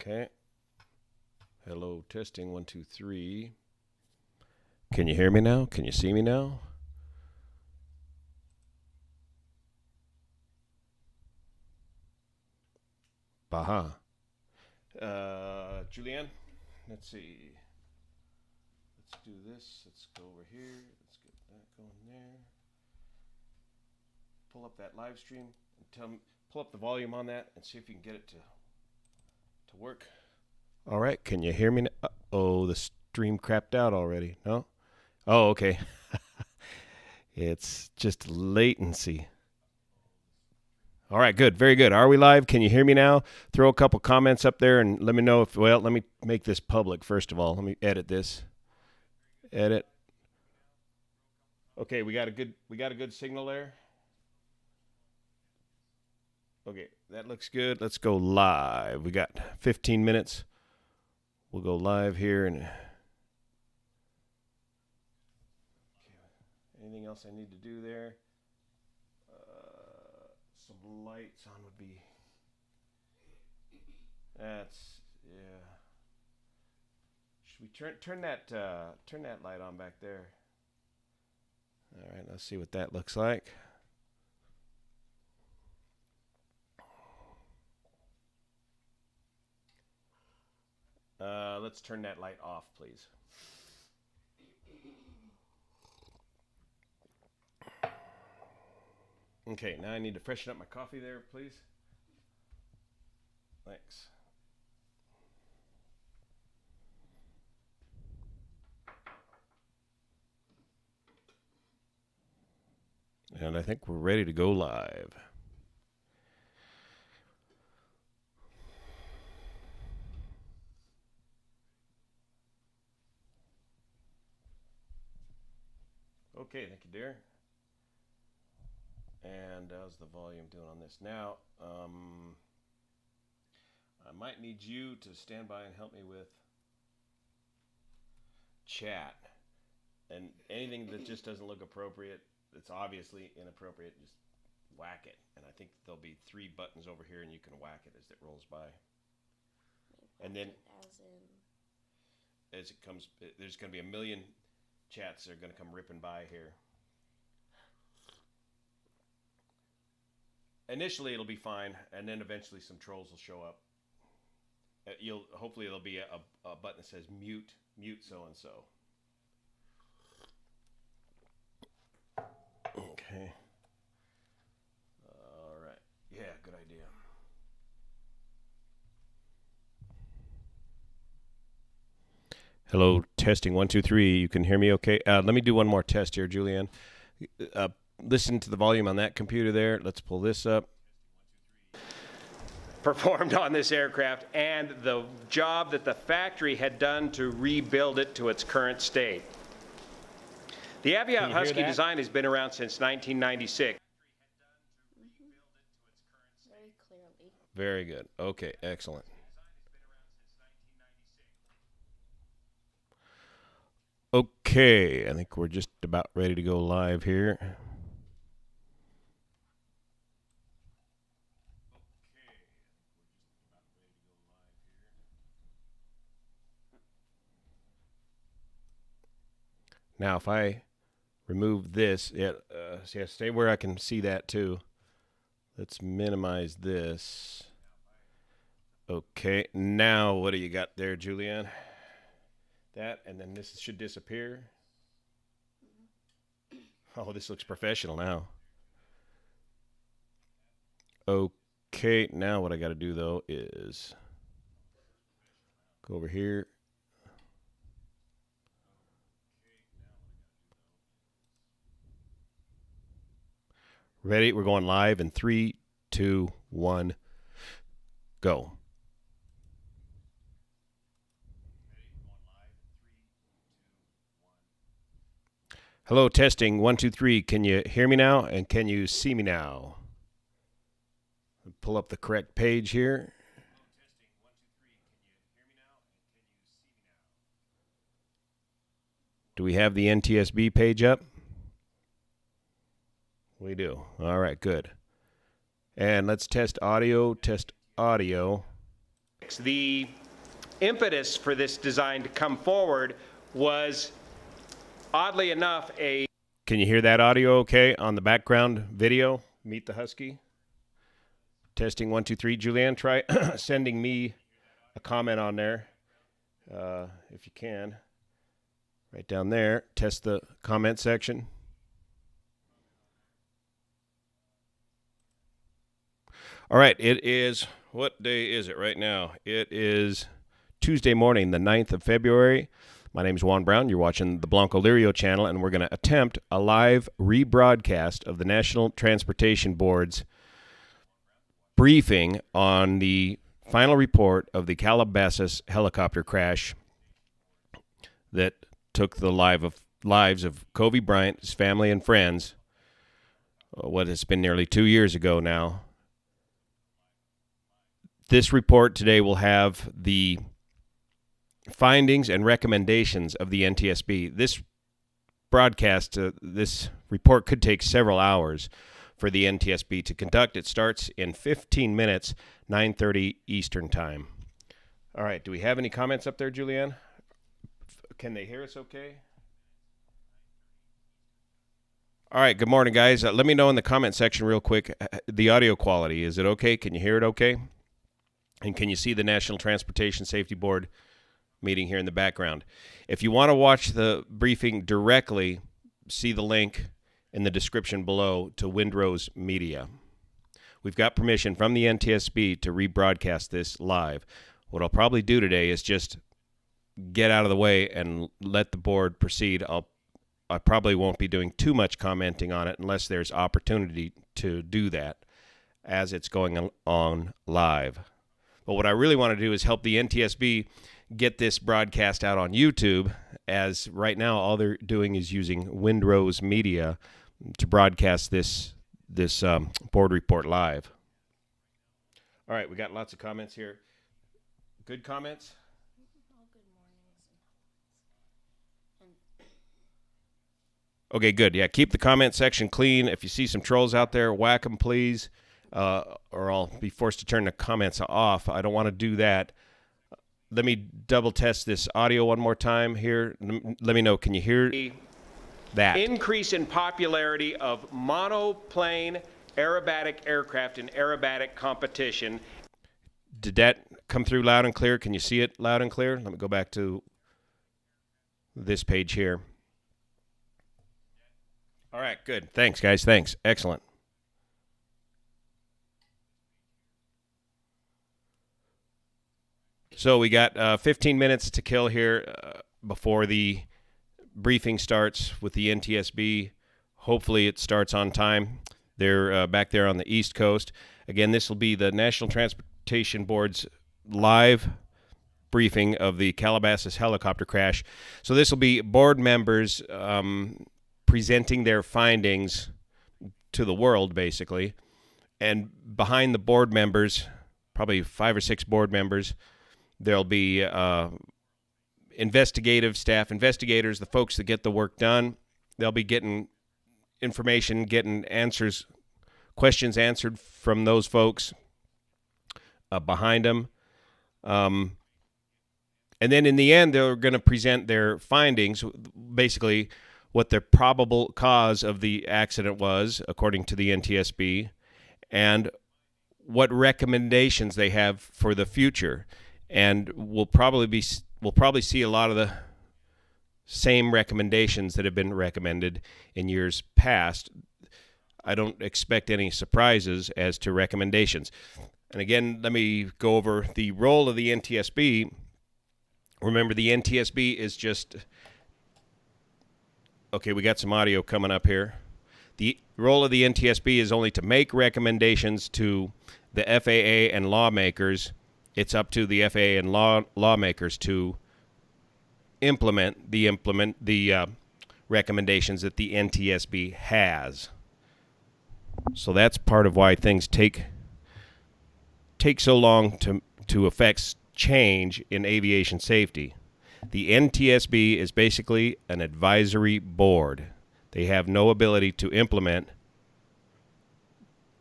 Okay. Hello, testing 1, 2, 3. Can you hear me now? Can you see me now? Baha. Julianne, let's see. Let's do this. Let's go over here. Let's get that going there. Pull up that live stream and pull up the volume on that and see if you can get it to work. All right. Can you hear me now? Oh, the stream crapped out already. No? Oh, okay. It's just latency. All right, good. Very good. Are we live? Can you hear me now? Throw a couple comments up there and let me know if, well, let me make this public first of all. Let me edit this. Edit. Okay, we got a good signal there. Okay, that looks good. Let's go live. We got 15 minutes. We'll go live here. And anything else I need to do there? Some lights on would be. That's, yeah. Should we turn that light on back there? All right, let's see what that looks like. Let's turn that light off, please. Okay, now I need to freshen up my coffee there, please. Thanks. And I think we're ready to go live. Okay, thank you, dear. And how's the volume doing on this? Now, I might need you to stand by and help me with chat. And anything that just doesn't look appropriate, that's obviously inappropriate, just whack it. And I think there'll be 3 buttons over here, and you can whack it as it rolls by. And then, as it comes, there's going to be a million chats that are going to come ripping by here. Initially, it'll be fine, and then eventually some trolls will show up. Hopefully there'll be a button that says mute so and so. Okay. All right. Yeah, good idea. Hello, testing 1, 2, 3. You can hear me okay? Let me do one more test here, Julianne. Listen to the volume on that computer there. Let's pull this up. Performed on this aircraft and the job that the factory had done to rebuild it to its current state. The Aviat Husky design has been around since 1996. Very clearly. Very good. Okay, excellent. Okay, I think we're just about ready to go live here. Now, if I remove this, stay where I can see that too. Let's minimize this. Okay, now what do you got there, Julianne? That, and then this should disappear. Oh, this looks professional now. Okay, now what I got to do though is go over here. Ready? We're going live in 3, 2, 1, go. Hello, testing 1, 2, 3. Can you hear me now? And can you see me now? Pull up the correct page here. Do we have the NTSB page up? We do. All right, good. And let's test audio. physics. The impetus for this design to come forward was, oddly enough, Can you hear that audio okay on the background video? Meet the Husky. Testing 1, 2, 3. Julianne, try sending me a comment on there if you can. Right down there. Test the comment section. All right, it is, what day is it right now? It is Tuesday morning, the 9th of February. My name is Juan Brown. You're watching the Blancolirio channel, and we're going to attempt a live rebroadcast of the National Transportation Board's briefing on the final report of the Calabasas helicopter crash that took the lives of Kobe Bryant, his family, and friends. What has been nearly 2 years ago now. This report today will have the findings and recommendations of the NTSB. This broadcast, this report could take several hours for the NTSB to conduct. It starts in 15 minutes, 9:30 Eastern Time. All right, do we have any comments up there, Julianne? Can they hear us okay? All right, good morning, guys. Let me know in the comment section real quick, the audio quality. Is it okay? Can you hear it okay? And can you see the National Transportation Safety Board meeting here in the background? If you want to watch the briefing directly, see the link in the description below to Windrose Media. We've got permission from the NTSB to rebroadcast this live. What I'll probably do today is just get out of the way and let the board proceed. I probably won't be doing too much commenting on it unless there's opportunity to do that as it's going on live. But what I really want to do is help the NTSB get this broadcast out on YouTube, as right now all they're doing is using Windrose Media to broadcast this board report live. All right, we got lots of comments here. Good comments? All good mornings. Okay, good. Yeah, keep the comment section clean. If you see some trolls out there, whack them, please, or I'll be forced to turn the comments off. I don't want to do that. Let me double test this audio one more time here. Let me know. Can you hear that? Increase in popularity of monoplane aerobatic aircraft in aerobatic competition. Did that come through loud and clear? Can you see it loud and clear? Let me go back to this page here. All right, good. Thanks, guys. Thanks. Excellent. So we got 15 minutes to kill here before the briefing starts with the NTSB. Hopefully it starts on time. They're back there on the East Coast. Again, this will be the National Transportation Board's live briefing of the Calabasas helicopter crash. So this will be board members presenting their findings to the world, basically. And behind the board members, probably 5 or 6 board members, there'll be investigative staff, investigators, the folks that get the work done. They'll be getting information, getting answers, questions answered from those folks behind them. And then in the end, they're going to present their findings, basically what the probable cause of the accident was, according to the NTSB, and what recommendations they have for the future. And we'll probably see a lot of the same recommendations that have been recommended in years past. I don't expect any surprises as to recommendations. And again, let me go over the role of the NTSB. Remember, the NTSB is just... Okay, we got some audio coming up here. The role of the NTSB is only to make recommendations to the FAA and lawmakers. It's up to the FAA and lawmakers to implement the recommendations that the NTSB has. So that's part of why things take so long to affect change in aviation safety. The NTSB is basically an advisory board. They have no ability to implement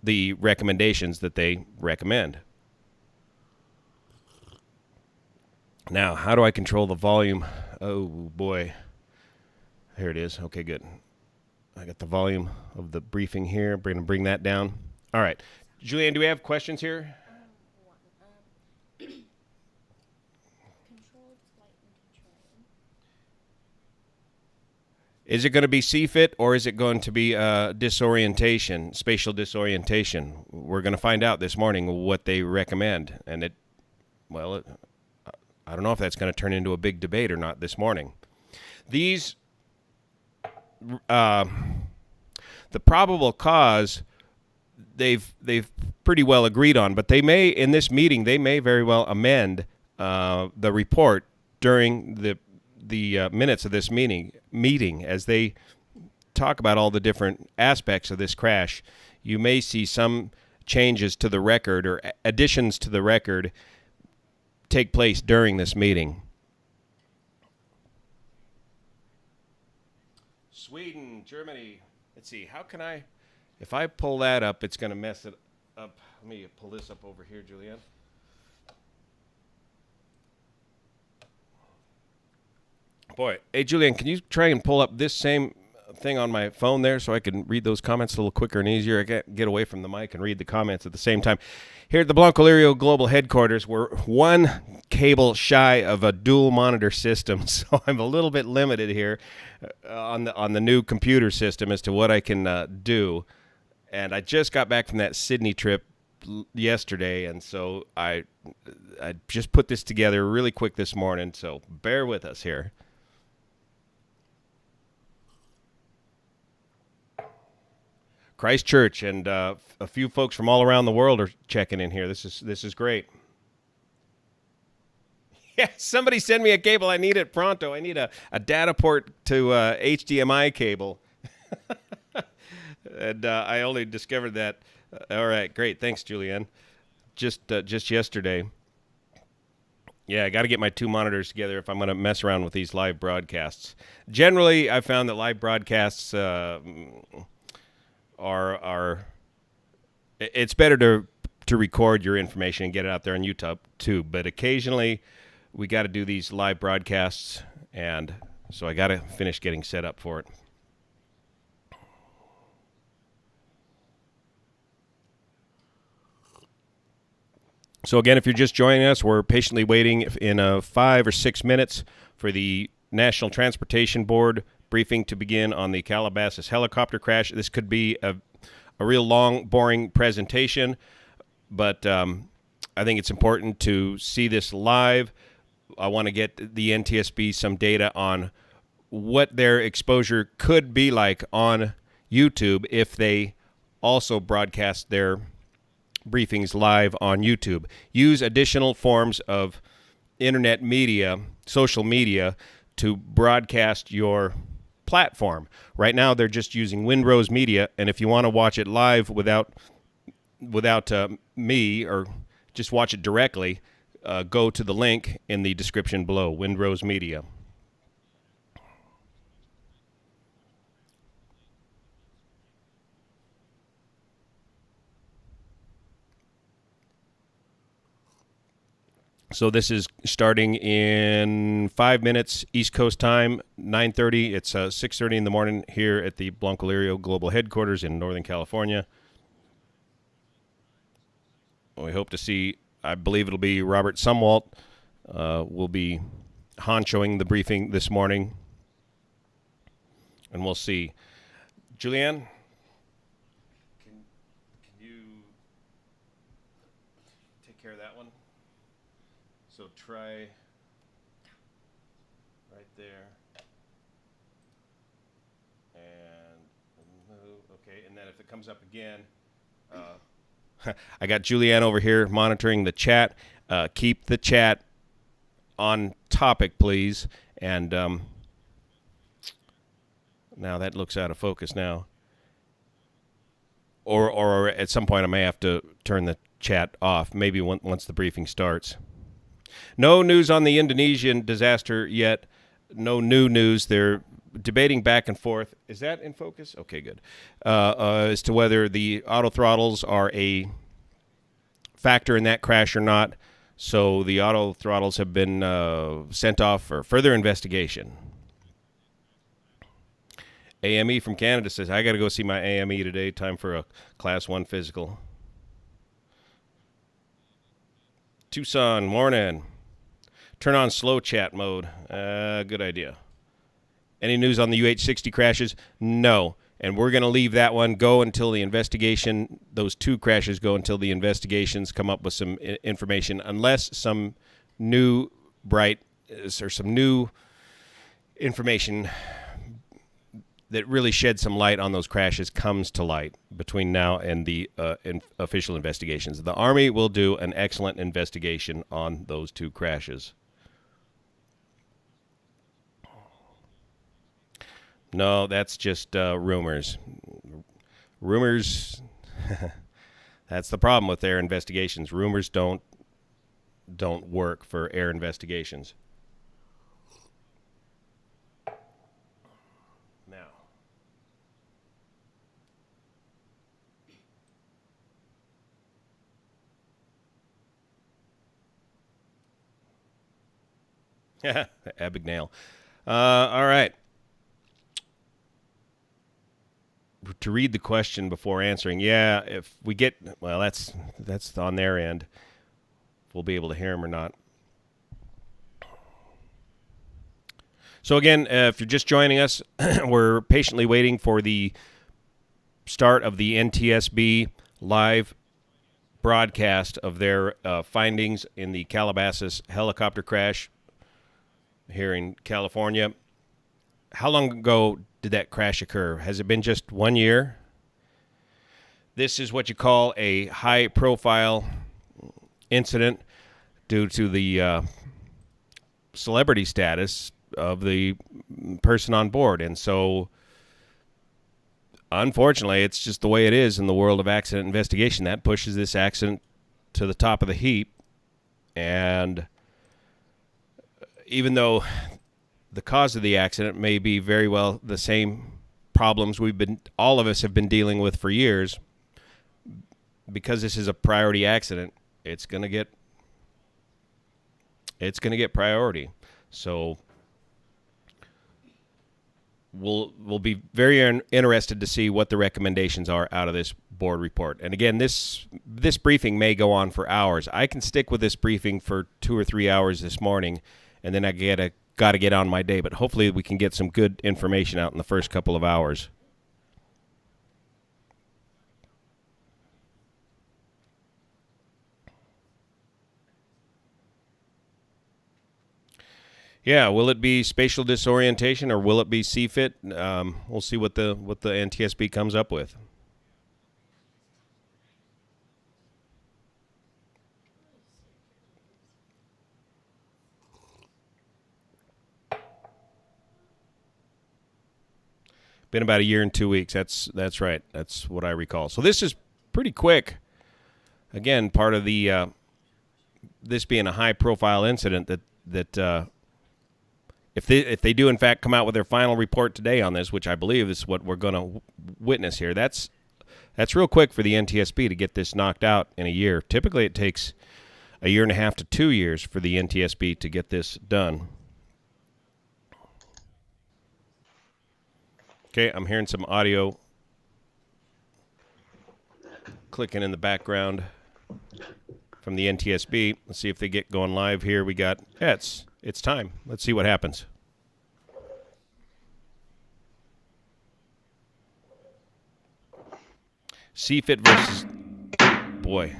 the recommendations that they recommend. Now, how do I control the volume? Oh, boy. Here it is. Okay, good. I got the volume of the briefing here. We're going to bring that down. All right. Julianne, do we have questions here? Controlled flight into terrain. Is it going to be CFIT or is it going to be disorientation, spatial disorientation? We're going to find out this morning what they recommend. And I don't know if that's going to turn into a big debate or not this morning. These, the probable cause, they've pretty well agreed on, but they may, in this meeting, they may very well amend the report during the minutes of this meeting as they talk about all the different aspects of this crash. You may see some changes to the record or additions to the record take place during this meeting. Sweden, Germany. Let's see. How can I? If I pull that up, it's going to mess it up. Let me pull this up over here, Julianne. Boy, hey, Julianne, can you try and pull up this same thing on my phone there so I can read those comments a little quicker and easier? I can't get away from the mic and read the comments at the same time. Here at the Blancolirio Global Headquarters, we're one cable shy of a dual monitor system, so I'm a little bit limited here on the new computer system as to what I can do. And I just got back from that Sydney trip yesterday, and so I just put this together really quick this morning, so bear with us here. Christchurch and a few folks from all around the world are checking in here. This is great. Yeah, somebody send me a cable. I need it pronto. I need a data port to HDMI cable. And I only discovered that. All right, great. Thanks, Julianne. Just yesterday. Yeah, I got to get my two monitors together if I'm going to mess around with these live broadcasts. Generally, I found that live broadcasts are it's better to record your information and get it out there on YouTube too. But occasionally, we got to do these live broadcasts, and so I got to finish getting set up for it. So again, if you're just joining us, we're patiently waiting in 5 or 6 minutes for the National Transportation Board briefing to begin on the Calabasas helicopter crash. This could be a real long, boring presentation, but I think it's important to see this live. I want to get the NTSB some data on what their exposure could be like on YouTube if they also broadcast their briefings live on YouTube. Use additional forms of internet media, social media, to broadcast your platform. Right now, they're just using Windrose Media, and if you want to watch it live without me, or just watch it directly, go to the link in the description below, Windrose Media. So this is starting in 5 minutes East Coast time, 9:30. It's 6:30 in the morning here at the Blancolirio Global Headquarters in Northern California. We hope to see, I believe it'll be Robert Sumwalt will be honchoing the briefing this morning. And we'll see. Julianne? Can you take care of that one? So try right there. And move. Okay, and then if it comes up again, I got Julianne over here monitoring the chat. Keep the chat on topic, please. And now that looks out of focus now. Or at some point I may have to turn the chat off, maybe once the briefing starts. No news on the Indonesian disaster yet. No new news. They're debating back and forth. Is that in focus? Okay, good. As to whether the auto throttles are a factor in that crash or not. So the auto throttles have been sent off for further investigation. AME from Canada says, I got to go see my AME today. Time for a Class 1 physical. Tucson, morning. Turn on slow chat mode. Good idea. Any news on the UH-60 crashes? No. And we're going to leave that one go until the investigation, those 2 crashes go until the investigations come up with some information, unless some new some new information that really sheds some light on those crashes comes to light between now and the official investigations. The Army will do an excellent investigation on those 2 crashes. No, that's just rumors. Rumors, that's the problem with air investigations. Rumors don't work for air investigations. Now. Abagnale. All right. To read the question before answering, yeah, if we get, well, that's on their end. If we'll be able to hear them or not. So again, if you're just joining us, we're patiently waiting for the start of the NTSB live broadcast of their findings in the Calabasas helicopter crash here in California. How long ago did that crash occur? Has it been just 1 year? This is what you call a high-profile incident due to the celebrity status of the person on board. And so, unfortunately, it's just the way it is in the world of accident investigation. That pushes this accident to the top of the heap. And even though the cause of the accident may be very well the same problems all of us have been dealing with for years, because this is a priority accident, it's going to get priority. So we'll be very interested to see what the recommendations are out of this board report. And again, this briefing may go on for hours. I can stick with this briefing for 2 or 3 hours this morning, and then I got to get on my day, but hopefully we can get some good information out in the first couple of hours. Yeah, will it be spatial disorientation or will it be CFIT? We'll see what the NTSB comes up with. Been about 1 year and 2 weeks. That's right. That's what I recall. So this is pretty quick. Again, part of the this being a high-profile incident that if they do in fact come out with their final report today on this, which I believe is what we're going to witness here, that's real quick for the NTSB to get this knocked out in a year. Typically, it takes 1.5 years to 2 years for the NTSB to get this done. Okay, I'm hearing some audio clicking in the background from the NTSB. Let's see if they get going live here. We got, it's time. Let's see what happens. CFIT versus, boy.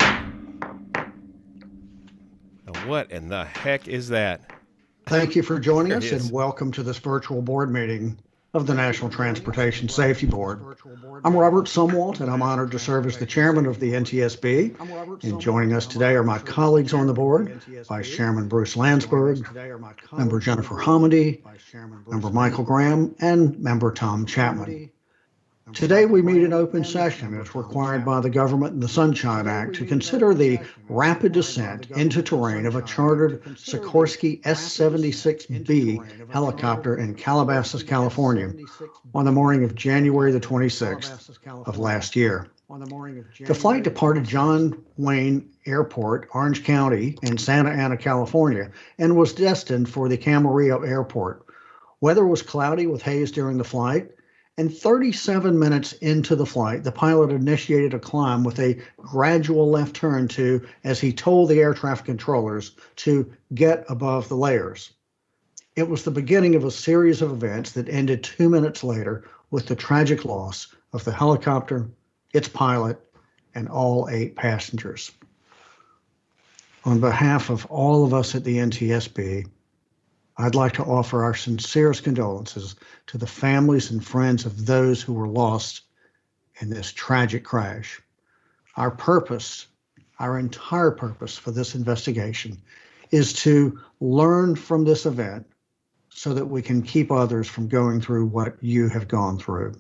Now what in the heck is that? Thank you for joining us and welcome to this virtual board meeting of the National Transportation Safety Board. I'm Robert Sumwalt, and I'm honored to serve as the chairman of the NTSB. And joining us today are my colleagues on the board, Vice Chairman Bruce Landsberg, Member Jennifer Homedy, Member Michael Graham, and Member Tom Chapman. Today we meet in open session as required by the government and the Sunshine Act to consider the rapid descent into terrain of a chartered Sikorsky S-76B helicopter in Calabasas, California on the morning of January the 26th of last year. On the morning of January, the flight departed John Wayne Airport, Orange County, in Santa Ana, California, and was destined for the Camarillo Airport. Weather was cloudy with haze during the flight, and 37 minutes into the flight, the pilot initiated a climb with a gradual left turn to, as he told the air traffic controllers, to get above the layers. It was the beginning of a series of events that ended 2 minutes later with the tragic loss of the helicopter, its pilot, and all 8 passengers. On behalf of all of us at the NTSB, I'd like to offer our sincerest condolences to the families and friends of those who were lost in this tragic crash. Our purpose, our entire purpose for this investigation, is to learn from this event so that we can keep others from going through what you have gone through.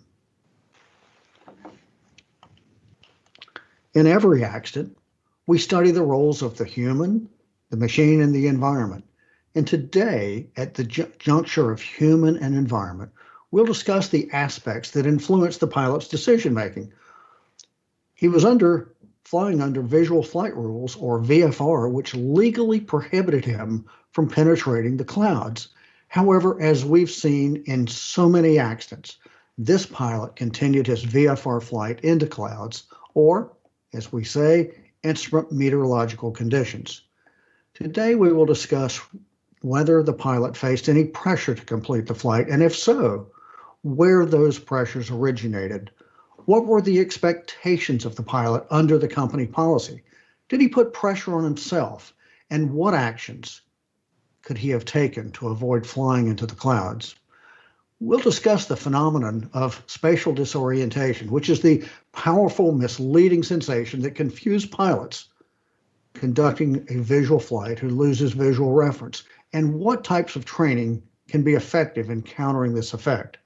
In every accident, we study the roles of the human, the machine, and the environment. And today, at the juncture of human and environment, we'll discuss the aspects that influence the pilot's decision-making. He was flying under visual flight rules, or VFR, which legally prohibited him from penetrating the clouds. However, as we've seen in so many accidents, this pilot continued his VFR flight into clouds, or, as we say, instrument meteorological conditions. Today, we will discuss whether the pilot faced any pressure to complete the flight, and if so, where those pressures originated. What were the expectations of the pilot under the company policy? Did he put pressure on himself? And what actions could he have taken to avoid flying into the clouds? We'll discuss the phenomenon of spatial disorientation, which is the powerful, misleading sensation that confuses pilots conducting a visual flight who loses visual reference, and what types of training can be effective in countering this effect.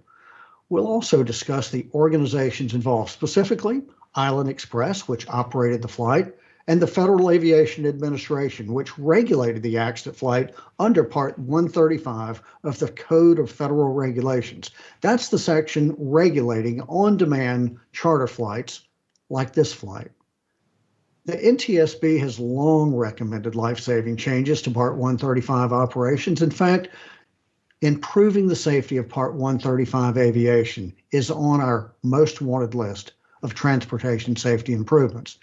We'll also discuss the organizations involved, specifically Island Express, which operated the flight, and the Federal Aviation Administration, which regulated the accident flight under Part 135 of the Code of Federal Regulations. That's the section regulating on-demand charter flights like this flight. The NTSB has long recommended life-saving changes to Part 135 operations. In fact, improving the safety of Part 135 aviation is on our most wanted list of transportation safety improvements.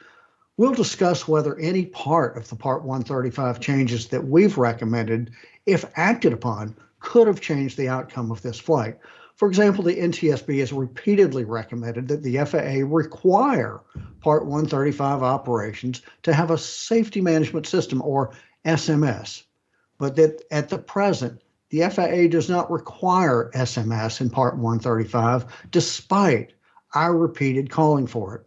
We'll discuss whether any part of the Part 135 changes that we've recommended, if acted upon, could have changed the outcome of this flight. For example, the NTSB has repeatedly recommended that the FAA require Part 135 operations to have a safety management system, or SMS, but that at the present, the FAA does not require SMS in Part 135, despite our repeated calling for it.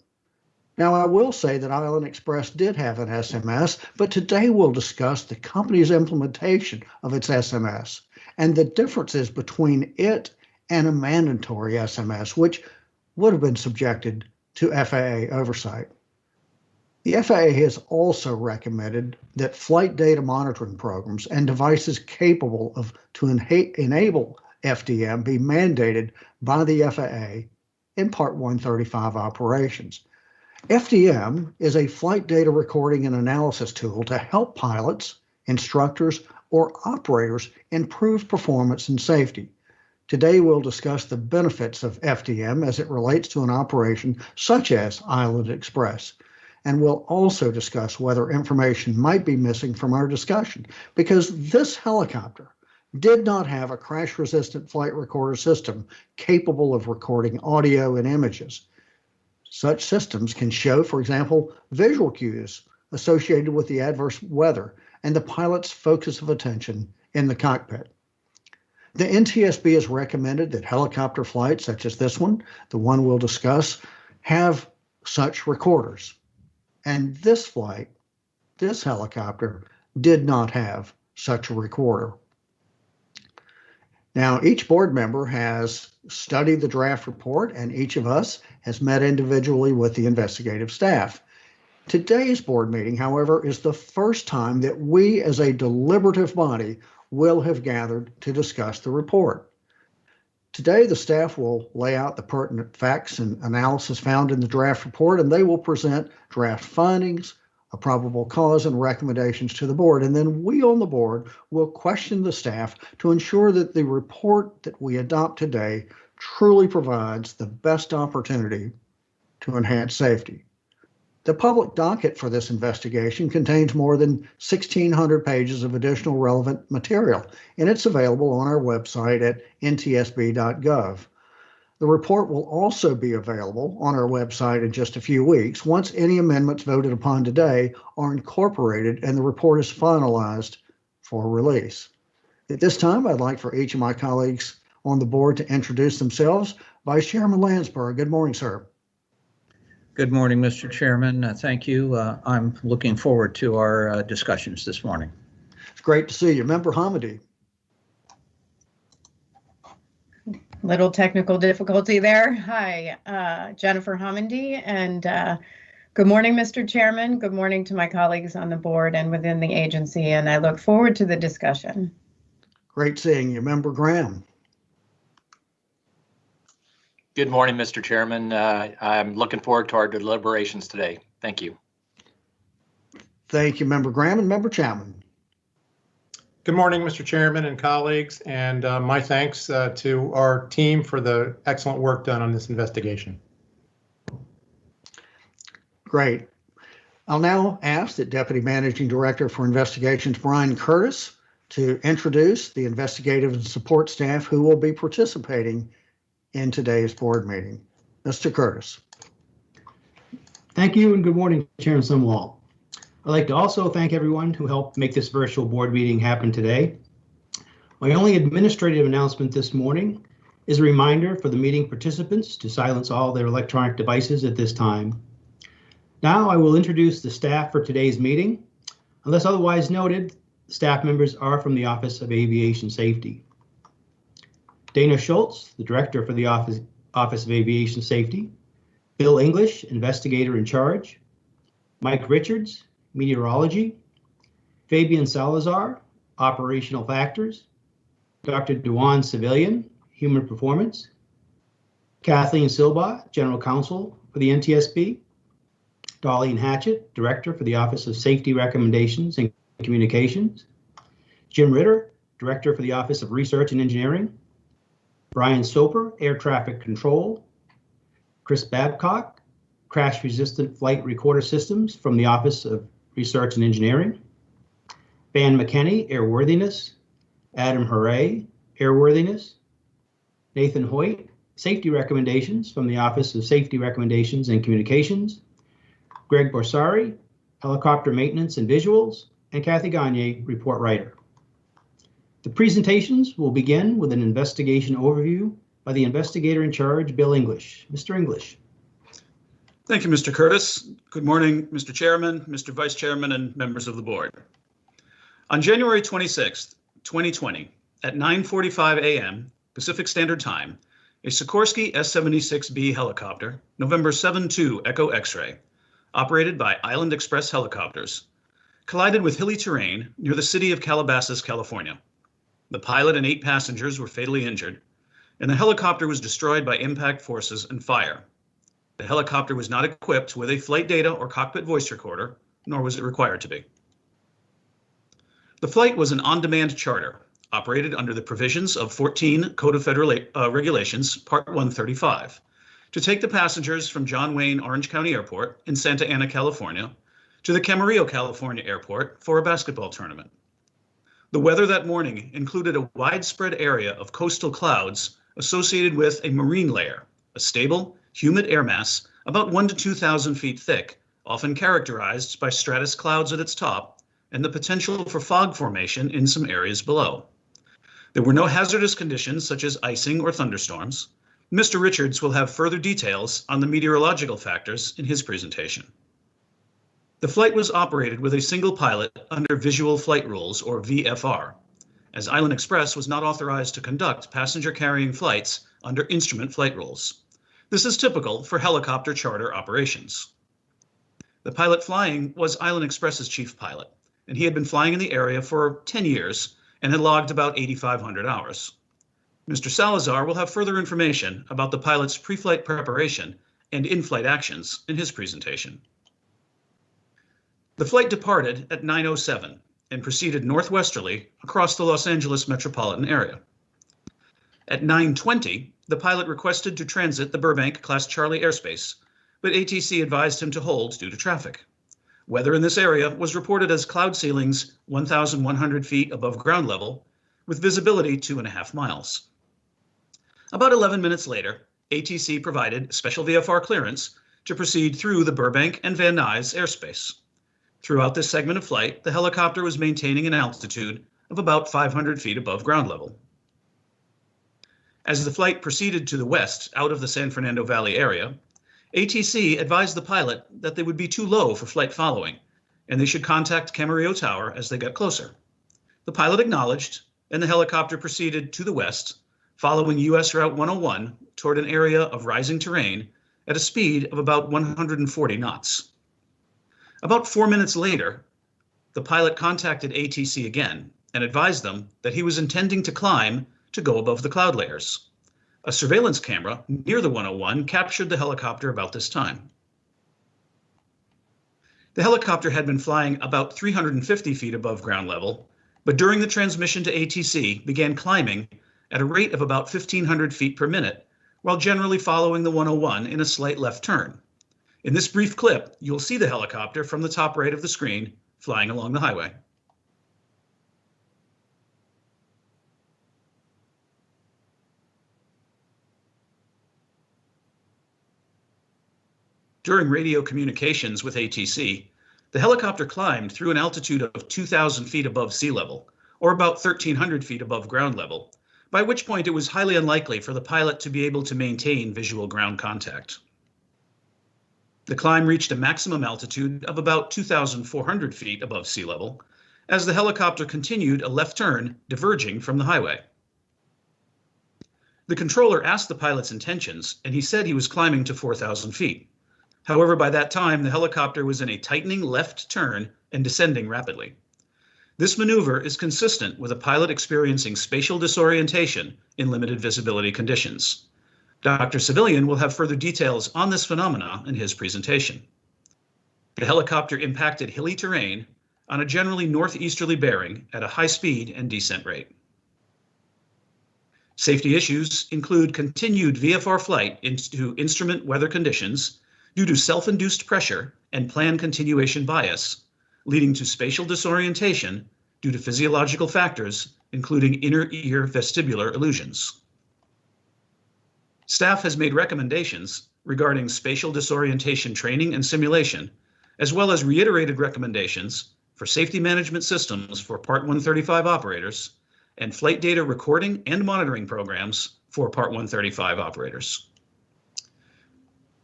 Now, I will say that Island Express did have an SMS, but today we'll discuss the company's implementation of its SMS and the differences between it and a mandatory SMS, which would have been subjected to FAA oversight. The FAA has also recommended that flight data monitoring programs and devices capable to enable FDM be mandated by the FAA in Part 135 operations. FDM is a flight data recording and analysis tool to help pilots, instructors, or operators improve performance and safety. Today, we'll discuss the benefits of FDM as it relates to an operation such as Island Express. And we'll also discuss whether information might be missing from our discussion, because this helicopter did not have a crash-resistant flight recorder system capable of recording audio and images. Such systems can show, for example, visual cues associated with the adverse weather and the pilot's focus of attention in the cockpit. The NTSB has recommended that helicopter flights such as this one, the one we'll discuss, have such recorders. And this flight, this helicopter, did not have such a recorder. Now, each board member has studied the draft report, and each of us has met individually with the investigative staff. Today's board meeting, however, is the first time that we as a deliberative body will have gathered to discuss the report. Today, the staff will lay out the pertinent facts and analysis found in the draft report, and they will present draft findings, a probable cause, and recommendations to the board. And then we on the board will question the staff to ensure that the report that we adopt today truly provides the best opportunity to enhance safety. The public docket for this investigation contains more than 1,600 pages of additional relevant material, and it's available on our website at ntsb.gov. The report will also be available on our website in just a few weeks once any amendments voted upon today are incorporated and the report is finalized for release. At this time, I'd like for each of my colleagues on the board to introduce themselves. Vice Chairman Landsberg, good morning, sir. Good morning, Mr. Chairman. Thank you. I'm looking forward to our discussions this morning. It's great to see you. Member Hamady. Little technical difficulty there. Hi, Jennifer Hamady, and good morning, Mr. Chairman. Good morning to my colleagues on the board and within the agency, and I look forward to the discussion. Great seeing you. Member Graham. Good morning, Mr. Chairman. I'm looking forward to our deliberations today. Thank you. Thank you, Member Graham. And Member Chapman. Good morning, Mr. Chairman and colleagues, and my thanks to our team for the excellent work done on this investigation. Great. I'll now ask that Deputy Managing Director for Investigations, Brian Curtis, to introduce the investigative and support staff who will be participating in today's board meeting. Mr. Curtis. Thank you and good morning, Chairman Sumwalt. I'd like to also thank everyone who helped make this virtual board meeting happen today. My only administrative announcement this morning is a reminder for the meeting participants to silence all their electronic devices at this time. Now I will introduce the staff for today's meeting. Unless otherwise noted, staff members are from the Office of Aviation Safety. Dana Schultz, the Director for the Office of Aviation Safety. Bill English, Investigator in Charge. Mike Richards, Meteorology. Fabian Salazar, Operational Factors. Dr. Dewan Civilian, Human Performance. Kathleen Silba, General Counsel for the NTSB. Darlene Hatchett, Director for the Office of Safety Recommendations and Communications. Jim Ritter, Director for the Office of Research and Engineering. Brian Soper, Air Traffic Control. Chris Babcock, Crash Resistant Flight Recorder Systems from the Office of Research and Engineering. Van McKenney, Airworthiness. Adam Hooray, Airworthiness. Nathan Hoyt, Safety Recommendations from the Office of Safety Recommendations and Communications. Greg Borsari, Helicopter Maintenance and Visuals. And Kathy Gagne, Report Writer. The presentations will begin with an investigation overview by the investigator in charge, Bill English. Mr. English. Thank you, Mr. Curtis. Good morning, Mr. Chairman, Mr. Vice Chairman, and members of the board. On January 26, 2020, at 9:45 a.m. Pacific Standard Time, a Sikorsky S-76B helicopter, November 72 Echo X-ray, operated by Island Express Helicopters, collided with hilly terrain near the city of Calabasas, California. The pilot and 8 passengers were fatally injured, and the helicopter was destroyed by impact forces and fire. The helicopter was not equipped with a flight data or cockpit voice recorder, nor was it required to be. The flight was an on-demand charter, operated under the provisions of 14 Code of Federal Regulations, Part 135, to take the passengers from John Wayne Orange County Airport in Santa Ana, California, to the Camarillo, California Airport for a basketball tournament. The weather that morning included a widespread area of coastal clouds associated with a marine layer, a stable, humid air mass about 1,000 to 2,000 feet thick, often characterized by stratus clouds at its top and the potential for fog formation in some areas below. There were no hazardous conditions such as icing or thunderstorms. Mr. Richards will have further details on the meteorological factors in his presentation. The flight was operated with a single pilot under Visual Flight Rules, or VFR, as Island Express was not authorized to conduct passenger-carrying flights under Instrument Flight Rules. This is typical for helicopter charter operations. The pilot flying was Island Express's chief pilot, and he had been flying in the area for 10 years and had logged about 8,500 hours. Mr. Salazar will have further information about the pilot's pre-flight preparation and in-flight actions in his presentation. The flight departed at 9:07 and proceeded northwesterly across the Los Angeles metropolitan area. At 9:20, the pilot requested to transit the Burbank Class Charlie airspace, but ATC advised him to hold due to traffic. Weather in this area was reported as cloud ceilings 1,100 feet above ground level, with visibility 2.5 miles. About 11 minutes later, ATC provided special VFR clearance to proceed through the Burbank and Van Nuys airspace. Throughout this segment of flight, the helicopter was maintaining an altitude of about 500 feet above ground level. As the flight proceeded to the west out of the San Fernando Valley area, ATC advised the pilot that they would be too low for flight following, and they should contact Camarillo Tower as they got closer. The pilot acknowledged, and the helicopter proceeded to the west, following US Route 101 toward an area of rising terrain at a speed of about 140 knots. About 4 minutes later, the pilot contacted ATC again and advised them that he was intending to climb to go above the cloud layers. A surveillance camera near the 101 captured the helicopter about this time. The helicopter had been flying about 350 feet above ground level, but during the transmission to ATC began climbing at a rate of about 1,500 feet per minute, while generally following the 101 in a slight left turn. In this brief clip, you'll see the helicopter from the top right of the screen flying along the highway. During radio communications with ATC, the helicopter climbed through an altitude of 2,000 feet above sea level, or about 1,300 feet above ground level, by which point it was highly unlikely for the pilot to be able to maintain visual ground contact. The climb reached a maximum altitude of about 2,400 feet above sea level, as the helicopter continued a left turn diverging from the highway. The controller asked the pilot's intentions, and he said he was climbing to 4,000 feet. However, by that time, the helicopter was in a tightening left turn and descending rapidly. This maneuver is consistent with a pilot experiencing spatial disorientation in limited visibility conditions. Dr. Civilian will have further details on this phenomena in his presentation. The helicopter impacted hilly terrain on a generally northeasterly bearing at a high speed and descent rate. Safety issues include continued VFR flight into instrument weather conditions due to self-induced pressure and planned continuation bias, leading to spatial disorientation due to physiological factors, including inner ear vestibular illusions. Staff has made recommendations regarding spatial disorientation training and simulation, as well as reiterated recommendations for safety management systems for Part 135 operators and flight data recording and monitoring programs for Part 135 operators.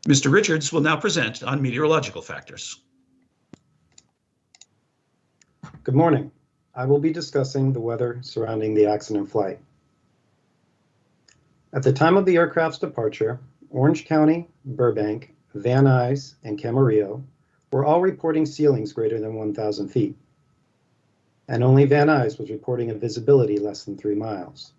Mr. Richards will now present on meteorological factors. Good morning. I will be discussing the weather surrounding the accident flight. At the time of the aircraft's departure, Orange County, Burbank, Van Nuys, and Camarillo were all reporting ceilings greater than 1,000 feet. And only Van Nuys was reporting a visibility less than 3 miles.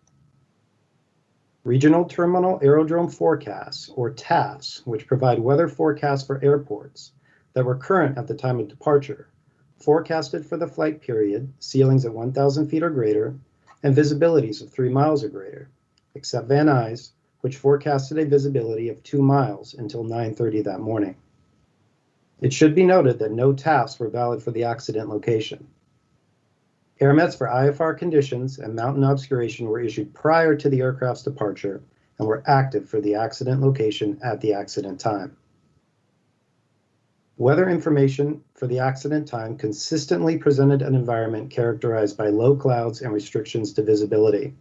Regional Terminal Aerodrome Forecasts, or TAFs, which provide weather forecasts for airports that were current at the time of departure, forecasted for the flight period ceilings at 1,000 feet or greater and visibilities of 3 miles or greater, except Van Nuys, which forecasted a visibility of 2 miles until 9:30 that morning. It should be noted that no TAFs were valid for the accident location. Airmets for IFR conditions and mountain obscuration were issued prior to the aircraft's departure and were active for the accident location at the accident time. Weather information for the accident time consistently presented an environment characterized by low clouds and restrictions to visibility.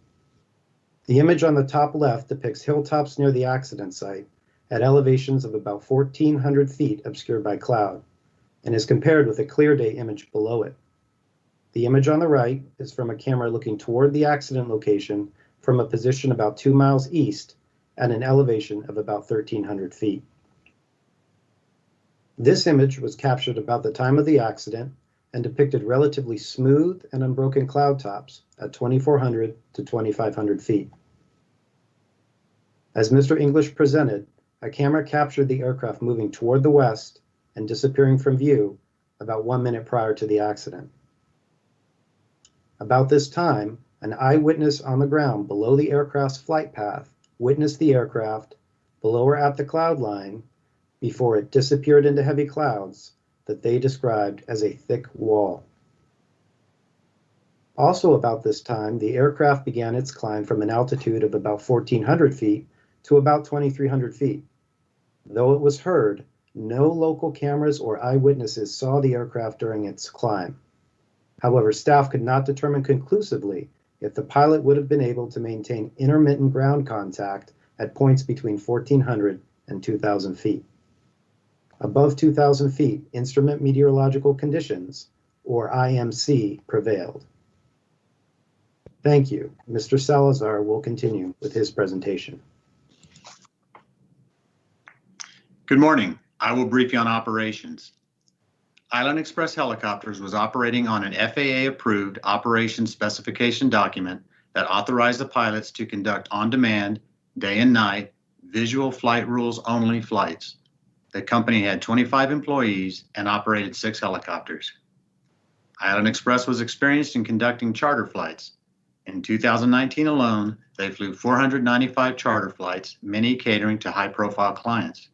The image on the top left depicts hilltops near the accident site at elevations of about 1,400 feet obscured by cloud, and is compared with a clear day image below it. The image on the right is from a camera looking toward the accident location from a position about 2 miles east at an elevation of about 1,300 feet. This image was captured about the time of the accident and depicted relatively smooth and unbroken cloud tops at 2,400 to 2,500 feet. As Mr. English presented, a camera captured the aircraft moving toward the west and disappearing from view about 1 minute prior to the accident. About this time, an eyewitness on the ground below the aircraft's flight path witnessed the aircraft below or at the cloud line before it disappeared into heavy clouds that they described as a thick wall. Also about this time, the aircraft began its climb from an altitude of about 1,400 feet to about 2,300 feet. Though it was heard, no local cameras or eyewitnesses saw the aircraft during its climb. However, staff could not determine conclusively if the pilot would have been able to maintain intermittent ground contact at points between 1,400 and 2,000 feet. Above 2,000 feet, instrument meteorological conditions, or IMC, prevailed. Thank you. Mr. Salazar will continue with his presentation. Good morning. I will brief you on operations. Island Express Helicopters was operating on an FAA-approved operations specification document that authorized the pilots to conduct on-demand, day and night, visual flight rules only flights. The company had 25 employees and operated 6 helicopters. Island Express was experienced in conducting charter flights. In 2019 alone, they flew 495 charter flights, many catering to high-profile clients.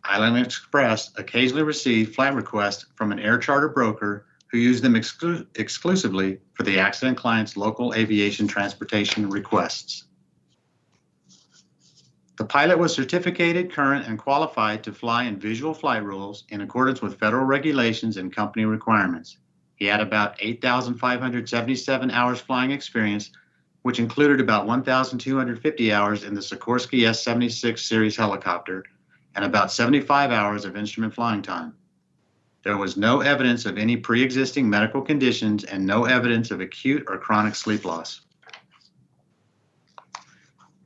Island Express occasionally received flight requests from an air charter broker who used them exclusively for the accident client's local aviation transportation requests. The pilot was certificated, current, and qualified to fly in visual flight rules in accordance with federal regulations and company requirements. He had about 8,577 hours flying experience, which included about 1,250 hours in the Sikorsky S-76 series helicopter and about 75 hours of instrument flying time. There was no evidence of any pre-existing medical conditions and no evidence of acute or chronic sleep loss.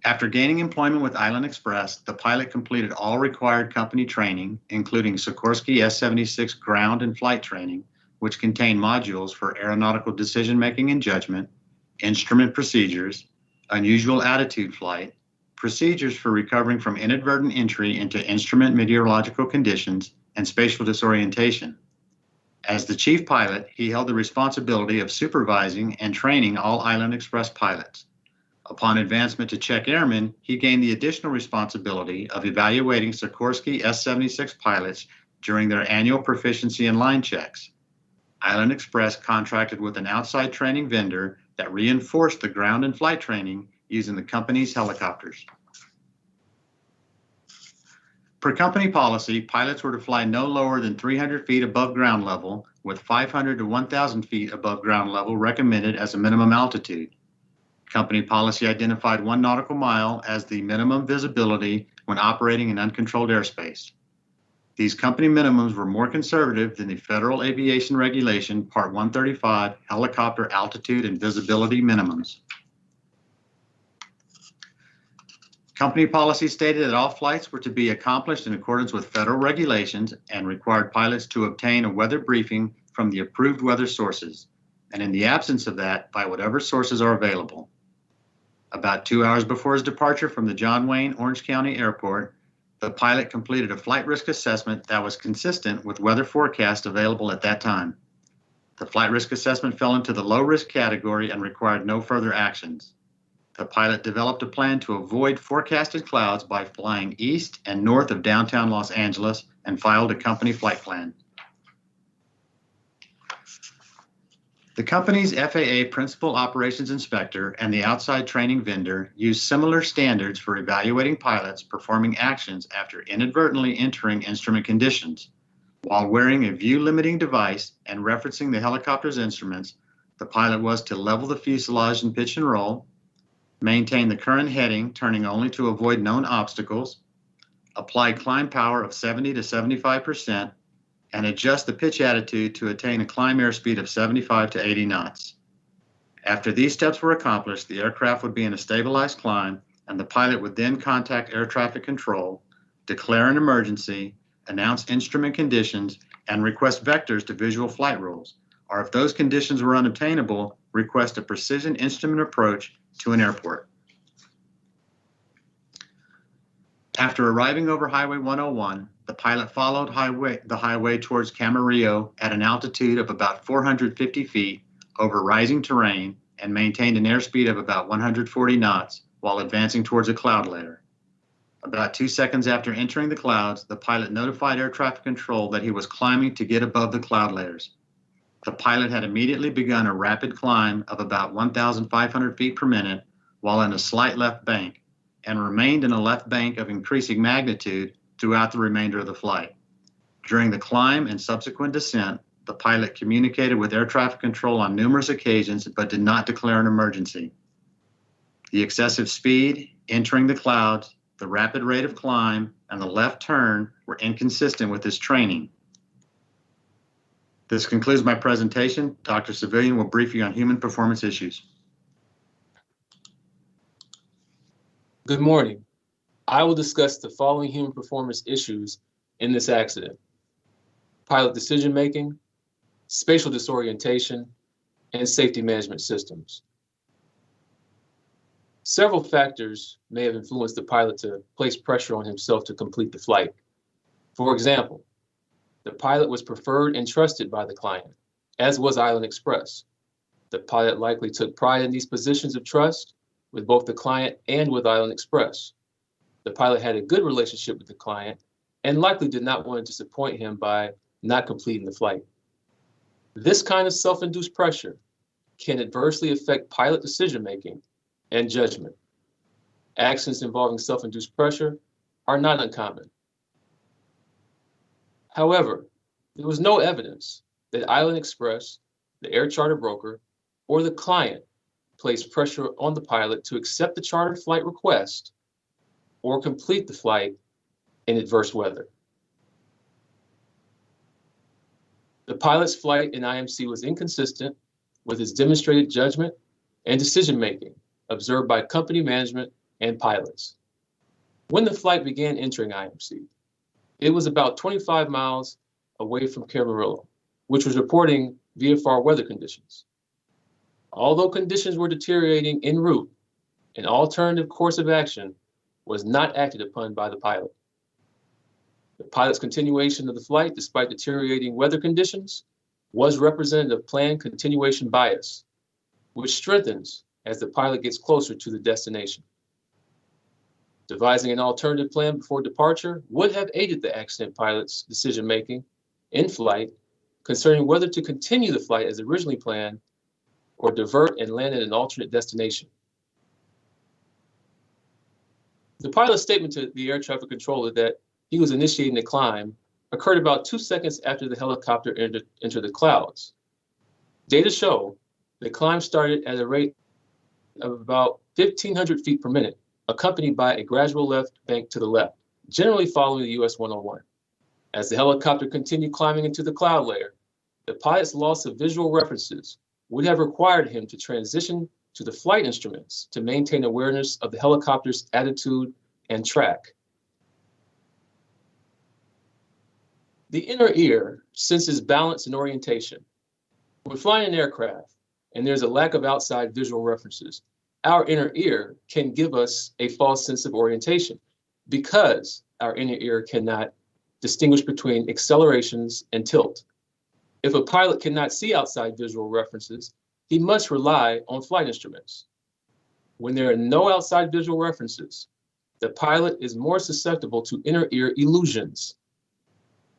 After gaining employment with Island Express, the pilot completed all required company training, including Sikorsky S-76 ground and flight training, which contained modules for aeronautical decision-making and judgment, instrument procedures, unusual attitude flight, procedures for recovering from inadvertent entry into instrument meteorological conditions, and spatial disorientation. As the chief pilot, he held the responsibility of supervising and training all Island Express pilots. Upon advancement to check airman, he gained the additional responsibility of evaluating Sikorsky S-76 pilots during their annual proficiency and line checks. Island Express contracted with an outside training vendor that reinforced the ground and flight training using the company's helicopters. Per company policy, pilots were to fly no lower than 300 feet above ground level, with 500 to 1,000 feet above ground level recommended as a minimum altitude. Company policy identified 1 nautical mile as the minimum visibility when operating in uncontrolled airspace. These company minimums were more conservative than the Federal Aviation Regulation Part 135 helicopter altitude and visibility minimums. Company policy stated that all flights were to be accomplished in accordance with federal regulations and required pilots to obtain a weather briefing from the approved weather sources, and in the absence of that, by whatever sources are available. About 2 hours before his departure from the John Wayne Orange County Airport, the pilot completed a flight risk assessment that was consistent with weather forecast available at that time. The flight risk assessment fell into the low risk category and required no further actions. The pilot developed a plan to avoid forecasted clouds by flying east and north of downtown Los Angeles and filed a company flight plan. The company's FAA Principal Operations Inspector and the outside training vendor used similar standards for evaluating pilots performing actions after inadvertently entering instrument conditions. While wearing a view-limiting device and referencing the helicopter's instruments, the pilot was to level the fuselage and pitch and roll, maintain the current heading, turning only to avoid known obstacles, apply climb power of 70 to 75%, and adjust the pitch attitude to attain a climb airspeed of 75 to 80 knots. After these steps were accomplished, the aircraft would be in a stabilized climb, and the pilot would then contact air traffic control, declare an emergency, announce instrument conditions, and request vectors to visual flight rules, or if those conditions were unobtainable, request a precision instrument approach to an airport. After arriving over Highway 101, the pilot followed the highway towards Camarillo at an altitude of about 450 feet over rising terrain and maintained an airspeed of about 140 knots while advancing towards a cloud layer. About 2 seconds after entering the clouds, the pilot notified air traffic control that he was climbing to get above the cloud layers. The pilot had immediately begun a rapid climb of about 1,500 feet per minute while in a slight left bank, and remained in a left bank of increasing magnitude throughout the remainder of the flight. During the climb and subsequent descent, the pilot communicated with air traffic control on numerous occasions, but did not declare an emergency. The excessive speed, entering the clouds, the rapid rate of climb, and the left turn were inconsistent with his training. This concludes my presentation. Dr. Civilian will brief you on human performance issues. Good morning. I will discuss the following human performance issues in this accident: pilot decision-making, spatial disorientation, and safety management systems. Several factors may have influenced the pilot to place pressure on himself to complete the flight. For example, the pilot was preferred and trusted by the client, as was Island Express. The pilot likely took pride in these positions of trust with both the client and with Island Express. The pilot had a good relationship with the client and likely did not want to disappoint him by not completing the flight. This kind of self-induced pressure can adversely affect pilot decision-making and judgment. Accidents involving self-induced pressure are not uncommon. However, there was no evidence that Island Express, the air charter broker, or the client placed pressure on the pilot to accept the charter flight request or complete the flight in adverse weather. The pilot's flight in IMC was inconsistent with his demonstrated judgment and decision-making observed by company management and pilots. When the flight began entering IMC, it was about 25 miles away from Camarillo, which was reporting VFR weather conditions. Although conditions were deteriorating en route, an alternative course of action was not acted upon by the pilot. The pilot's continuation of the flight, despite deteriorating weather conditions, was representative of planned continuation bias, which strengthens as the pilot gets closer to the destination. Devising an alternative plan before departure would have aided the accident pilot's decision-making in flight concerning whether to continue the flight as originally planned or divert and land at an alternate destination. The pilot's statement to the air traffic controller that he was initiating the climb occurred about 2 seconds after the helicopter entered the clouds. Data show the climb started at a rate of about 1,500 feet per minute, accompanied by a gradual left bank to the left, generally following the US 101. As the helicopter continued climbing into the cloud layer, the pilot's loss of visual references would have required him to transition to the flight instruments to maintain awareness of the helicopter's attitude and track. The inner ear senses balance and orientation. When flying an aircraft and there's a lack of outside visual references, our inner ear can give us a false sense of orientation because our inner ear cannot distinguish between accelerations and tilt. If a pilot cannot see outside visual references, he must rely on flight instruments. When there are no outside visual references, the pilot is more susceptible to inner ear illusions.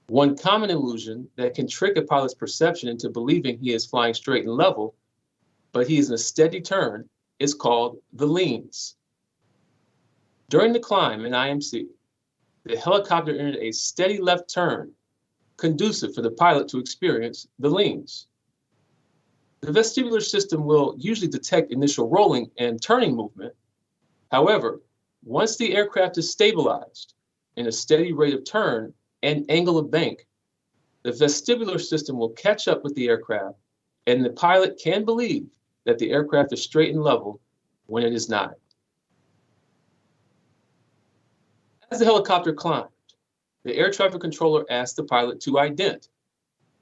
One common illusion that can trick a pilot's perception into believing he is flying straight and level, but he is in a steady turn, is called the leans. During the climb in IMC, the helicopter entered a steady left turn, conducive for the pilot to experience the leans. The vestibular system will usually detect initial rolling and turning movement. However, once the aircraft is stabilized in a steady rate of turn and angle of bank, the vestibular system will catch up with the aircraft, and the pilot can believe that the aircraft is straight and level when it is not. As the helicopter climbed, the air traffic controller asked the pilot to ident,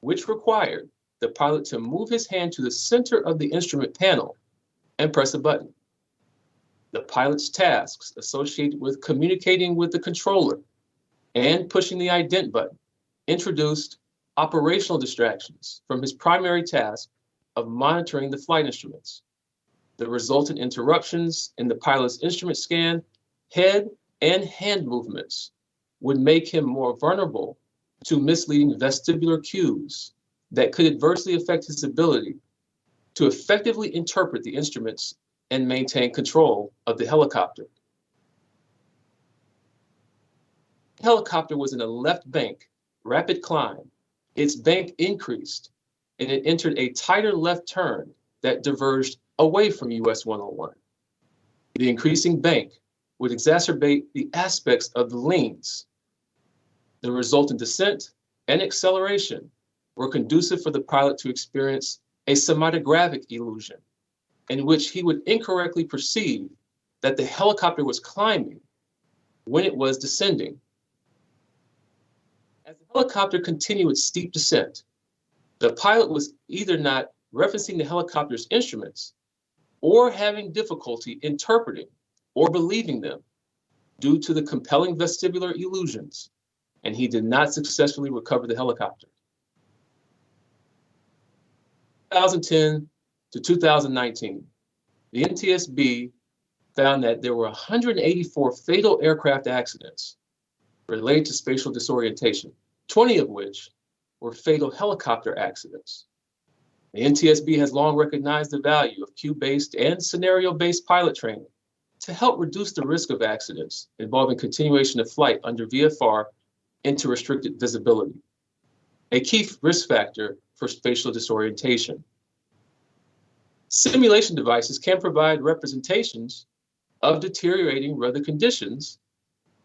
which required the pilot to move his hand to the center of the instrument panel and press a button. the pilot's tasks associated with communicating with the controller and pushing the ident button introduced operational distractions from his primary task of monitoring the flight instruments. The resultant interruptions in the pilot's instrument scan, head and hand movements would make him more vulnerable to misleading vestibular cues that could adversely affect his ability to effectively interpret the instruments and maintain control of the helicopter. The helicopter was in a left bank, rapid climb. Its bank increased, and it entered a tighter left turn that diverged away from US 101. The increasing bank would exacerbate the aspects of the leans. The resultant descent and acceleration were conducive for the pilot to experience a semi-gravic illusion, in which he would incorrectly perceive that the helicopter was climbing when it was descending. As the helicopter continued its steep descent, the pilot was either not referencing the helicopter's instruments or having difficulty interpreting or believing them due to the compelling vestibular illusions, and he did not successfully recover the helicopter. 2010 to 2019, the NTSB found that there were 184 fatal aircraft accidents related to spatial disorientation, 20 of which were fatal helicopter accidents. The NTSB has long recognized the value of cue-based and scenario-based pilot training to help reduce the risk of accidents involving continuation of flight under VFR into restricted visibility, a key risk factor for spatial disorientation. Simulation devices can provide representations of deteriorating weather conditions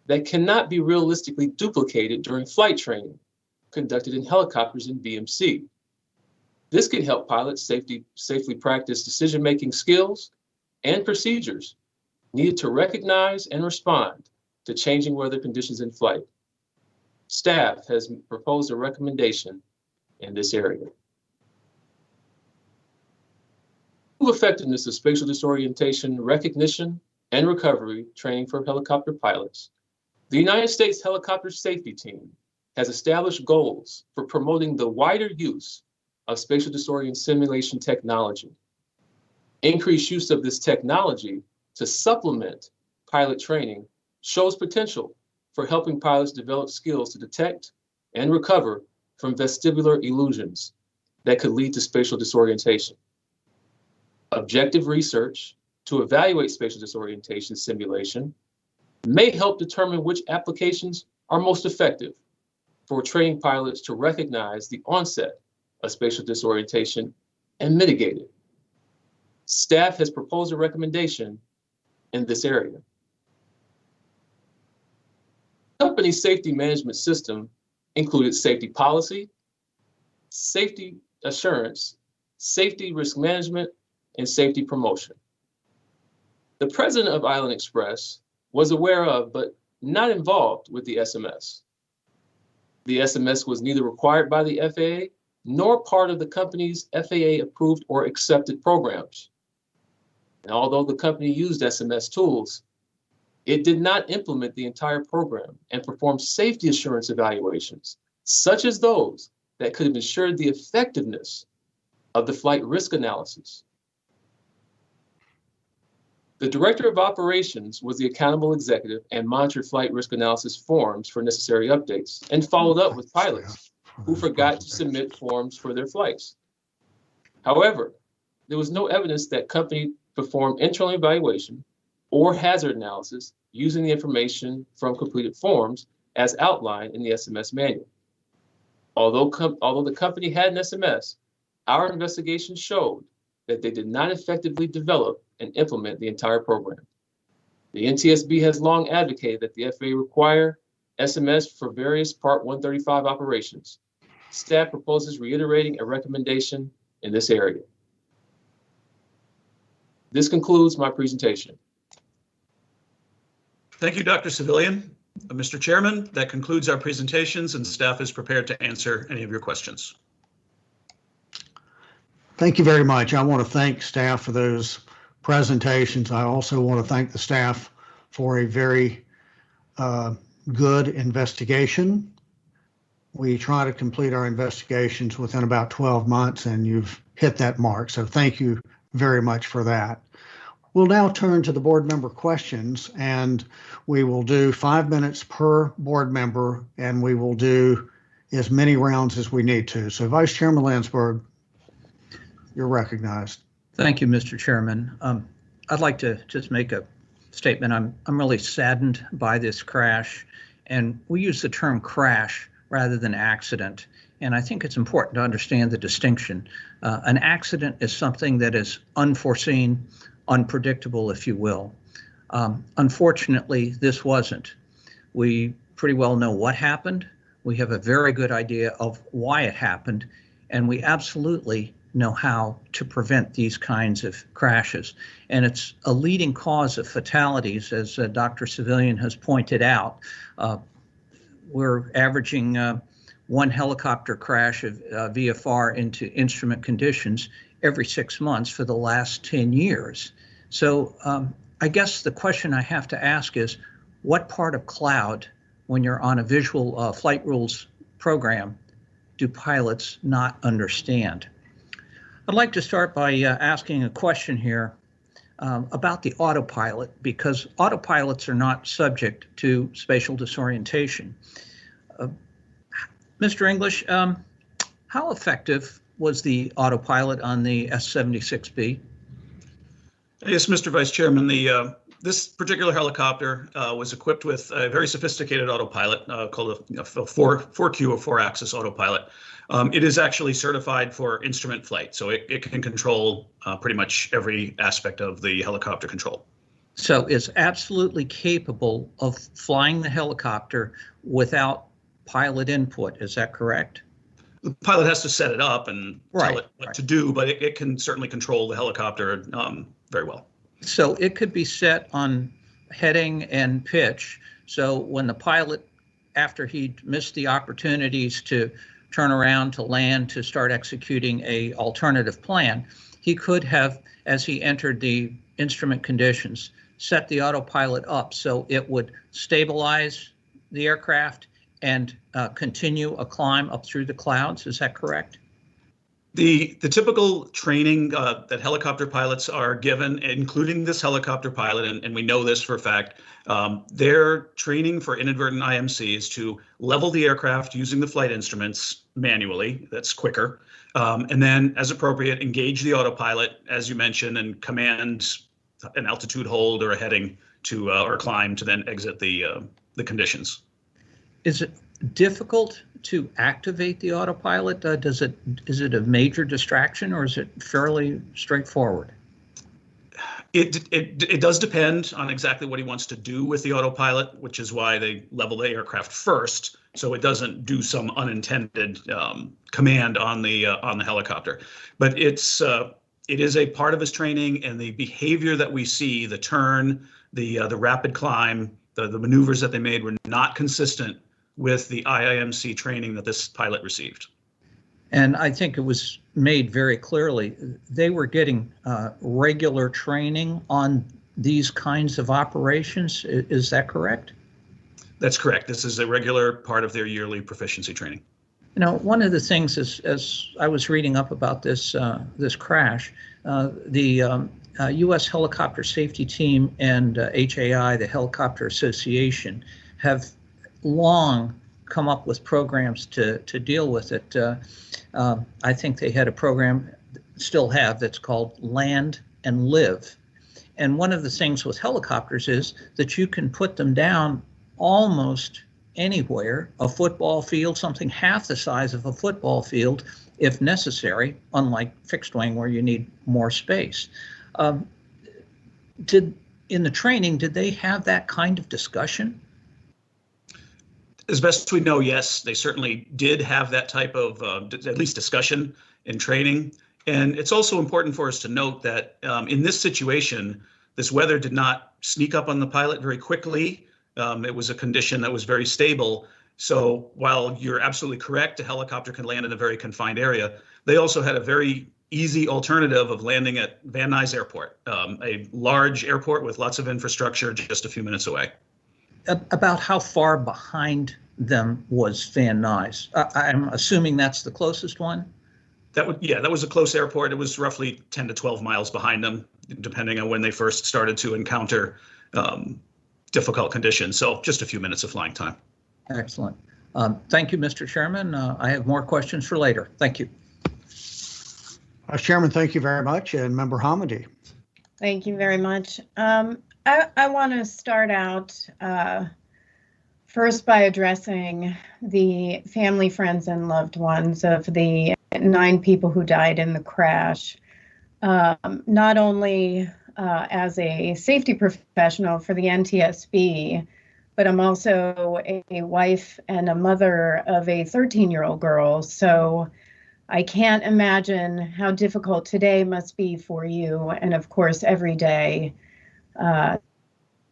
that cannot be realistically duplicated during flight training conducted in helicopters in VMC. This can help pilots safely practice decision-making skills and procedures needed to recognize and respond to changing weather conditions in flight. Staff has proposed a recommendation in this area. The effectiveness of spatial disorientation recognition and recovery training for helicopter pilots, the United States Helicopter Safety Team has established goals for promoting the wider use of spatial disorientation simulation technology. Increased use of this technology to supplement pilot training shows potential for helping pilots develop skills to detect and recover from vestibular illusions that could lead to spatial disorientation. Objective research to evaluate spatial disorientation simulation may help determine which applications are most effective for training pilots to recognize the onset of spatial disorientation and mitigate it. Staff has proposed a recommendation in this area. Company safety management system included safety policy, safety assurance, safety risk management, and safety promotion. The president of Island Express was aware of, but not involved with the SMS. The SMS was neither required by the FAA nor part of the company's FAA approved or accepted programs. And although the company used SMS tools, it did not implement the entire program and perform safety assurance evaluations, such as those that could have ensured the effectiveness of the flight risk analysis. The Director of Operations was the accountable executive and monitored flight risk analysis forms for necessary updates and followed up with pilots who forgot to submit forms for their flights. However, there was no evidence that company performed internal evaluation or hazard analysis using the information from completed forms as outlined in the SMS manual. Although the company had an SMS, our investigation showed that they did not effectively develop and implement the entire program. The NTSB has long advocated that the FAA require SMS for various Part 135 operations. Staff proposes reiterating a recommendation in this area. This concludes my presentation. Thank you, Dr. Civilian. Mr. Chairman, that concludes our presentations, and staff is prepared to answer any of your questions. Thank you very much. I want to thank staff for those presentations. I also want to thank the staff for a very good investigation. We try to complete our investigations within about 12 months, and you've hit that mark. So thank you very much for that. We'll now turn to the board member questions, and we will do 5 minutes per board member, and we will do as many rounds as we need to. So Vice Chairman Landsberg, you're recognized. Thank you, Mr. Chairman. I'd like to just make a statement. I'm really saddened by this crash, and we use the term crash rather than accident. And I think it's important to understand the distinction. An accident is something that is unforeseen, unpredictable, if you will. Unfortunately, this wasn't. We pretty well know what happened. We have a very good idea of why it happened, and we absolutely know how to prevent these kinds of crashes. And it's a leading cause of fatalities, as Dr. Civilian has pointed out. We're averaging one helicopter crash of VFR into instrument conditions every 6 months for the last 10 years. So I guess the question I have to ask is, what part of cloud, when you're on a visual flight rules program, do pilots not understand? I'd like to start by asking a question here about the autopilot, because autopilots are not subject to spatial disorientation. Mr. English, how effective was the autopilot on the S-76B? Yes, Mr. Vice Chairman, this particular helicopter was equipped with a very sophisticated autopilot called a 4Q or 4-axis autopilot. It is actually certified for instrument flight, so it can control pretty much every aspect of the helicopter control. So it's absolutely capable of flying the helicopter without pilot input, is that correct? The pilot has to set it up and tell it what to do, but it can certainly control the helicopter very well. So it could be set on heading and pitch. So when the pilot, after he missed the opportunities to turn around to land to start executing a alternative plan, he could have, as he entered the instrument conditions, set the autopilot up so it would stabilize the aircraft and continue a climb up through the clouds. Is that correct? The typical training that helicopter pilots are given, including this helicopter pilot, and we know this for a fact, their training for inadvertent IMC is to level the aircraft using the flight instruments manually. That's quicker. And then, as appropriate, engage the autopilot, as you mentioned, and command an altitude hold or a heading to or climb to then exit the conditions. Is it difficult to activate the autopilot? Is it a major distraction, or is it fairly straightforward? It does depend on exactly what he wants to do with the autopilot, which is why they level the aircraft first, so it doesn't do some unintended command on the helicopter. But it is a part of his training, and the behavior that we see, the turn, the rapid climb, the maneuvers that they made were not consistent with the IIMC training that this pilot received. And I think it was made very clearly, they were getting regular training on these kinds of operations. Is that correct? That's correct. This is a regular part of their yearly proficiency training. You know, one of the things is, as I was reading up about this this crash, the U.S. Helicopter Safety Team and HAI, the Helicopter Association, have long come up with programs to deal with it. I think they had a program, still have, that's called Land and Live. And one of the things with helicopters is that you can put them down almost anywhere, a football field, something half the size of a football field, if necessary, unlike fixed wing where you need more space. In the training, did they have that kind of discussion? As best we know, yes, they certainly did have that type of at least discussion in training. And it's also important for us to note that in this situation, this weather did not sneak up on the pilot very quickly. It was a condition that was very stable. So while you're absolutely correct, a helicopter can land in a very confined area, they also had a very easy alternative of landing at Van Nuys Airport, a large airport with lots of infrastructure just a few minutes away. About how far behind them was Van Nuys? I'm assuming that's the closest one? That was a close airport. It was roughly 10 to 12 miles behind them, depending on when they first started to encounter difficult conditions. So just a few minutes of flying time. Excellent. Thank you, Mr. Chairman. I have more questions for later. Thank you. Chairman, thank you very much. And Member Hamady. Thank you very much. I want to start out first by addressing the family, friends, and loved ones of the 9 people who died in the crash. Not only as a safety professional for the NTSB, but I'm also a wife and a mother of a 13-year-old girl. So I can't imagine how difficult today must be for you, and of course every day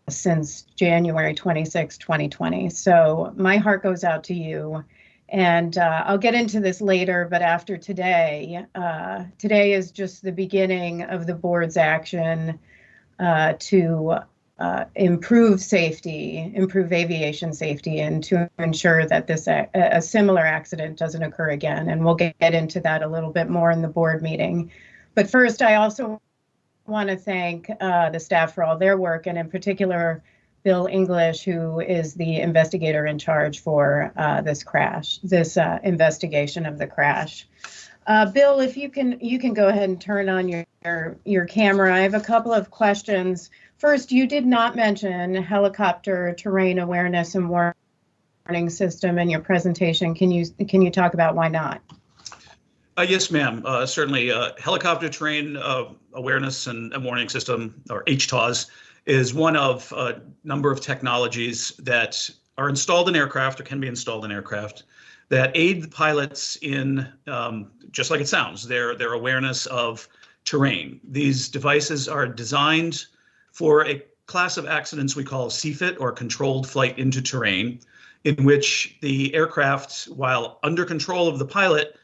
since January 26, 2020. So my heart goes out to you. And I'll get into this later, but after today, today is just the beginning of the board's action to improve safety, improve aviation safety, and to ensure that a similar accident doesn't occur again. And we'll get into that a little bit more in the board meeting. But first, I also want to thank the staff for all their work, and in particular, Bill English, who is the investigator in charge for this investigation of the crash. Bill, if you can go ahead and turn on your camera. I have a couple of questions. First, you did not mention helicopter terrain awareness and warning system in your presentation. Can you talk about why not? Yes, ma'am. Certainly, helicopter terrain awareness and warning system, or HTAWS, is one of a number of technologies that are installed in aircraft or can be installed in aircraft that aid the pilots in, just like it sounds, their awareness of terrain. These devices are designed for a class of accidents we call CFIT, or controlled flight into terrain, in which the aircraft, while under control of the pilot,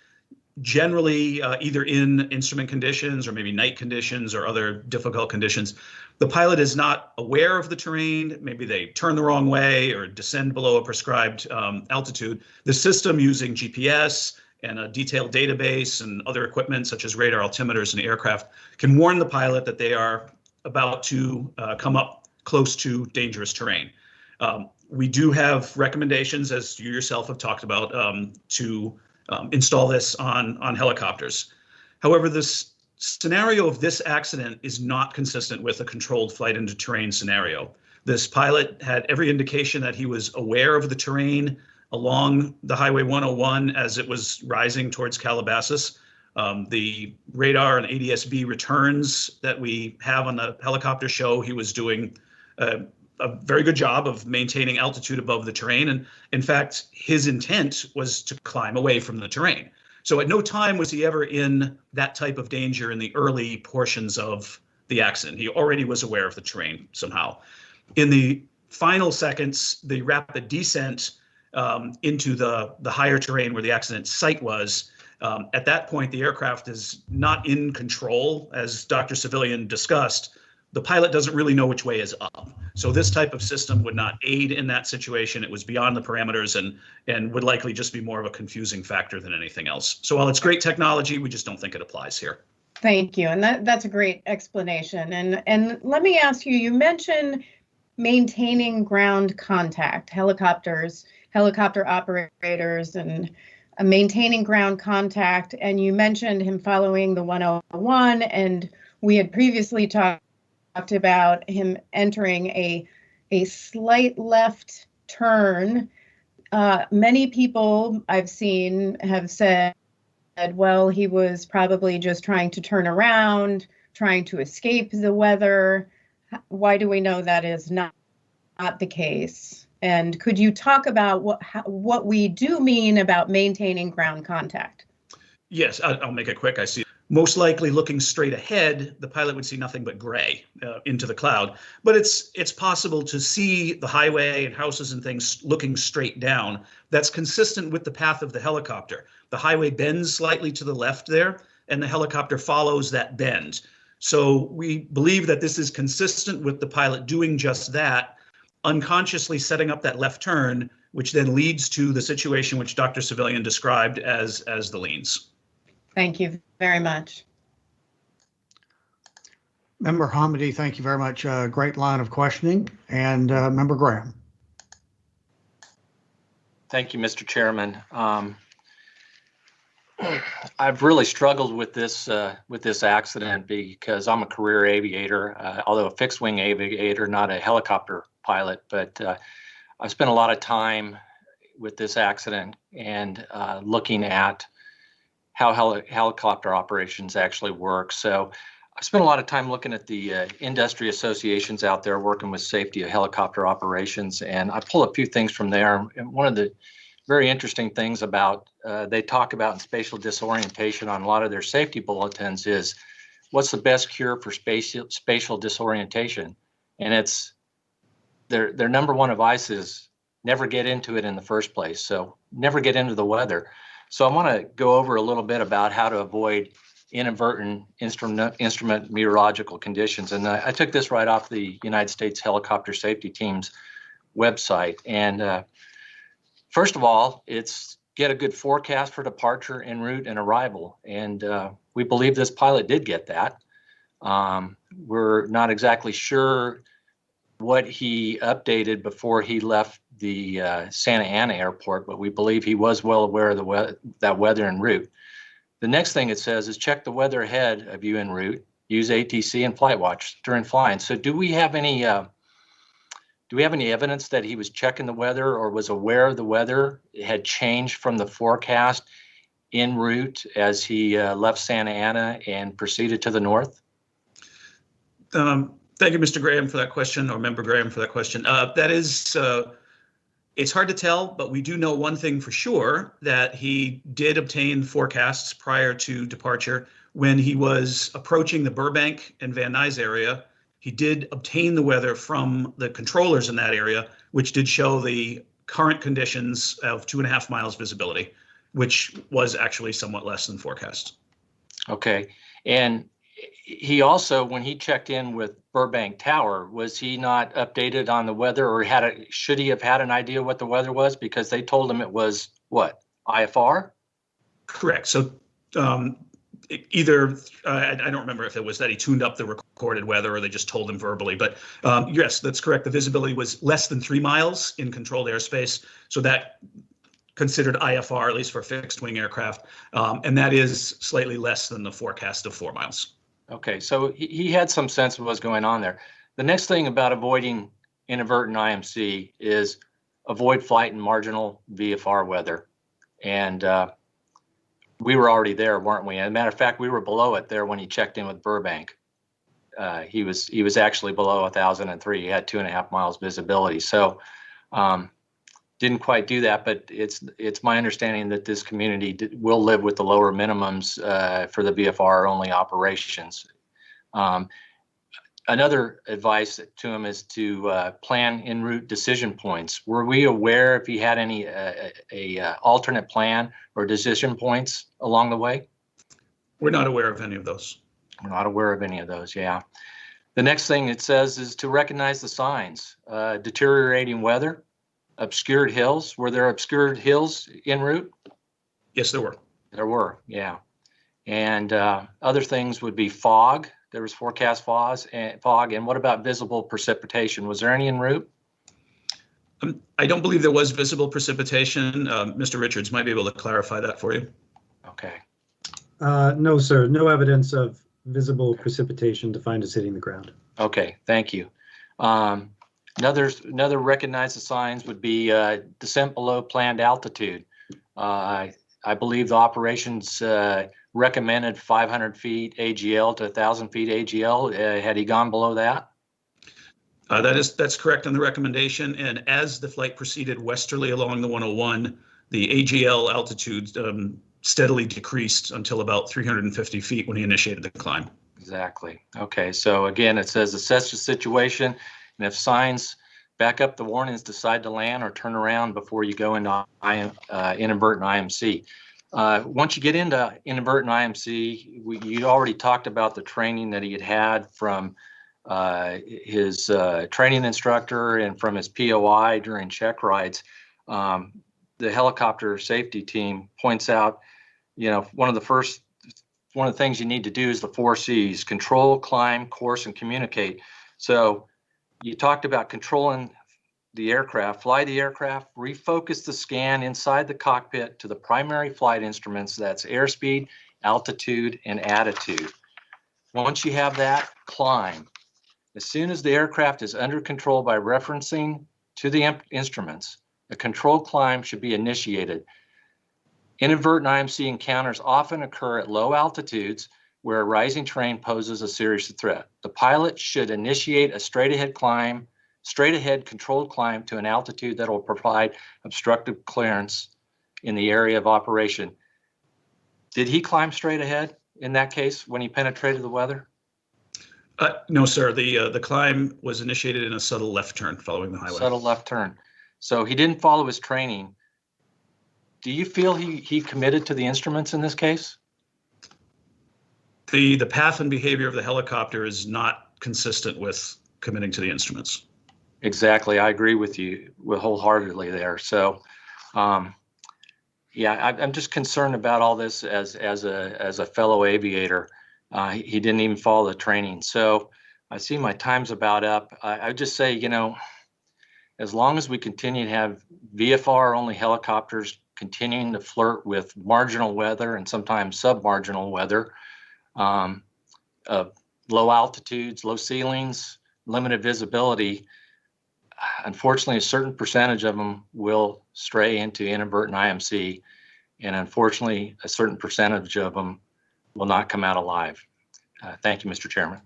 generally either in instrument conditions or maybe night conditions or other difficult conditions, the pilot is not aware of the terrain. Maybe they turn the wrong way or descend below a prescribed altitude. The system, using GPS and a detailed database and other equipment such as radar altimeters in the aircraft, can warn the pilot that they are about to come up close to dangerous terrain. We do have recommendations, as you yourself have talked about, to install this on helicopters. However, this scenario of this accident is not consistent with a controlled flight into terrain scenario. This pilot had every indication that he was aware of the terrain along the Highway 101 as it was rising towards Calabasas. The radar and ADSB returns that we have on the helicopter show he was doing a very good job of maintaining altitude above the terrain. And in fact, his intent was to climb away from the terrain. So at no time was he ever in that type of danger in the early portions of the accident. He already was aware of the terrain somehow. In the final seconds, the rapid descent into the higher terrain where the accident site was, at that point, the aircraft is not in control, as Dr. Civilian discussed. The pilot doesn't really know which way is up. So this type of system would not aid in that situation. It was beyond the parameters and would likely just be more of a confusing factor than anything else. So while it's great technology, we just don't think it applies here. Thank you. And that's a great explanation. And let me ask you, you mentioned maintaining ground contact, helicopter operators, and maintaining ground contact. And you mentioned him following the 101, and we had previously talked about him entering a slight left turn. Many people I've seen have said, well, he was probably just trying to turn around, trying to escape the weather. Why do we know that is not the case? And could you talk about what we do mean about maintaining ground contact? Yes, I'll make it quick. I see. Most likely, looking straight ahead, the pilot would see nothing but gray into the cloud. But it's possible to see the highway and houses and things looking straight down. That's consistent with the path of the helicopter. The highway bends slightly to the left there, and the helicopter follows that bend. So we believe that this is consistent with the pilot doing just that, unconsciously setting up that left turn, which then leads to the situation which Dr. Civilian described as the leans. Thank you very much. Member Hamidi, thank you very much. Great line of questioning. And Member Graham. Thank you, Mr. Chairman. I've really struggled with this accident because I'm a career aviator, although a fixed wing aviator, not a helicopter pilot. But I've spent a lot of time with this accident and looking at how helicopter operations actually work. So I spent a lot of time looking at the industry associations out there working with safety of helicopter operations, and I pull a few things from there. And one of the very interesting things about they talk about in spatial disorientation on a lot of their safety bulletins is what's the best cure for spatial disorientation, and it's their number one advice is never get into it in the first place. So never get into the weather. So I want to go over a little bit about how to avoid inadvertent instrument meteorological conditions. And I took this right off the United States Helicopter Safety Team's website. And first of all, it's get a good forecast for departure, en route, and arrival. And we believe this pilot did get that. We're not exactly sure what he updated before he left the Santa Ana airport, but we believe he was well aware of that weather en route. The next thing it says is check the weather ahead of you en route, use ATC and flight watch during flying. So do we have any evidence that he was checking the weather or was aware of the weather? It had changed from the forecast en route as he left Santa Ana and proceeded to the north? Thank you, Mr. Graham, for that question, or Member Graham for that question. That is, it's hard to tell, but we do know one thing for sure, that he did obtain forecasts prior to departure. When he was approaching the Burbank and Van Nuys area, he did obtain the weather from the controllers in that area, which did show the current conditions of 2.5 miles visibility, which was actually somewhat less than forecast. Okay. And he also, when he checked in with Burbank Tower, was he not updated on the weather, or should he have had an idea what the weather was? Because they told him it was what, IFR? Correct. So either, I don't remember if it was that he tuned up the recorded weather or they just told him verbally, but yes, that's correct. The visibility was less than 3 miles in controlled airspace. So that considered IFR, at least for fixed wing aircraft. And that is slightly less than the forecast of 4 miles. Okay, so he had some sense of what's going on there. The next thing about avoiding inadvertent IMC is avoid flight in marginal VFR weather. And we were already there, weren't we? As a matter of fact, we were below it there when he checked in with Burbank. He was actually below 1,003. He had 2.5 miles visibility. So didn't quite do that, but it's my understanding that this community will live with the lower minimums for the VFR only operations. Another advice to him is to plan en route decision points. Were we aware if he had any alternate plan or decision points along the way? We're not aware of any of those. We're not aware of any of those, yeah. The next thing it says is to recognize the signs. Deteriorating weather, obscured hills. Were there obscured hills en route? Yes, there were. There were, yeah. And other things would be fog. There was forecast fog. And what about visible precipitation? Was there any en route? I don't believe there was visible precipitation. Mr. Richards might be able to clarify that for you. Okay. No, sir. No evidence of visible precipitation defined as hitting the ground. Okay, thank you. Another recognized signs would be descent below planned altitude. I believe the operations recommended 500 feet AGL to 1,000 feet AGL. Had he gone below that? That's correct on the recommendation. And as the flight proceeded westerly along the 101, the AGL altitude steadily decreased until about 350 feet when he initiated the climb. Exactly. Okay. So again, it says assess the situation, and if signs back up the warnings, decide to land or turn around before you go into inadvertent IMC. Once you get into inadvertent IMC, you already talked about the training that he had from his training instructor and from his POI during check rides. The helicopter safety team points out, one of the things you need to do is the 4 C's: control, climb, course, and communicate. So you talked about controlling the aircraft, fly the aircraft, refocus the scan inside the cockpit to the primary flight instruments. That's airspeed, altitude, and attitude. Once you have that, climb. As soon as the aircraft is under control by referencing to the instruments, a control climb should be initiated. Inadvertent IMC encounters often occur at low altitudes where a rising terrain poses a serious threat. The pilot should initiate a straight ahead controlled climb to an altitude that will provide obstructive clearance in the area of operation. Did he climb straight ahead in that case when he penetrated the weather? No, sir. The climb was initiated in a subtle left turn following the highway. Subtle left turn. So he didn't follow his training. Do you feel he committed to the instruments in this case? The path and behavior of the helicopter is not consistent with committing to the instruments. Exactly. I agree with you wholeheartedly there. So, yeah, I'm just concerned about all this as a fellow aviator. He didn't even follow the training. So I see my time's about up. I just say, as long as we continue to have VFR only helicopters continuing to flirt with marginal weather and sometimes submarginal weather, low altitudes, low ceilings, limited visibility, unfortunately, a certain percentage of them will stray into inadvertent IMC, and unfortunately, a certain percentage of them will not come out alive. Thank you, Mr. Chairman.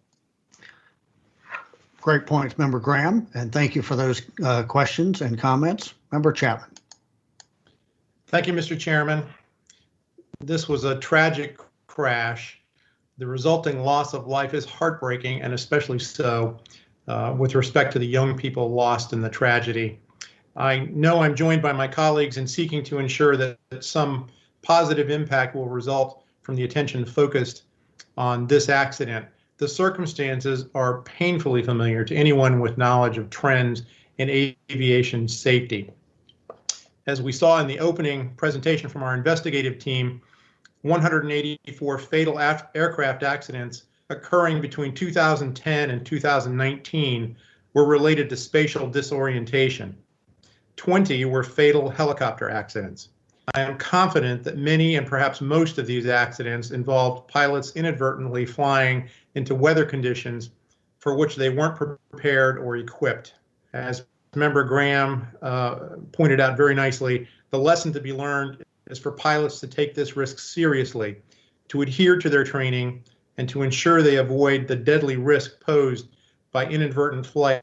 Great points, Member Graham, and thank you for those questions and comments. Member Chapman. Thank you, Mr. Chairman. This was a tragic crash. The resulting loss of life is heartbreaking, and especially so with respect to the young people lost in the tragedy. I know I'm joined by my colleagues in seeking to ensure that some positive impact will result from the attention focused on this accident. The circumstances are painfully familiar to anyone with knowledge of trends in aviation safety. As we saw in the opening presentation from our investigative team, 184 fatal aircraft accidents occurring between 2010 and 2019 were related to spatial disorientation. 20 were fatal helicopter accidents. I am confident that many and perhaps most of these accidents involved pilots inadvertently flying into weather conditions for which they weren't prepared or equipped. As Member Graham pointed out very nicely, the lesson to be learned is for pilots to take this risk seriously, to adhere to their training, and to ensure they avoid the deadly risk posed by inadvertent flight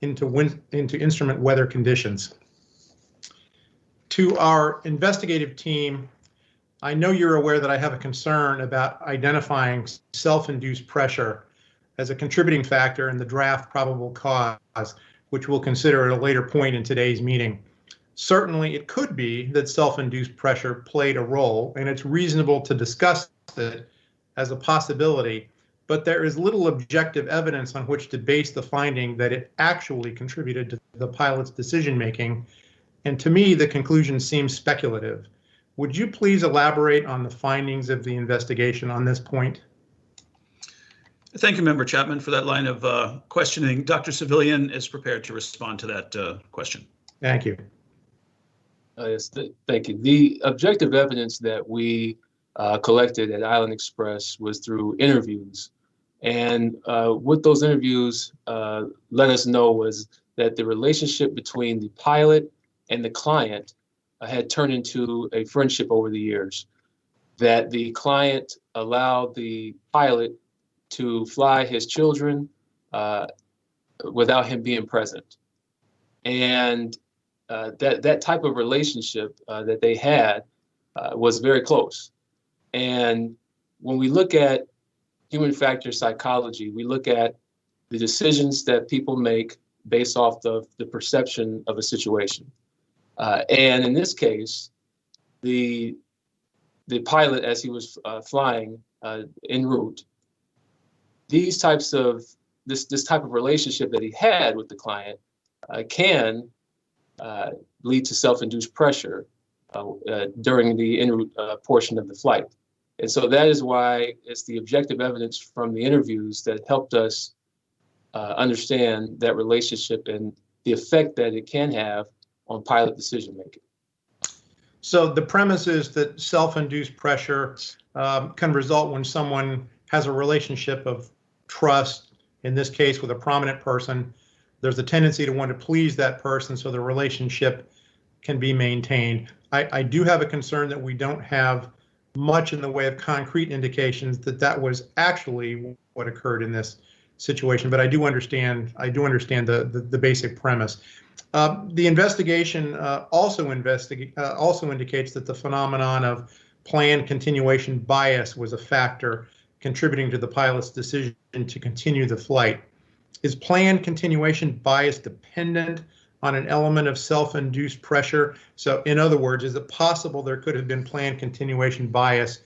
into instrument weather conditions. To our investigative team, I know you're aware that I have a concern about identifying self-induced pressure as a contributing factor in the draft probable cause, which we'll consider at a later point in today's meeting. Certainly, it could be that self-induced pressure played a role, and it's reasonable to discuss it as a possibility, but there is little objective evidence on which to base the finding that it actually contributed to the pilot's decision-making, and to me, the conclusion seems speculative. Would you please elaborate on the findings of the investigation on this point? Thank you, Member Chapman, for that line of questioning. Dr. Civilian is prepared to respond to that question. Thank you. Yes, thank you. The objective evidence that we collected at Island Express was through interviews. And what those interviews let us know was that the relationship between the pilot and the client had turned into a friendship over the years, that the client allowed the pilot to fly his children without him being present. And that type of relationship that they had was very close. And when we look at human factor psychology, we look at the decisions that people make based off of the perception of a situation. And in this case, the the pilot as he was flying en route. These types of this type of relationship that he had with the client can lead to self-induced pressure during the en route portion of the flight. And so that is why it's the objective evidence from the interviews that helped us understand that relationship and the effect that it can have on pilot decision making. So the premise is that self-induced pressure can result when someone has a relationship of trust, in this case with a prominent person. There's a tendency to want to please that person so the relationship can be maintained. I do have a concern that we don't have much in the way of concrete indications that that was actually what occurred in this situation, but I do understand the basic premise. The investigation also indicates that the phenomenon of planned continuation bias was a factor contributing to the pilot's decision to continue the flight. Is planned continuation bias dependent on an element of self-induced pressure? So in other words, is it possible there could have been planned continuation bias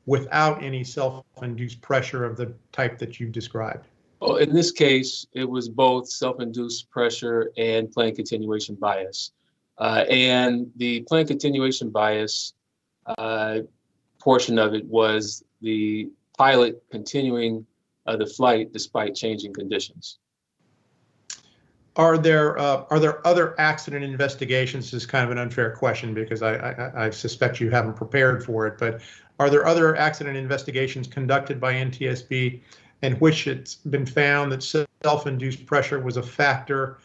without any self-induced pressure of the type that you've described? Well, in this case, it was both self-induced pressure and planned continuation bias. And the planned continuation bias portion of it was the pilot continuing the flight despite changing conditions. Are there other accident investigations? This is kind of an unfair question because I suspect you haven't prepared for it, but are there other accident investigations conducted by NTSB in which it's been found that self-induced pressure was a factor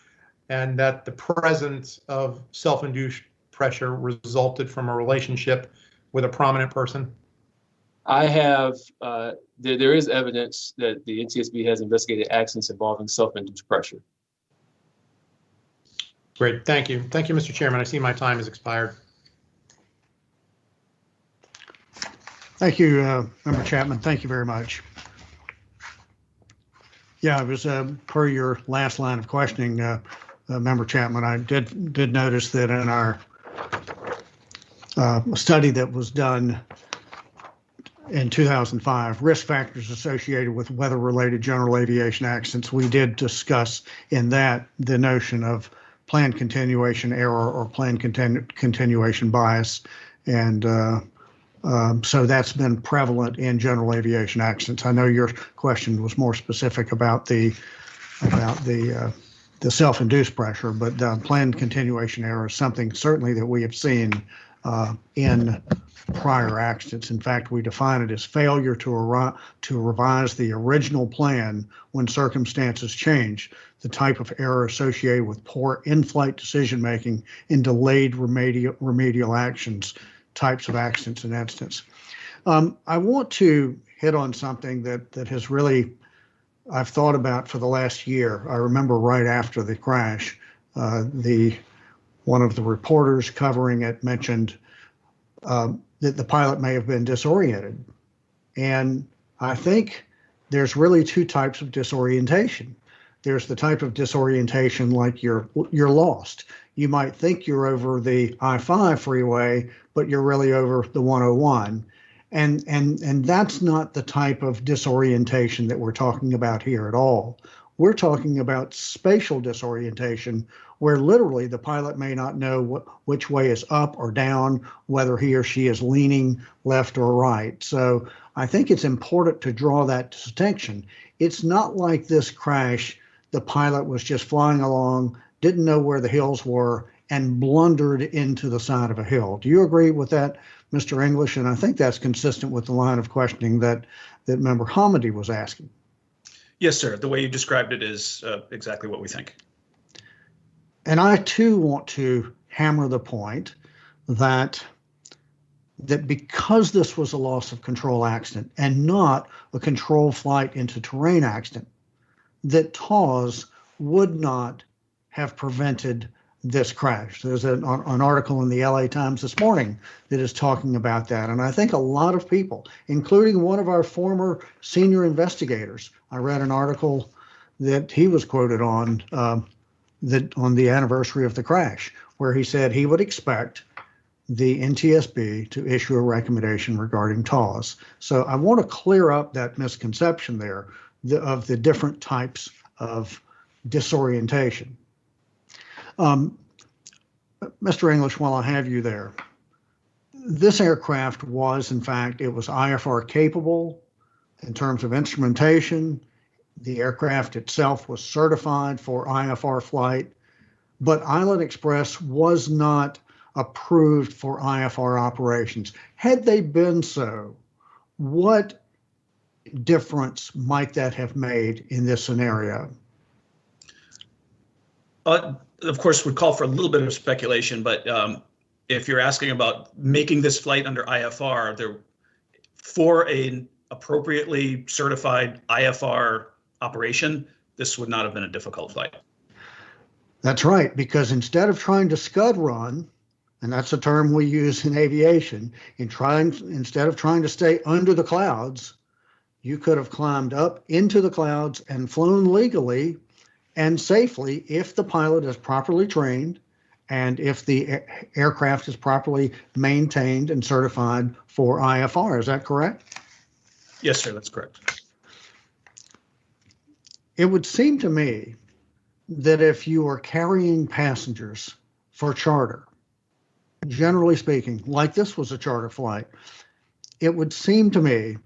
and that the presence of self-induced pressure resulted from a relationship with a prominent person? I have, there is evidence that the NTSB has investigated accidents involving self-induced pressure. Great, thank you. Thank you, Mr. Chairman. I see my time has expired. Thank you, Member Chapman. Thank you very much. Yeah, it was per your last line of questioning, Member Chapman. I did notice that in our study that was done in 2005, risk factors associated with weather-related general aviation accidents, we did discuss in that the notion of planned continuation error or planned continuation bias, and so that's been prevalent in general aviation accidents. I know your question was more specific about the self-induced pressure, but planned continuation error is something certainly that we have seen in prior accidents. In fact, we define it as failure to revise the original plan when circumstances change, the type of error associated with poor in-flight decision-making and delayed remedial actions, types of accidents and incidents. I want to hit on something that has really, I've thought about for the last year. I remember right after the crash, one of the reporters covering it mentioned that the pilot may have been disoriented. And I think there's really two types of disorientation. There's the type of disorientation like you're lost. You might think you're over the I-5 freeway, but you're really over the 101. And that's not the type of disorientation that we're talking about here at all. We're talking about spatial disorientation, where literally the pilot may not know which way is up or down, whether he or she is leaning left or right. So I think it's important to draw that distinction. It's not like this crash, the pilot was just flying along, didn't know where the hills were, and blundered into the side of a hill. Do you agree with that, Mr. English? And I think that's consistent with the line of questioning that Member Hamidi was asking. Yes, sir. The way you described it is exactly what we think. And I too want to hammer the point that because this was a loss of control accident and not a control flight into terrain accident, that TAWS would not have prevented this crash. There's an article in the LA Times this morning that is talking about that. And I think a lot of people, including one of our former senior investigators, I read an article that he was quoted on on the anniversary of the crash, where he said he would expect the NTSB to issue a recommendation regarding TAWS. So I want to clear up that misconception there of the different types of disorientation. Mr. English, while I have you there, this aircraft was, in fact, it was IFR capable in terms of instrumentation. The aircraft itself was certified for IFR flight, but Island Express was not approved for IFR operations. Had they been so, what difference might that have made in this scenario? Of course, would call for a little bit of speculation, but if you're asking about making this flight under IFR, for an appropriately certified IFR operation, this would not have been a difficult flight. That's right, because instead of trying to scud run, and that's a term we use in aviation, instead of trying to stay under the clouds, you could have climbed up into the clouds and flown legally and safely if the pilot is properly trained and if the aircraft is properly maintained and certified for IFR. Is that correct? Yes, sir, that's correct. It would seem to me that if you are carrying passengers for charter, generally speaking, like this was a charter flight, it would seem to me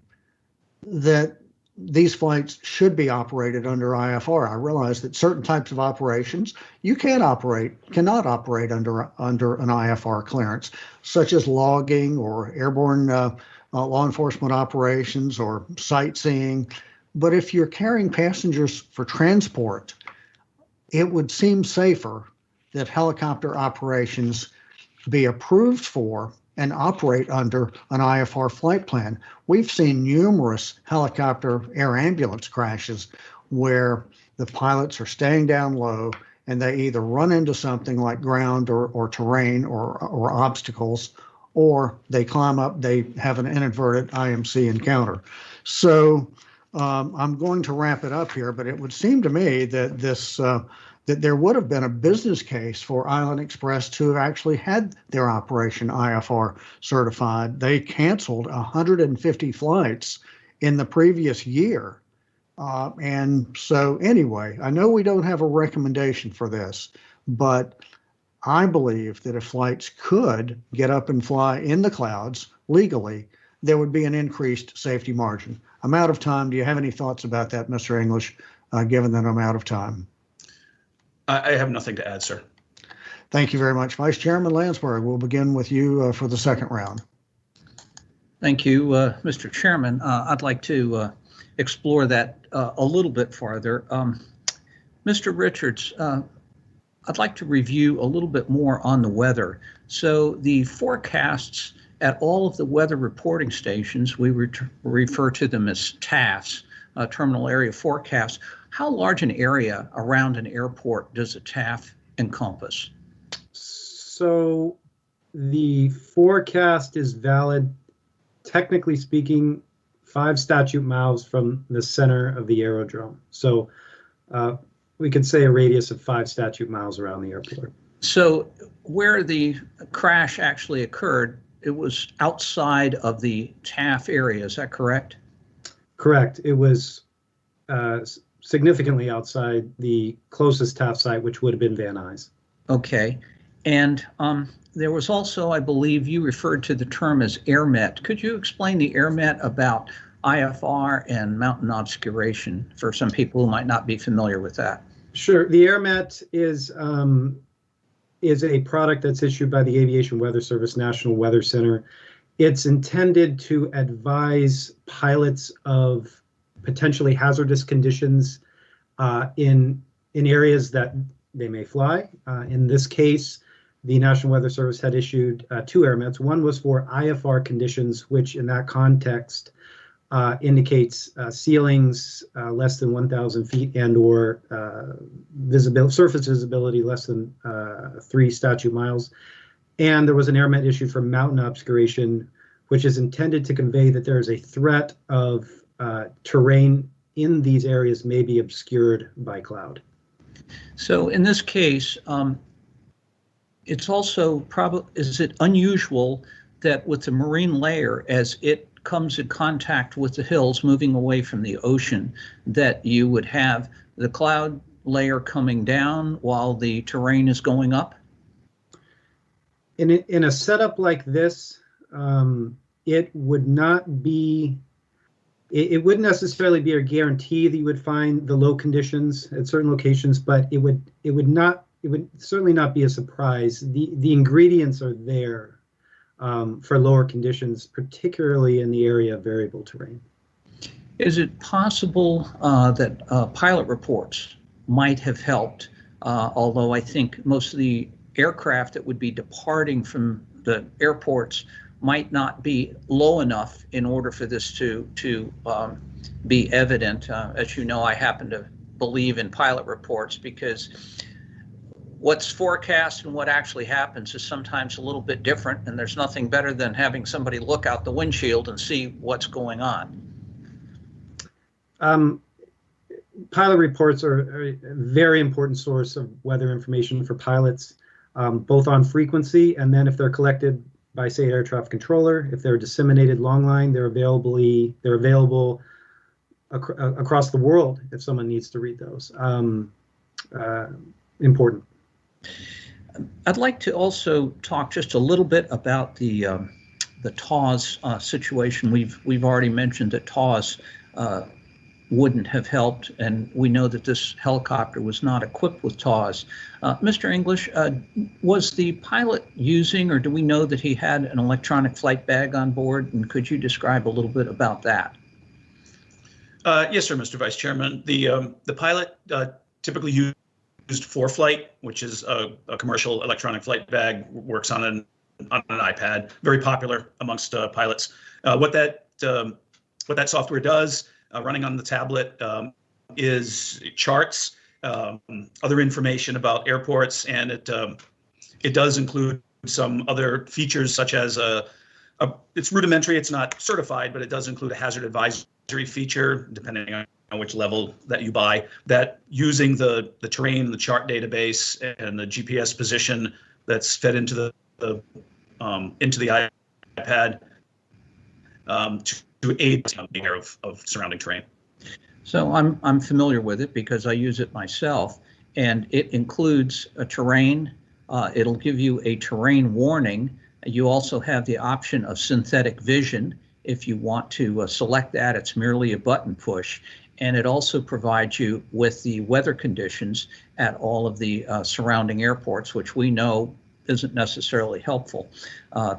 that these flights should be operated under IFR. I realize that certain types of operations you cannot operate under an IFR clearance, such as logging or airborne law enforcement operations or sightseeing. But if you're carrying passengers for transport, it would seem safer that helicopter operations be approved for and operate under an IFR flight plan. We've seen numerous helicopter air ambulance crashes where the pilots are staying down low and they either run into something like ground or terrain or obstacles, or they climb up, they have an inadvertent IMC encounter. So I'm going to wrap it up here, but it would seem to me that that there would have been a business case for Island Express to have actually had their operation IFR certified. They canceled 150 flights in the previous year. And so anyway, I know we don't have a recommendation for this, but I believe that if flights could get up and fly in the clouds legally, there would be an increased safety margin. I'm out of time. Do you have any thoughts about that, Mr. English, given that I'm out of time? I have nothing to add, sir. Thank you very much. Vice Chairman Landsberg, we'll begin with you for the second round. Thank you, Mr. Chairman. I'd like to explore that a little bit farther. Mr. Richards, I'd like to review a little bit more on the weather. So the forecasts at all of the weather reporting stations, we refer to them as TAFs, terminal area forecasts. How large an area around an airport does a TAF encompass? So the forecast is valid, technically speaking, 5 statute miles from the center of the aerodrome. So we could say a radius of 5 statute miles around the airport. So where the crash actually occurred, it was outside of the TAF area, is that correct? Correct. It was significantly outside the closest TAF site, which would have been Van Nuys. Okay. And there was also, I believe you referred to the term as AirMet. Could you explain the AirMet about IFR and mountain obscuration for some people who might not be familiar with that? Sure. The AirMet is a product that's issued by the Aviation Weather Service National Weather Center. It's intended to advise pilots of potentially hazardous conditions in areas that they may fly. In this case, the National Weather Service had issued 2 AirMets. One was for IFR conditions, which in that context indicates ceilings less than 1,000 feet and or surface visibility less than 3 statute miles. And there was an AirMet issued for mountain obscuration, which is intended to convey that there is a threat of terrain in these areas may be obscured by cloud. So in this case, it's also probably, is it unusual that with the marine layer, as it comes in contact with the hills moving away from the ocean, that you would have the cloud layer coming down while the terrain is going up? In a setup like this, it would not be, it wouldn't necessarily be a guarantee that you would find the low conditions at certain locations, but it would certainly not be a surprise. The ingredients are there for lower conditions, particularly in the area of variable terrain. Is it possible that pilot reports might have helped, although I think most of the aircraft that would be departing from the airports might not be low enough in order for this to be evident? As you know, I happen to believe in pilot reports because what's forecast and what actually happens is sometimes a little bit different, and there's nothing better than having somebody look out the windshield and see what's going on. Pilot reports are a very important source of weather information for pilots, both on frequency and then if they're collected by, say, air traffic controller. If they're disseminated long line, they're available across the world if someone needs to read those. Important. I'd like to also talk just a little bit about the TAWS situation. We've already mentioned that TAWS wouldn't have helped, and we know that this helicopter was not equipped with TAWS. Mr. English, was the pilot using, or do we know that he had an electronic flight bag on board? And could you describe a little bit about that? Yes, sir, Mr. Vice Chairman. The pilot typically used ForeFlight, which is a commercial electronic flight bag, works on an iPad, very popular amongst pilots. What that software does, running on the tablet, is charts, other information about airports, and it does include some other features such as it's rudimentary, it's not certified, but it does include a hazard advisory feature, depending on which level that you buy, that using the terrain, the chart database, and the GPS position that's fed into the iPad to aid the aware of surrounding terrain. So I'm familiar with it because I use it myself, and it includes a terrain. It'll give you a terrain warning. You also have the option of synthetic vision. If you want to select that, it's merely a button push. And it also provides you with the weather conditions at all of the surrounding airports, which we know isn't necessarily helpful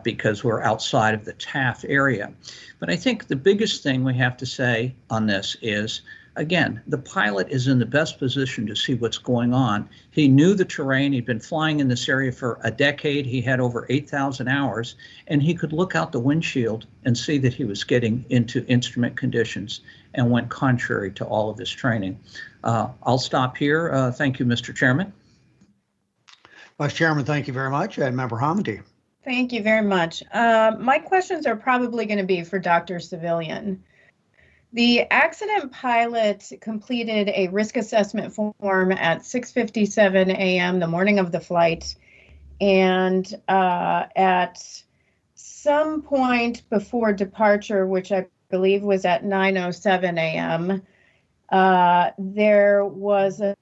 because we're outside of the TAF area. But I think the biggest thing we have to say on this is, again, the pilot is in the best position to see what's going on. He knew the terrain. He'd been flying in this area for a decade. He had over 8,000 hours, and he could look out the windshield and see that he was getting into instrument conditions and went contrary to all of his training. I'll stop here. Thank you, Mr. Chairman. Vice Chairman, thank you very much. And Member Hamidi. Thank you very much. My questions are probably going to be for Dr. Civilian. The accident pilot completed a risk assessment form at 6:57 a.m. the morning of the flight, and at some point before departure, which I believe was at 9:07 a.m., there was a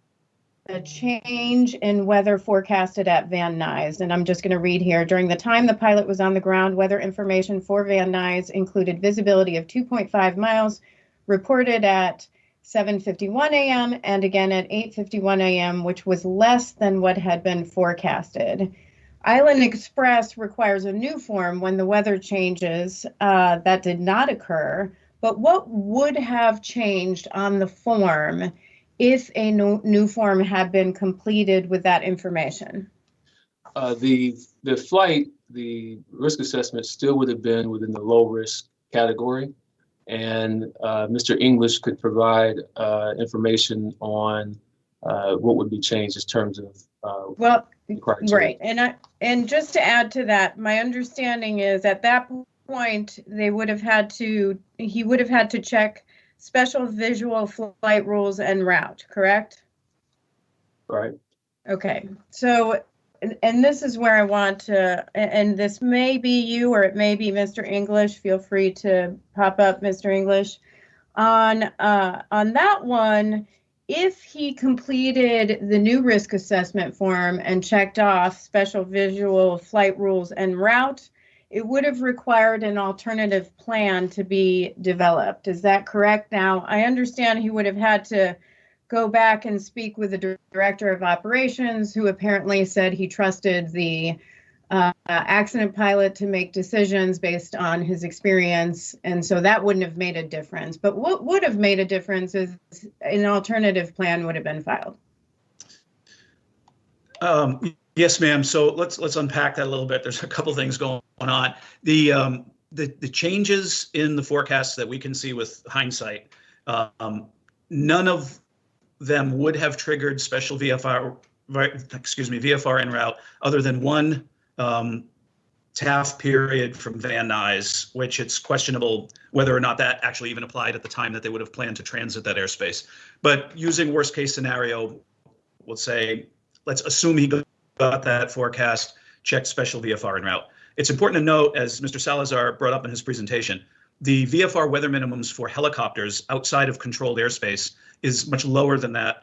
change in weather forecasted at Van Nuys. And I'm just going to read here. During the time the pilot was on the ground, weather information for Van Nuys included visibility of 2.5 miles, reported at 7:51 a.m. and again at 8:51 a.m., which was less than what had been forecasted. Island Express requires a new form when the weather changes. That did not occur. But what would have changed on the form if a new form had been completed with that information? The flight, the risk assessment still would have been within the low risk category. And Mr. English could provide information on what would be changed in terms of well, right. And just to add to that, my understanding is at that point he would have had to check special visual flight rules and route, correct? Right. Okay. So and this is where I want to, and this may be you or it may be Mr. English. Feel free to pop up, Mr. English. On that one, if he completed the new risk assessment form and checked off special visual flight rules and route, it would have required an alternative plan to be developed. Is that correct? Now, I understand he would have had to go back and speak with the director of operations, who apparently said he trusted the accident pilot to make decisions based on his experience. And so that wouldn't have made a difference. But what would have made a difference is an alternative plan would have been filed. Yes, ma'am. So let's unpack that a little bit. There's a couple things going on. The changes in the forecasts that we can see with hindsight, none of them would have triggered special VFR en route, other than one TAF period from Van Nuys, which it's questionable whether or not that actually even applied at the time that they would have planned to transit that airspace. But using worst case scenario, let's assume he got that forecast, checked special VFR en route. It's important to note, as Mr. Salazar brought up in his presentation, the VFR weather minimums for helicopters outside of controlled airspace is much lower than that.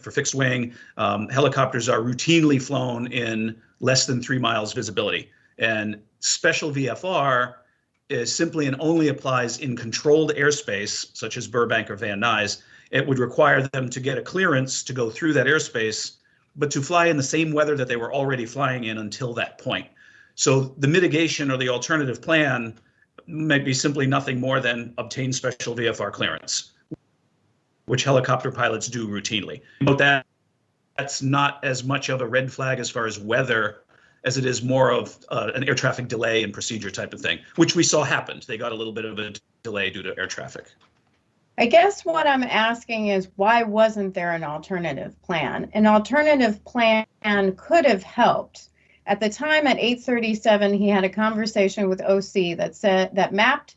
For fixed wing, helicopters are routinely flown in less than 3 miles visibility. And special VFR is simply and only applies in controlled airspace, such as Burbank or Van Nuys. It would require them to get a clearance to go through that airspace, but to fly in the same weather that they were already flying in until that point. So the mitigation or the alternative plan might be simply nothing more than obtain special VFR clearance, which helicopter pilots do routinely. But that's not as much of a red flag as far as weather as it is more of an air traffic delay and procedure type of thing, which we saw happened. They got a little bit of a delay due to air traffic. I guess what I'm asking is, why wasn't there an alternative plan? An alternative plan could have helped. At the time at 8:37, he had a conversation with OC that mapped.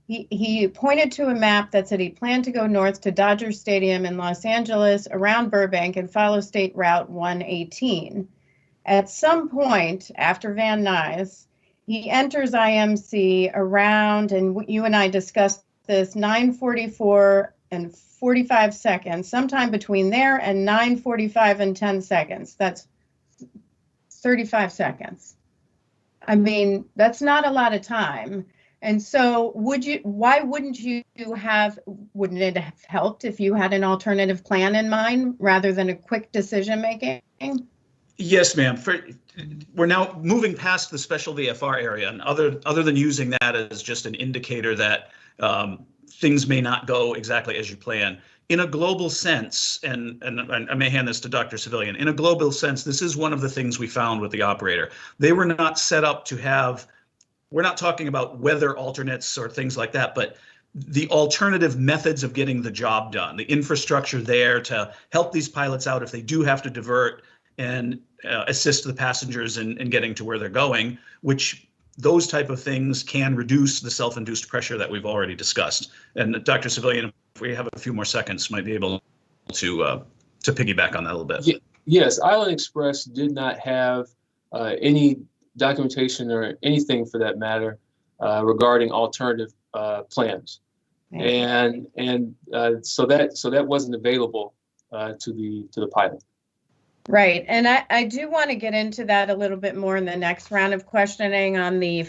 He pointed to a map that said he planned to go north to Dodger Stadium in Los Angeles around Burbank and follow State Route 118. At some point after Van Nuys, he enters IMC around, and you and I discussed this, 9:44 and 45 seconds, sometime between there and 9:45 and 10 seconds. That's 35 seconds. I mean, that's not a lot of time. And so why wouldn't it have helped if you had an alternative plan in mind rather than a quick decision making? Yes, ma'am. We're now moving past the special VFR area, and other than using that as just an indicator that things may not go exactly as you plan. In a global sense, and I may hand this to Dr. Civilian, in a global sense, this is one of the things we found with the operator. They were not set up to have, we're not talking about weather alternates or things like that, but the alternative methods of getting the job done, the infrastructure there to help these pilots out if they do have to divert and assist the passengers in getting to where they're going, which those type of things can reduce the self-induced pressure that we've already discussed. And Dr. Civilian, if we have a few more seconds, might be able to piggyback on that a little bit. Yes, Island Express did not have any documentation or anything for that matter regarding alternative plans, and so that wasn't available to the pilot. Right, and I do want to get into that a little bit more in the next round of questioning on the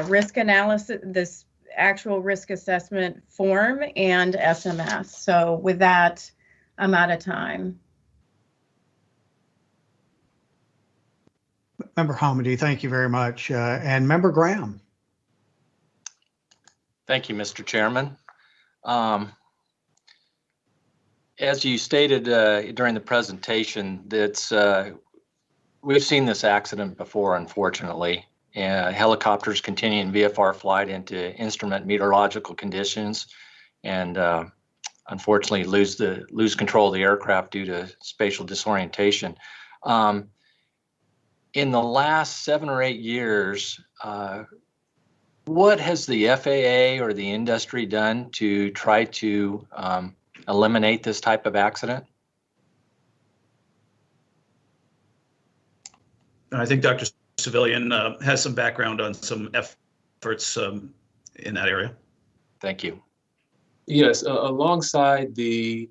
risk analysis, this actual risk assessment form and SMS. So with that, I'm out of time. Member Hamady, thank you very much. And Member Graham. Thank you, Mr. Chairman. As you stated during the presentation, we've seen this accident before, unfortunately. Helicopters continuing VFR flight into instrument meteorological conditions, and unfortunately lose control of the aircraft due to spatial disorientation. In the last 7 or 8 years, what has the FAA or the industry done to try to eliminate this type of accident? I think Dr. Civilian has some background on some efforts in that area. Thank you. Yes, alongside the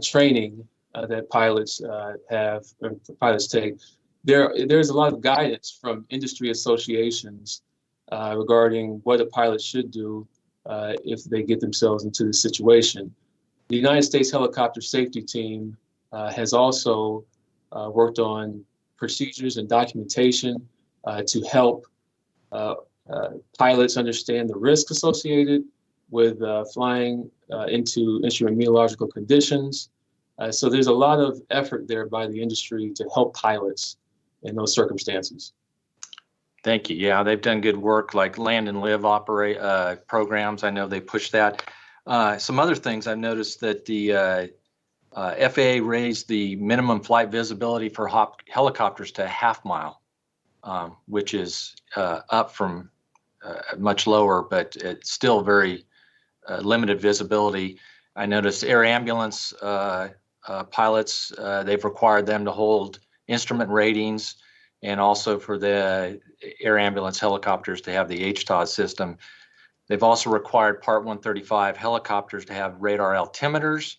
training that pilots pilots take, there's a lot of guidance from industry associations regarding what a pilot should do if they get themselves into this situation. The United States Helicopter Safety Team has also worked on procedures and documentation to help pilots understand the risk associated with flying into instrument meteorological conditions. So there's a lot of effort there by the industry to help pilots in those circumstances. Thank you. Yeah, they've done good work, like land and live programs. I know they push that. Some other things I've noticed that the FAA raised the minimum flight visibility for helicopters to a half mile, which is up from much lower, but it's still very limited visibility. I noticed air ambulance pilots, they've required them to hold instrument ratings, and also for the air ambulance helicopters to have the HTOS system. They've also required Part 135 helicopters to have radar altimeters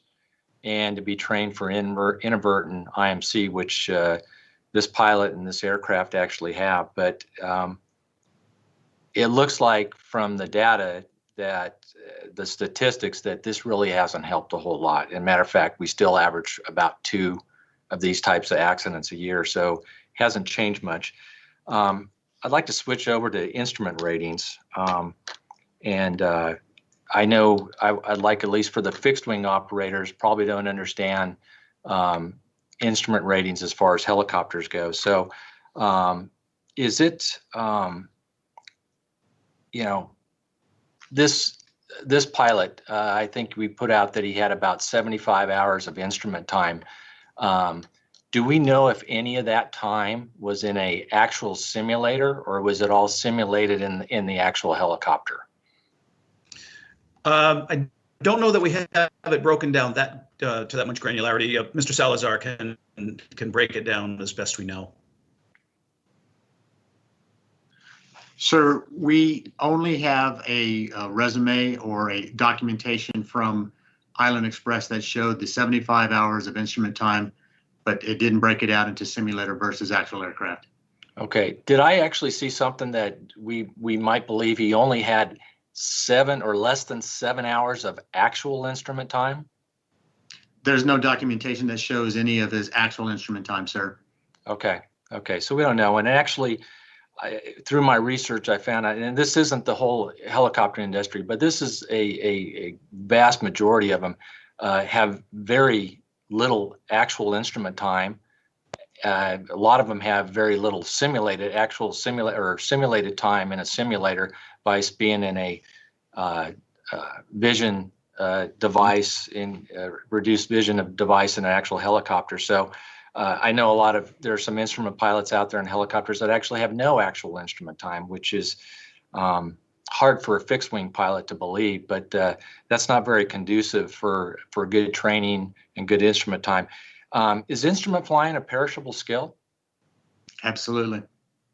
and to be trained for inadvertent IMC, which this pilot and this aircraft actually have. But it looks like from the data that the statistics that this really hasn't helped a whole lot. As a matter of fact, we still average about 2 of these types of accidents a year, so it hasn't changed much. I'd like to switch over to instrument ratings. I know I'd like, at least for the fixed wing operators, probably don't understand instrument ratings as far as helicopters go. So is it, this pilot, I think we put out that he had about 75 hours of instrument time. Do we know if any of that time was in a actual simulator, or was it all simulated in the actual helicopter? I don't know that we have it broken down that to that much granularity. Mr. Salazar can break it down as best we know. Sir, we only have a resume or a documentation from Island Express that showed the 75 hours of instrument time, but it didn't break it out into simulator versus actual aircraft. Okay. Did I actually see something that we might believe he only had 7 or less than 7 hours of actual instrument time? There's no documentation that shows any of his actual instrument time, sir. Okay. Okay. So we don't know. And actually, through my research, I found out, and this isn't the whole helicopter industry, but this is a vast majority of them have very little actual instrument time. A lot of them have very little simulated time in a simulator by being in a vision device, in reduced vision of device in an actual helicopter. So I know there are some instrument pilots out there in helicopters that actually have no actual instrument time, which is hard for a fixed wing pilot to believe, but that's not very conducive for good training and good instrument time. Is instrument flying a perishable skill? Absolutely.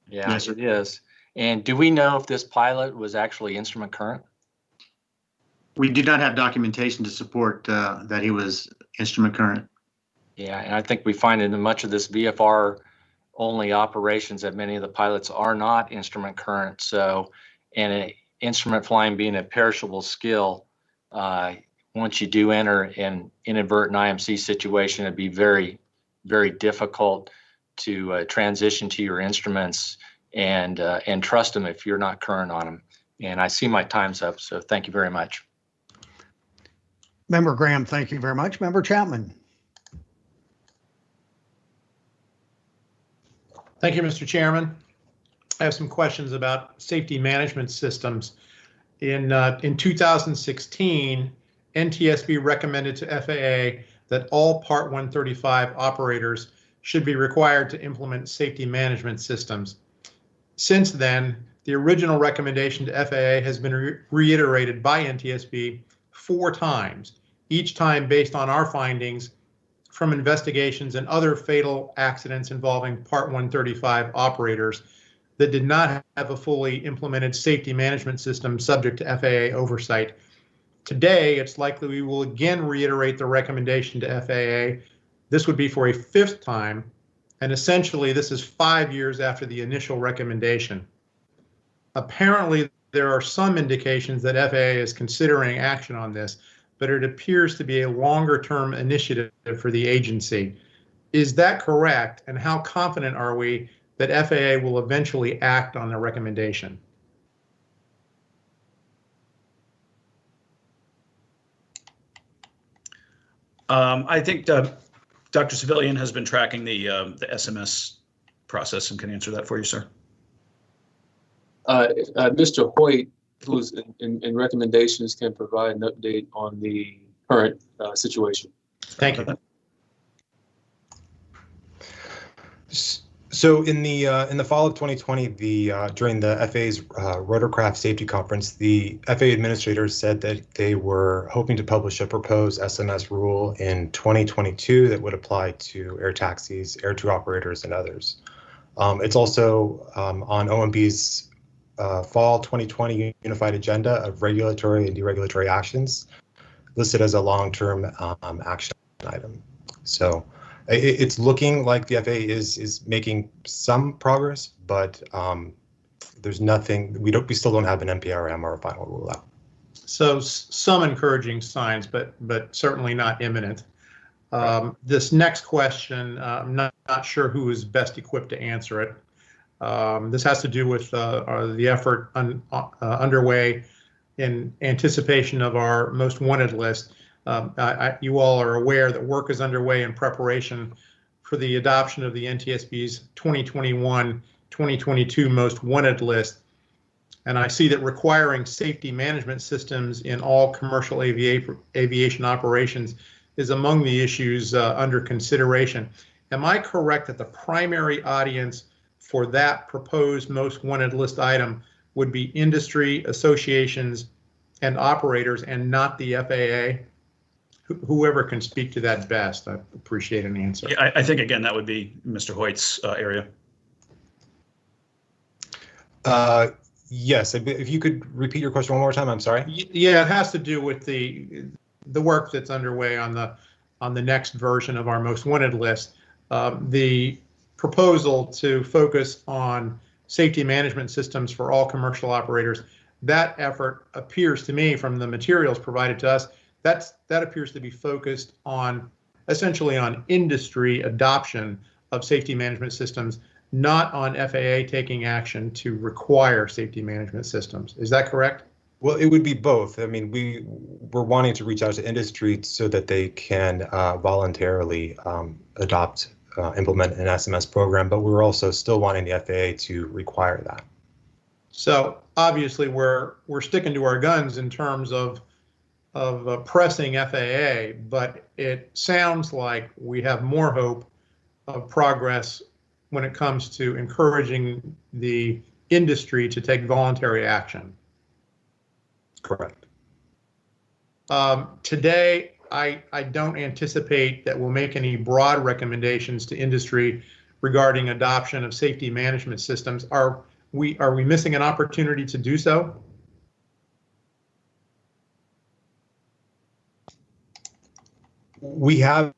Yeah, yes, it is. And do we know if this pilot was actually instrument current? We do not have documentation to support that he was instrument current. Yeah, and I think we find in much of this VFR only operations that many of the pilots are not instrument current. So, and instrument flying being a perishable skill, once you do enter an inadvertent IMC situation, it'd be very, very difficult to transition to your instruments and trust them if you're not current on them. And I see my time's up, so thank you very much. Member Graham, thank you very much. Member Chapman. Thank you, Mr. Chairman. I have some questions about safety management systems. In 2016, NTSB recommended to FAA that all Part 135 operators should be required to implement safety management systems. Since then, the original recommendation to FAA has been reiterated by NTSB 4 times, each time based on our findings from investigations and other fatal accidents involving Part 135 operators that did not have a fully implemented safety management system subject to FAA oversight. Today, it's likely we will again reiterate the recommendation to FAA. This would be for a 5th time, and essentially this is 5 years after the initial recommendation. Apparently, there are some indications that FAA is considering action on this, but it appears to be a longer-term initiative for the agency. Is that correct? And how confident are we that FAA will eventually act on the recommendation? I think Dr. Civilian has been tracking the SMS process and can answer that for you, sir. Mr. Hoyt, who's in recommendations, can provide an update on the current situation. Thank you. So in the fall of 2020, during the FAA's rotorcraft safety conference, the FAA administrators said that they were hoping to publish a proposed SMS rule in 2022 that would apply to air taxis, air tour operators, and others. It's also on OMB's fall 2020 unified agenda of regulatory and deregulatory actions, listed as a long-term action item. So it's looking like the FAA is making some progress, but there's nothing. We still don't have an NPRM or a final rule out. So some encouraging signs, but certainly not imminent. This next question, I'm not sure who is best equipped to answer it. This has to do with the effort underway in anticipation of our most wanted list. You all are aware that work is underway in preparation for the adoption of the NTSB's 2021-2022 most wanted list. And I see that requiring safety management systems in all commercial aviation operations is among the issues under consideration. Am I correct that the primary audience for that proposed most wanted list item would be industry associations and operators and not the FAA? Whoever can speak to that best, I appreciate an answer. Yeah, I think, again, that would be Mr. Hoyt's area. Yes, if you could repeat your question one more time, I'm sorry. Yeah, it has to do with the work that's underway on the next version of our most wanted list. The proposal to focus on safety management systems for all commercial operators, that effort appears to me from the materials provided to us, that appears to be focused on essentially on industry adoption of safety management systems, not on FAA taking action to require safety management systems. Is that correct? Well, it would be both. I mean, we're wanting to reach out to industry so that they can voluntarily implement an SMS program, but we're also still wanting the FAA to require that. So obviously we're sticking to our guns in terms of pressing FAA, but it sounds like we have more hope of progress when it comes to encouraging the industry to take voluntary action. Correct. Today, I don't anticipate that we'll make any broad recommendations to industry regarding adoption of safety management systems. Are we missing an opportunity to do so? We have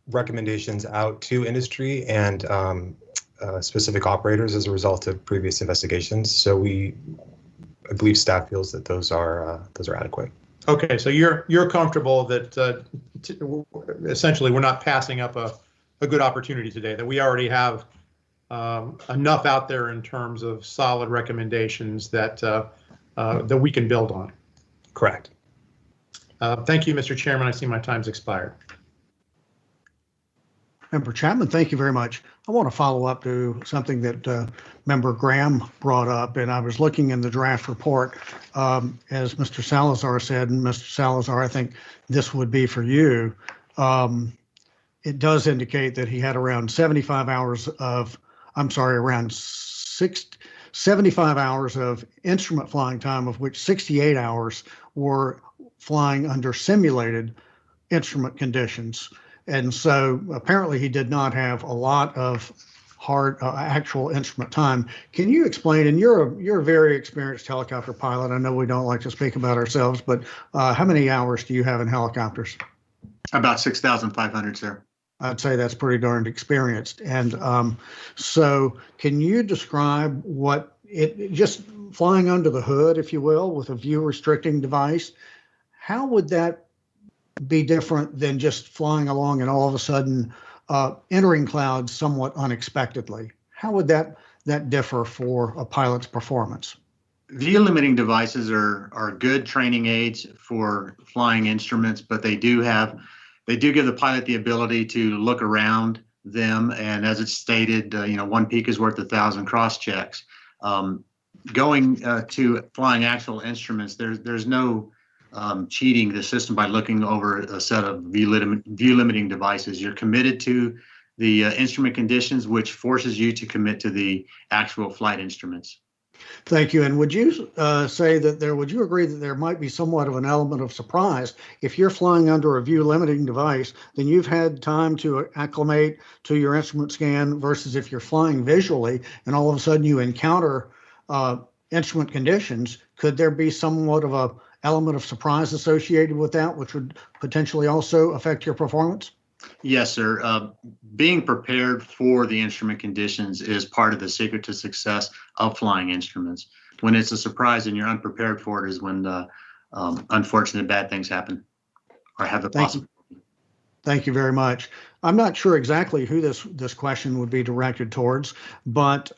recommendations out to industry and specific operators as a result of previous investigations. So I believe staff feels that those are adequate. Okay, so you're comfortable that essentially we're not passing up a good opportunity today, that we already have enough out there in terms of solid recommendations that that we can build on. Correct. Thank you, Mr. Chairman. I see my time's expired. Member Chapman, thank you very much. I want to follow up to something that Member Graham brought up, and I was looking in the draft report, as Mr. Salazar said, and Mr. Salazar, I think this would be for you. It does indicate that he had around 75 hours of, around 75 hours of instrument flying time, of which 68 hours were flying under simulated instrument conditions. And so apparently he did not have a lot of hard actual instrument time. Can you explain, and you're a very experienced helicopter pilot. I know we don't like to speak about ourselves, but how many hours do you have in helicopters? About 6,500, sir. I'd say that's pretty darn experienced. And so can you describe what just flying under the hood, if you will, with a view restricting device, how would that be different than just flying along and all of a sudden entering clouds somewhat unexpectedly? How would that differ for a pilot's performance? View limiting devices are good training aids for flying instruments, but they do give the pilot the ability to look around them. And as it's stated, one peek is worth 1,000 cross checks. Going to flying actual instruments, there's no cheating the system by looking over a set of view limiting devices. You're committed to the instrument conditions, which forces you to commit to the actual flight instruments. Thank you. And would you would you agree that there might be somewhat of an element of surprise if you're flying under a view limiting device, then you've had time to acclimate to your instrument scan versus if you're flying visually and all of a sudden you encounter instrument conditions? Could there be somewhat of a element of surprise associated with that, which would potentially also affect your performance? Yes, sir. Being prepared for the instrument conditions is part of the secret to success of flying instruments. When it's a surprise and you're unprepared for it is when unfortunate bad things happen or have the possibility. Thank you very much. I'm not sure exactly who this question would be directed towards, but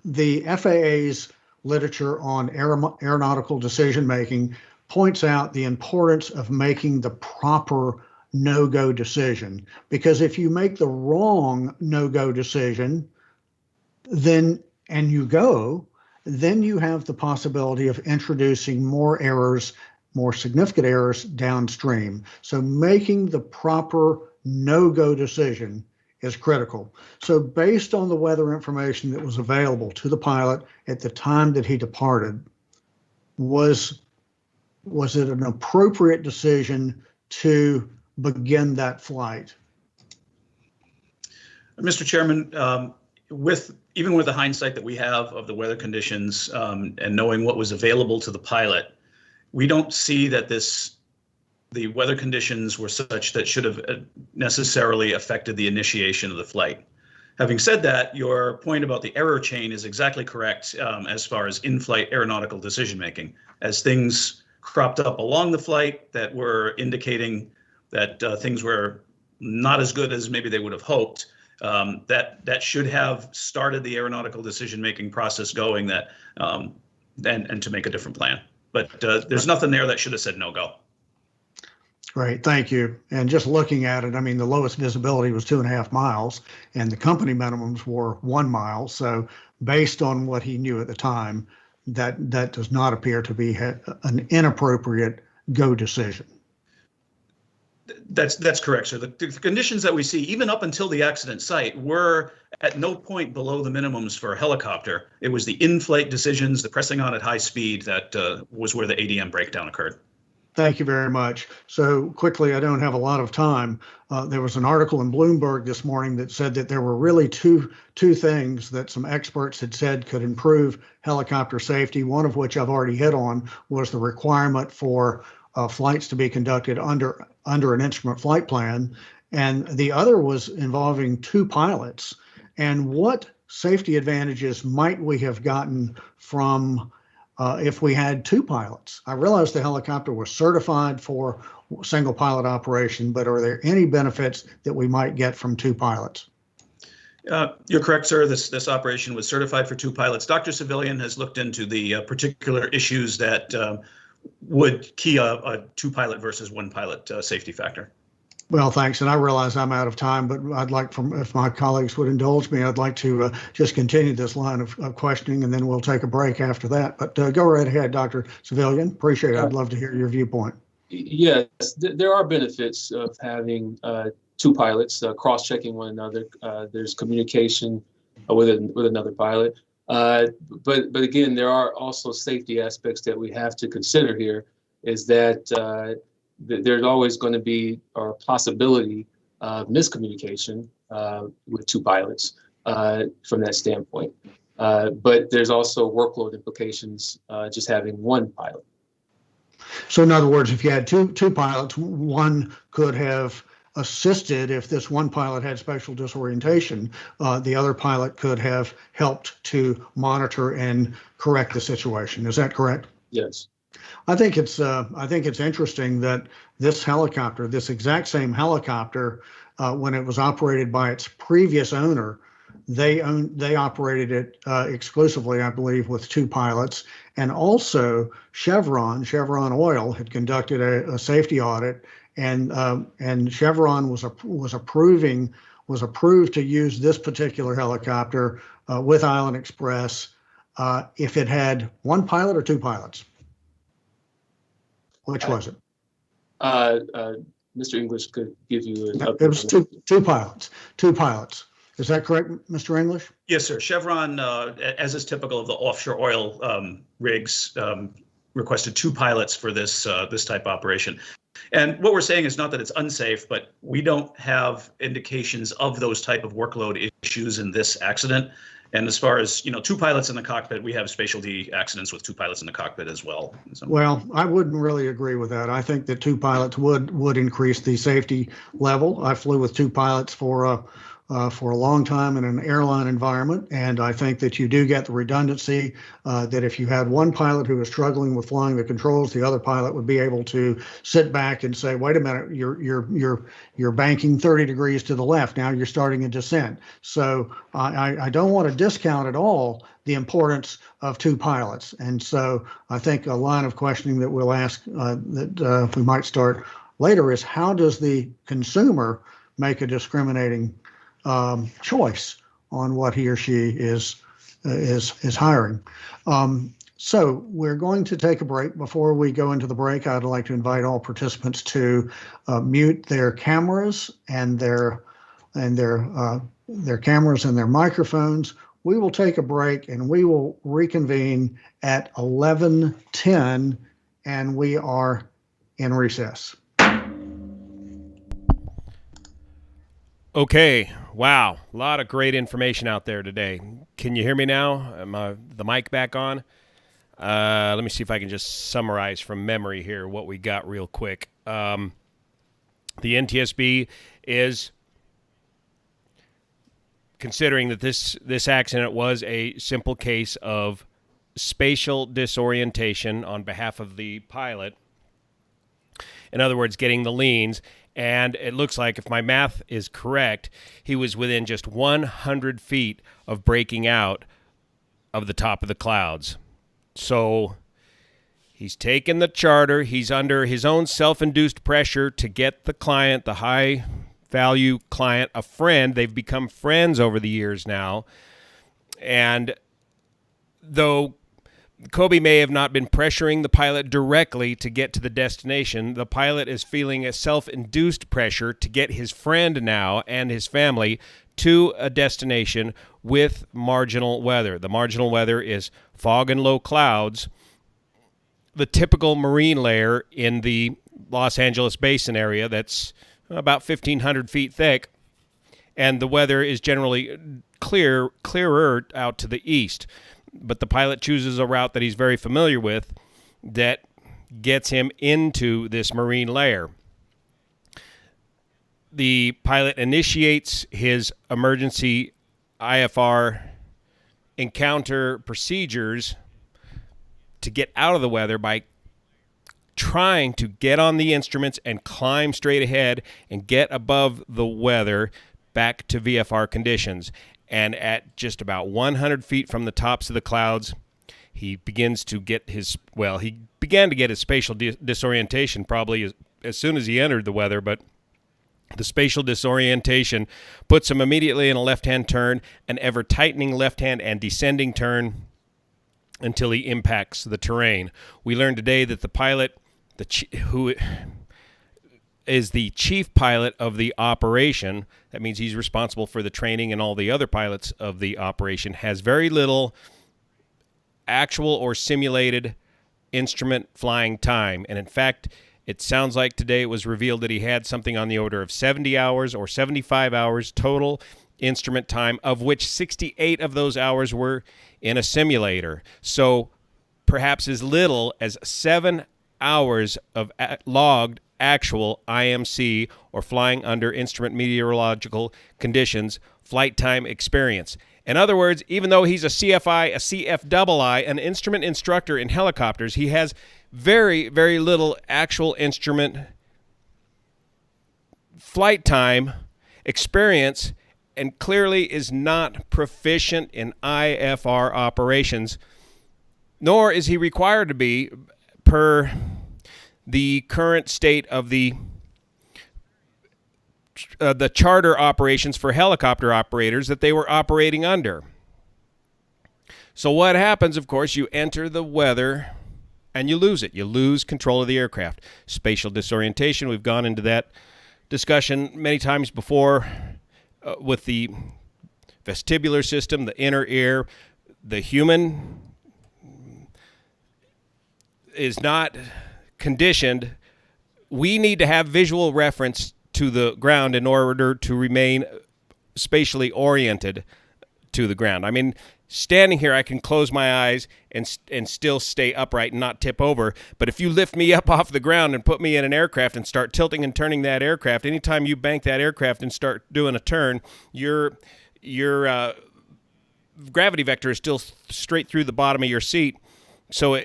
the FAA's literature on aeronautical decision-making points out the importance of making the proper no-go decision, because if you make the wrong no-go decision, then you have the possibility of introducing more errors, more significant errors downstream. So making the proper no-go decision is critical. So based on the weather information that was available to the pilot at the time that he departed, was it an appropriate decision to begin that flight? Mr. Chairman, even with the hindsight that we have of the weather conditions and knowing what was available to the pilot, we don't see that the weather conditions were such that should have necessarily affected the initiation of the flight. Having said that, your point about the error chain is exactly correct as far as in-flight aeronautical decision-making. As things cropped up along the flight that were indicating that things were not as good as maybe they would have hoped, that should have started the aeronautical decision-making process going and to make a different plan. But there's nothing there that should have said no go. Great, thank you. And just looking at it, I mean, the lowest visibility was 2.5 miles and the company minimums were 1 mile. So based on what he knew at the time, that does not appear to be an inappropriate go decision. That's correct, sir. The conditions that we see, even up until the accident site, were at no point below the minimums for a helicopter. It was the in-flight decisions, the pressing on at high speed that was where the ADM breakdown occurred. Thank you very much. So quickly, I don't have a lot of time. There was an article in Bloomberg this morning that said that there were really two things that some experts had said could improve helicopter safety, one of which I've already hit on, was the requirement for flights to be conducted under an instrument flight plan. And the other was involving 2 pilots. And what safety advantages might we have gotten from if we had 2 pilots? I realize the helicopter was certified for single pilot operation, but are there any benefits that we might get from 2 pilots? You're correct, sir. This operation was certified for 2 pilots. Dr. Civilian has looked into the particular issues that would key a 2-pilot versus 1-pilot safety factor. Well, thanks. And I realize I'm out of time, but I'd like, if my colleagues would indulge me, I'd like to just continue this line of questioning, and then we'll take a break after that. But go right ahead, Dr. Civilian. Appreciate it. I'd love to hear your viewpoint. Yes, there are benefits of having 2 pilots cross-checking one another. There's communication with another pilot. But again, there are also safety aspects that we have to consider here, is that there's always going to be a possibility miscommunication with two pilots from that standpoint. But there's also workload implications just having one pilot. So in other words, if you had two pilots, one could have assisted if this one pilot had spatial disorientation. The other pilot could have helped to monitor and correct the situation. Is that correct? Yes. I think it's interesting that this helicopter, this exact same helicopter, when it was operated by its previous owner, they operated it exclusively, I believe, with two pilots. And also Chevron Oil had conducted a safety audit, and Chevron was approved to use this particular helicopter with Island Express if it had one pilot or two pilots. Which was it? Mr. English could give you an update. It was two pilots. Two pilots. Is that correct, Mr. English? Yes, sir. Chevron, as is typical of the offshore oil rigs, requested two pilots for this type of operation. And what we're saying is not that it's unsafe, but we don't have indications of those type of workload issues in this accident. And as far as, two pilots in the cockpit, we have spatial D accidents with two pilots in the cockpit as well. Well, I wouldn't really agree with that. I think that two pilots would increase the safety level. I flew with two pilots for a long time in an airline environment, and I think that you do get the redundancy that if you had one pilot who was struggling with flying the controls, the other pilot would be able to sit back and say, "Wait a minute, you're banking 30 degrees to the left. Now you're starting a descent." So I don't want to discount at all the importance of two pilots, and so I think a line of questioning that we'll ask that we might start later is, how does the consumer make a discriminating choice on what he or she is hiring? So we're going to take a break. Before we go into the break, I'd like to invite all participants to mute their cameras and their cameras and their microphones. We will take a break and we will reconvene at 11:10, and we are in recess. Okay, wow, a lot of great information out there today. Can you hear me now? Am the mic back on? Let me see if I can just summarize from memory here what we got real quick. The NTSB is considering that this accident was a simple case of spatial disorientation on behalf of the pilot. In other words, getting the leans. And it looks like, if my math is correct, he was within just 100 feet of breaking out of the top of the clouds. So he's taken the charter. He's under his own self-induced pressure to get the client, the high-value client, a friend. They've become friends over the years now. And though Kobe may have not been pressuring the pilot directly to get to the destination, the pilot is feeling a self-induced pressure to get his friend now and his family to a destination with marginal weather. The marginal weather is fog and low clouds, the typical marine layer in the Los Angeles basin area that's about 1,500 feet thick, and the weather is generally clearer out to the east. But the pilot chooses a route that he's very familiar with that gets him into this marine layer. The pilot initiates his emergency IFR encounter procedures to get out of the weather by trying to get on the instruments and climb straight ahead and get above the weather back to VFR conditions. And at just about 100 feet from the tops of the clouds, he begins to get he began to get his spatial disorientation probably as soon as he entered the weather, but the spatial disorientation puts him immediately in a left-hand turn, an ever-tightening left-hand and descending turn until he impacts the terrain. We learned today that the pilot, who is the chief pilot of the operation, that means he's responsible for the training and all the other pilots of the operation, has very little actual or simulated instrument flying time. And in fact, It sounds like today it was revealed that he had something on the order of 70 hours or 75 hours total instrument time, of which 68 of those hours were in a simulator. So perhaps as little as 7 hours of logged actual IMC, or flying under instrument meteorological conditions, flight time experience. In other words, even though he's a CFI, a CFII, an instrument instructor in helicopters, he has very, very little actual instrument flight time experience, and clearly is not proficient in IFR operations, nor is he required to be per the current state of the charter operations for helicopter operators that they were operating under. So what happens, of course, you enter the weather and you lose it. You lose control of the aircraft. Spatial disorientation, we've gone into that discussion many times before with the vestibular system, the inner ear. The human is not conditioned. We need to have visual reference to the ground in order to remain spatially oriented to the ground. I mean, standing here, I can close my eyes and still stay upright and not tip over. But if you lift me up off the ground and put me in an aircraft and start tilting and turning that aircraft, anytime you bank that aircraft and start doing a turn, your gravity vector is still straight through the bottom of your seat. So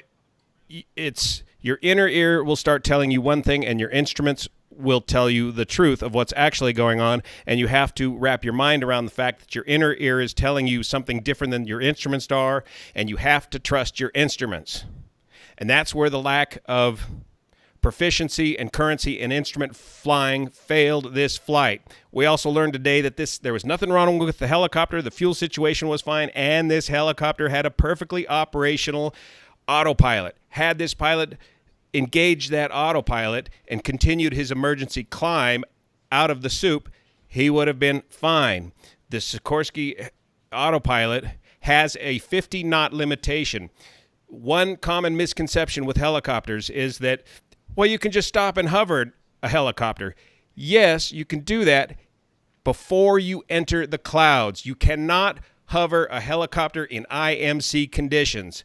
it's your inner ear will start telling you one thing, and your instruments will tell you the truth of what's actually going on, and you have to wrap your mind around the fact that your inner ear is telling you something different than your instruments are, and you have to trust your instruments. And that's where the lack of proficiency and currency in instrument flying failed this flight. We also learned today that there was nothing wrong with the helicopter, the fuel situation was fine, and this helicopter had a perfectly operational autopilot. Had this pilot engaged that autopilot and continued his emergency climb out of the soup, he would have been fine. The Sikorsky autopilot has a 50-knot limitation. One common misconception with helicopters is that, well, you can just stop and hover a helicopter. Yes, you can do that before you enter the clouds. You cannot hover a helicopter in IMC conditions.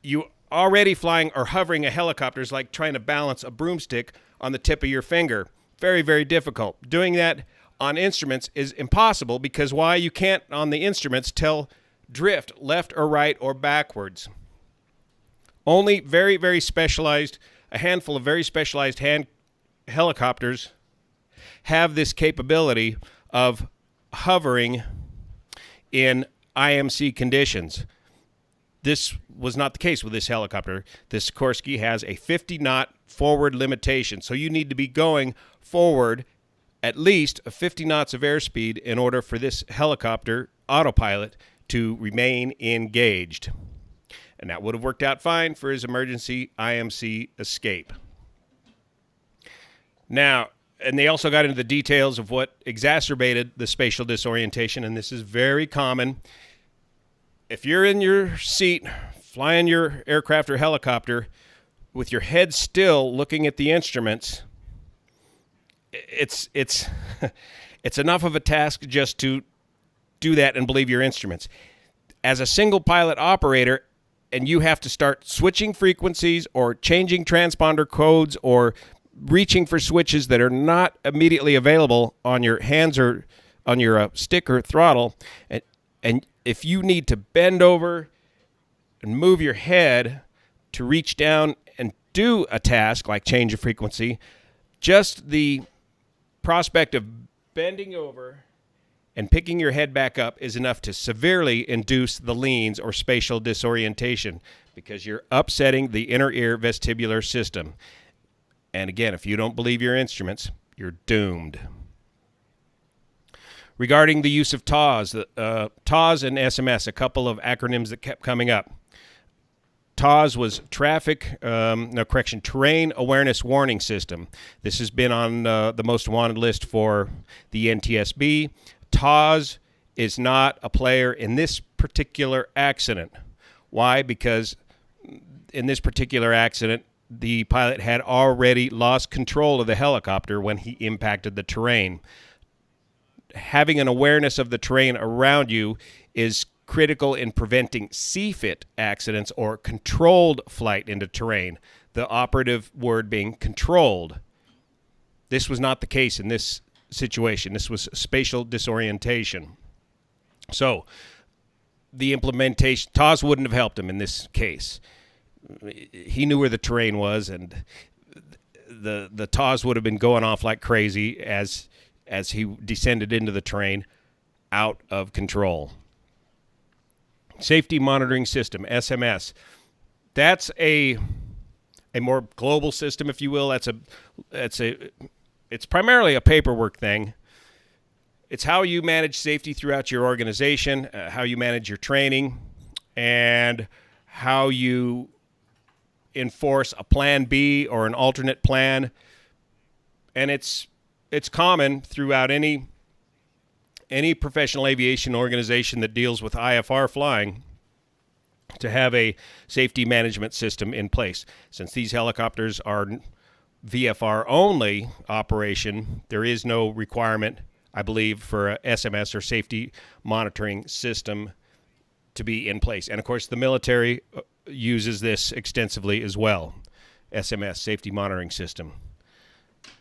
You already flying or hovering a helicopter is like trying to balance a broomstick on the tip of your finger. Very, very difficult. Doing that on instruments is impossible because why? You can't on the instruments tell drift left or right or backwards. Only very, very specialized, a handful of very specialized hand helicopters have this capability of hovering in IMC conditions. This was not the case with this helicopter. This Sikorsky has a 50-knot forward limitation, so you need to be going forward at least 50 knots of airspeed in order for this helicopter autopilot to remain engaged. And that would have worked out fine for his emergency IMC escape. Now, and they also got into the details of what exacerbated the spatial disorientation, and this is very common. If you're in your seat flying your aircraft or helicopter with your head still looking at the instruments, it's it's enough of a task just to do that and believe your instruments. As a single pilot operator, and you have to start switching frequencies or changing transponder codes or reaching for switches that are not immediately available on your hands or on your stick or throttle, and if you need to bend over and move your head to reach down and do a task like change a frequency, just the prospect of bending over and picking your head back up is enough to severely induce the leans or spatial disorientation because you're upsetting the inner ear vestibular system. And again, if you don't believe your instruments, you're doomed. Regarding the use of TAWS, TAWS and SMS, a couple of acronyms that kept coming up. TAWS was Terrain Awareness Warning System. This has been on the most wanted list for the NTSB. TAWS is not a player in this particular accident. Why? Because in this particular accident, the pilot had already lost control of the helicopter when he impacted the terrain. Having an awareness of the terrain around you is critical in preventing CFIT accidents or controlled flight into terrain, the operative word being controlled. This was not the case in this situation. This was spatial disorientation. So the implementation, TAWS wouldn't have helped him in this case. He knew where the terrain was, and the TAWS would have been going off like crazy as he descended into the terrain out of control. Safety Monitoring System, SMS. That's a more global system, if you will. It's primarily a paperwork thing. It's how you manage safety throughout your organization, how you manage your training, and how you enforce a plan B or an alternate plan. And it's common throughout any professional aviation organization that deals with IFR flying to have a safety management system in place. Since these helicopters are VFR only operation, there is no requirement, I believe, for a SMS or safety monitoring system to be in place. And of course, the military uses this extensively as well. SMS, safety monitoring system.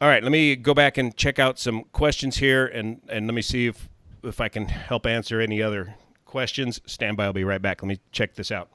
All right, let me go back and check out some questions here, and let me see if I can help answer any other questions. Stand by, I'll be right back. Let me check this out.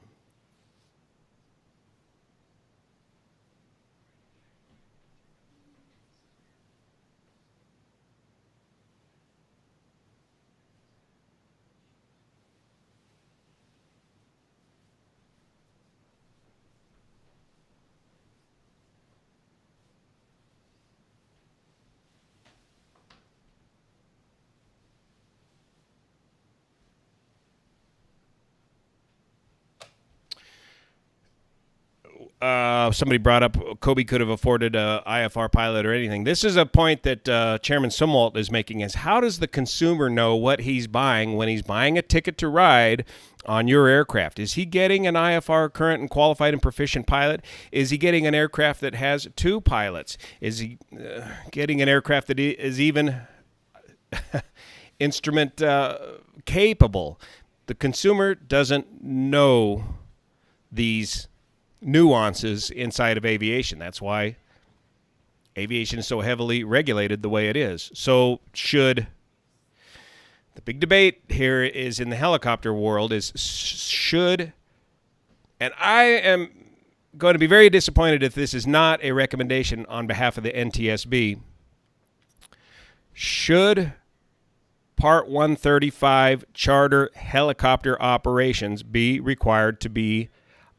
Somebody brought up Kobe could have afforded a IFR pilot or anything. This is a point that Chairman Sumwalt is making, is how does the consumer know what he's buying when he's buying a ticket to ride on your aircraft? Is he getting an IFR current and qualified and proficient pilot? Is he getting an aircraft that has 2 pilots? Is he getting an aircraft that is even instrument capable? The consumer doesn't know these nuances inside of aviation. That's why aviation is so heavily regulated the way it is. So the big debate here is in the helicopter world is and I am going to be very disappointed if this is not a recommendation on behalf of the NTSB. Should Part 135 charter helicopter operations be required to be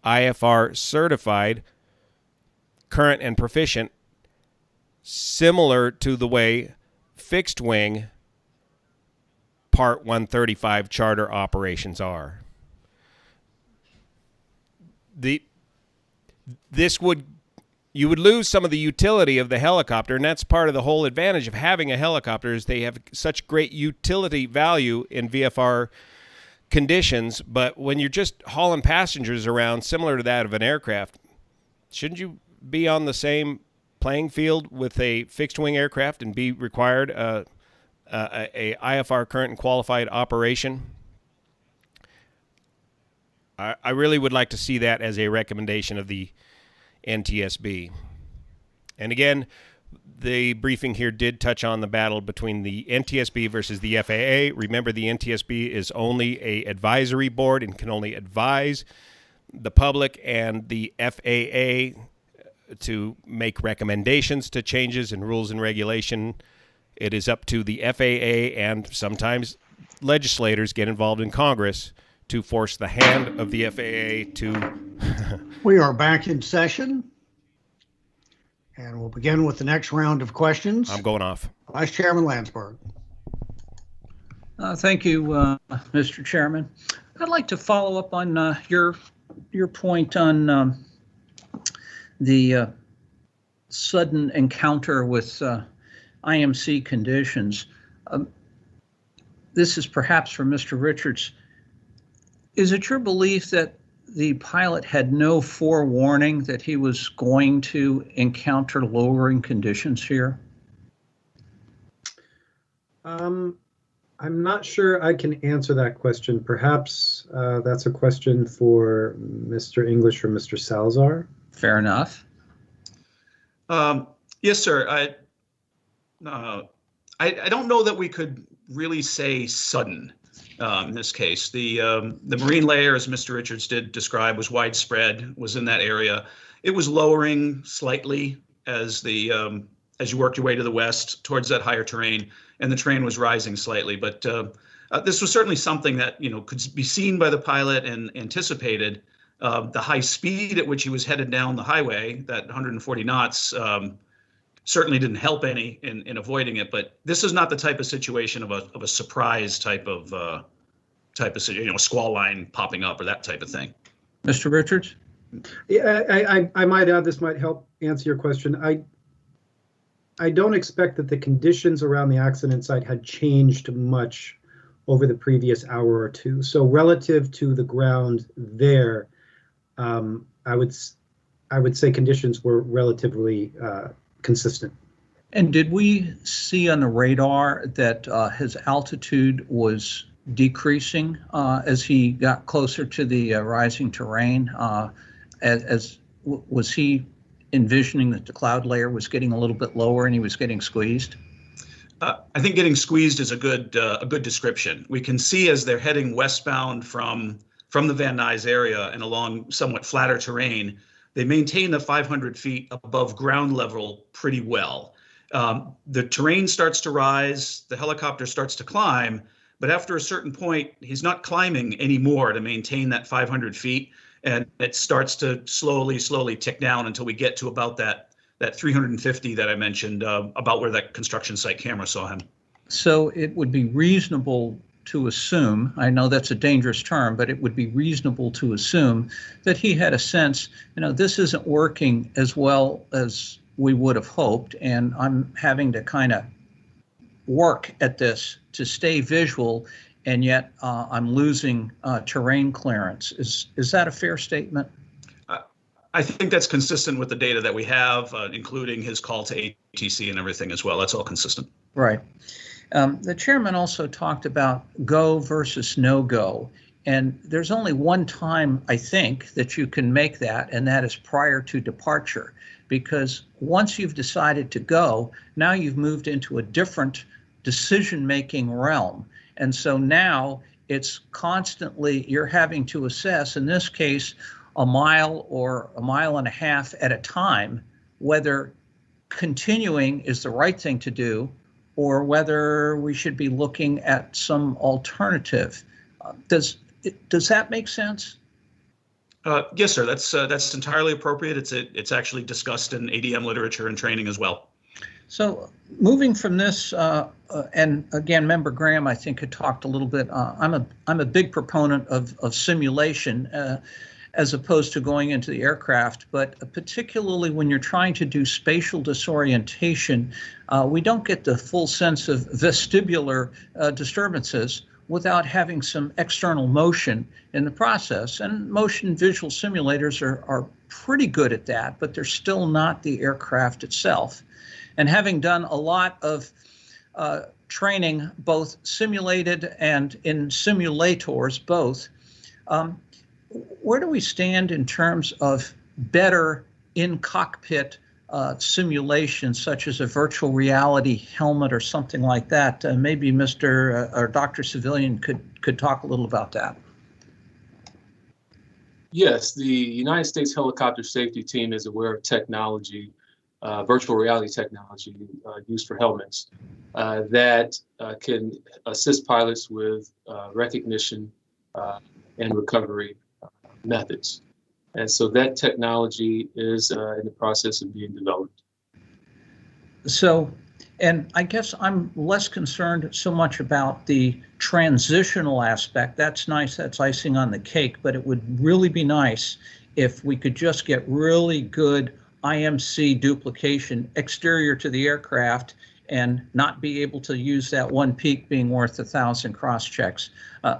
IFR certified, current and proficient, similar to the way fixed wing Part 135 charter operations are? You would lose some of the utility of the helicopter, and that's part of the whole advantage of having a helicopter is they have such great utility value in VFR conditions. But when you're just hauling passengers around similar to that of an aircraft, shouldn't you be on the same playing field with a fixed wing aircraft and be required a IFR current and qualified operation? I really would like to see that as a recommendation of the NTSB. And again, the briefing here did touch on the battle between the NTSB versus the FAA. Remember, the NTSB is only an advisory board and can only advise the public and the FAA to make recommendations to changes in rules and regulation. It is up to the FAA, and sometimes legislators get involved in Congress to force the hand of the FAA to... We are back in session, and we'll begin with the next round of questions. I'm going off. Vice Chairman Landsberg. Thank you, Mr. Chairman. I'd like to follow up on your point on the sudden encounter with IMC conditions. This is perhaps for Mr. Richards. Is it your belief that the pilot had no forewarning that he was going to encounter lowering conditions here? I'm not sure I can answer that question. Perhaps that's a question for Mr. English or Mr. Salazar. Fair enough. Yes, sir. I don't know that we could really say sudden in this case. The marine layer, as Mr. Richards did describe, was widespread, was in that area. It was lowering slightly as you worked your way to the west towards that higher terrain, and the terrain was rising slightly. But this was certainly something that could be seen by the pilot and anticipated. The high speed at which he was headed down the highway, that 140 knots, certainly didn't help any in avoiding it. But this is not the type of situation of a surprise type of squall line popping up or that type of thing. Mr. Richards? Yeah, I might add, this might help answer your question. I don't expect that the conditions around the accident site had changed much over the previous hour or two. So relative to the ground there, I would say conditions were relatively consistent. And did we see on the radar that his altitude was decreasing as he got closer to the rising terrain? Was he envisioning that the cloud layer was getting a little bit lower and he was getting squeezed? I think getting squeezed is a good description. We can see as they're heading westbound from the Van Nuys area and along somewhat flatter terrain, they maintain the 500 feet above ground level pretty well. The terrain starts to rise, the helicopter starts to climb, but after a certain point, he's not climbing anymore to maintain that 500 feet. And it starts to slowly tick down until we get to about that 350 that I mentioned, about where that construction site camera saw him. So it would be reasonable to assume, I know that's a dangerous term, but it would be reasonable to assume that he had a sense, this isn't working as well as we would have hoped, and I'm having to kind of work at this to stay visual, and yet I'm losing terrain clearance. Is that a fair statement? I think that's consistent with the data that we have, including his call to ATC and everything as well. That's all consistent. Right. The chairman also talked about go versus no go. And there's only one time, I think, that you can make that, and that is prior to departure. Because once you've decided to go, now you've moved into a different decision-making realm. And so now it's constantly, you're having to assess, in this case, a mile or a mile and a half at a time, whether continuing is the right thing to do or whether we should be looking at some alternative. Does that make sense? Yes, sir. That's entirely appropriate. It's actually discussed in ADM literature and training as well. So moving from this, and again, Member Graham, I think, had talked a little bit. I'm a big proponent of simulation as opposed to going into the aircraft, but particularly when you're trying to do spatial disorientation, we don't get the full sense of vestibular disturbances without having some external motion in the process. And motion visual simulators are pretty good at that, but they're still not the aircraft itself. And having done a lot of training, both simulated and in simulators, both, where do we stand in terms of better in-cockpit simulations, such as a virtual reality helmet or something like that? Maybe Mr. or Dr. Civilian could talk a little about that. Yes, the United States Helicopter Safety Team is aware of technology, virtual reality technology used for helmets that can assist pilots with recognition and recovery methods. And so that technology is in the process of being developed. So, and I guess I'm less concerned so much about the transitional aspect. That's nice, that's icing on the cake, but it would really be nice if we could just get really good IMC duplication exterior to the aircraft and not be able to use that one peak being worth 1,000 cross checks.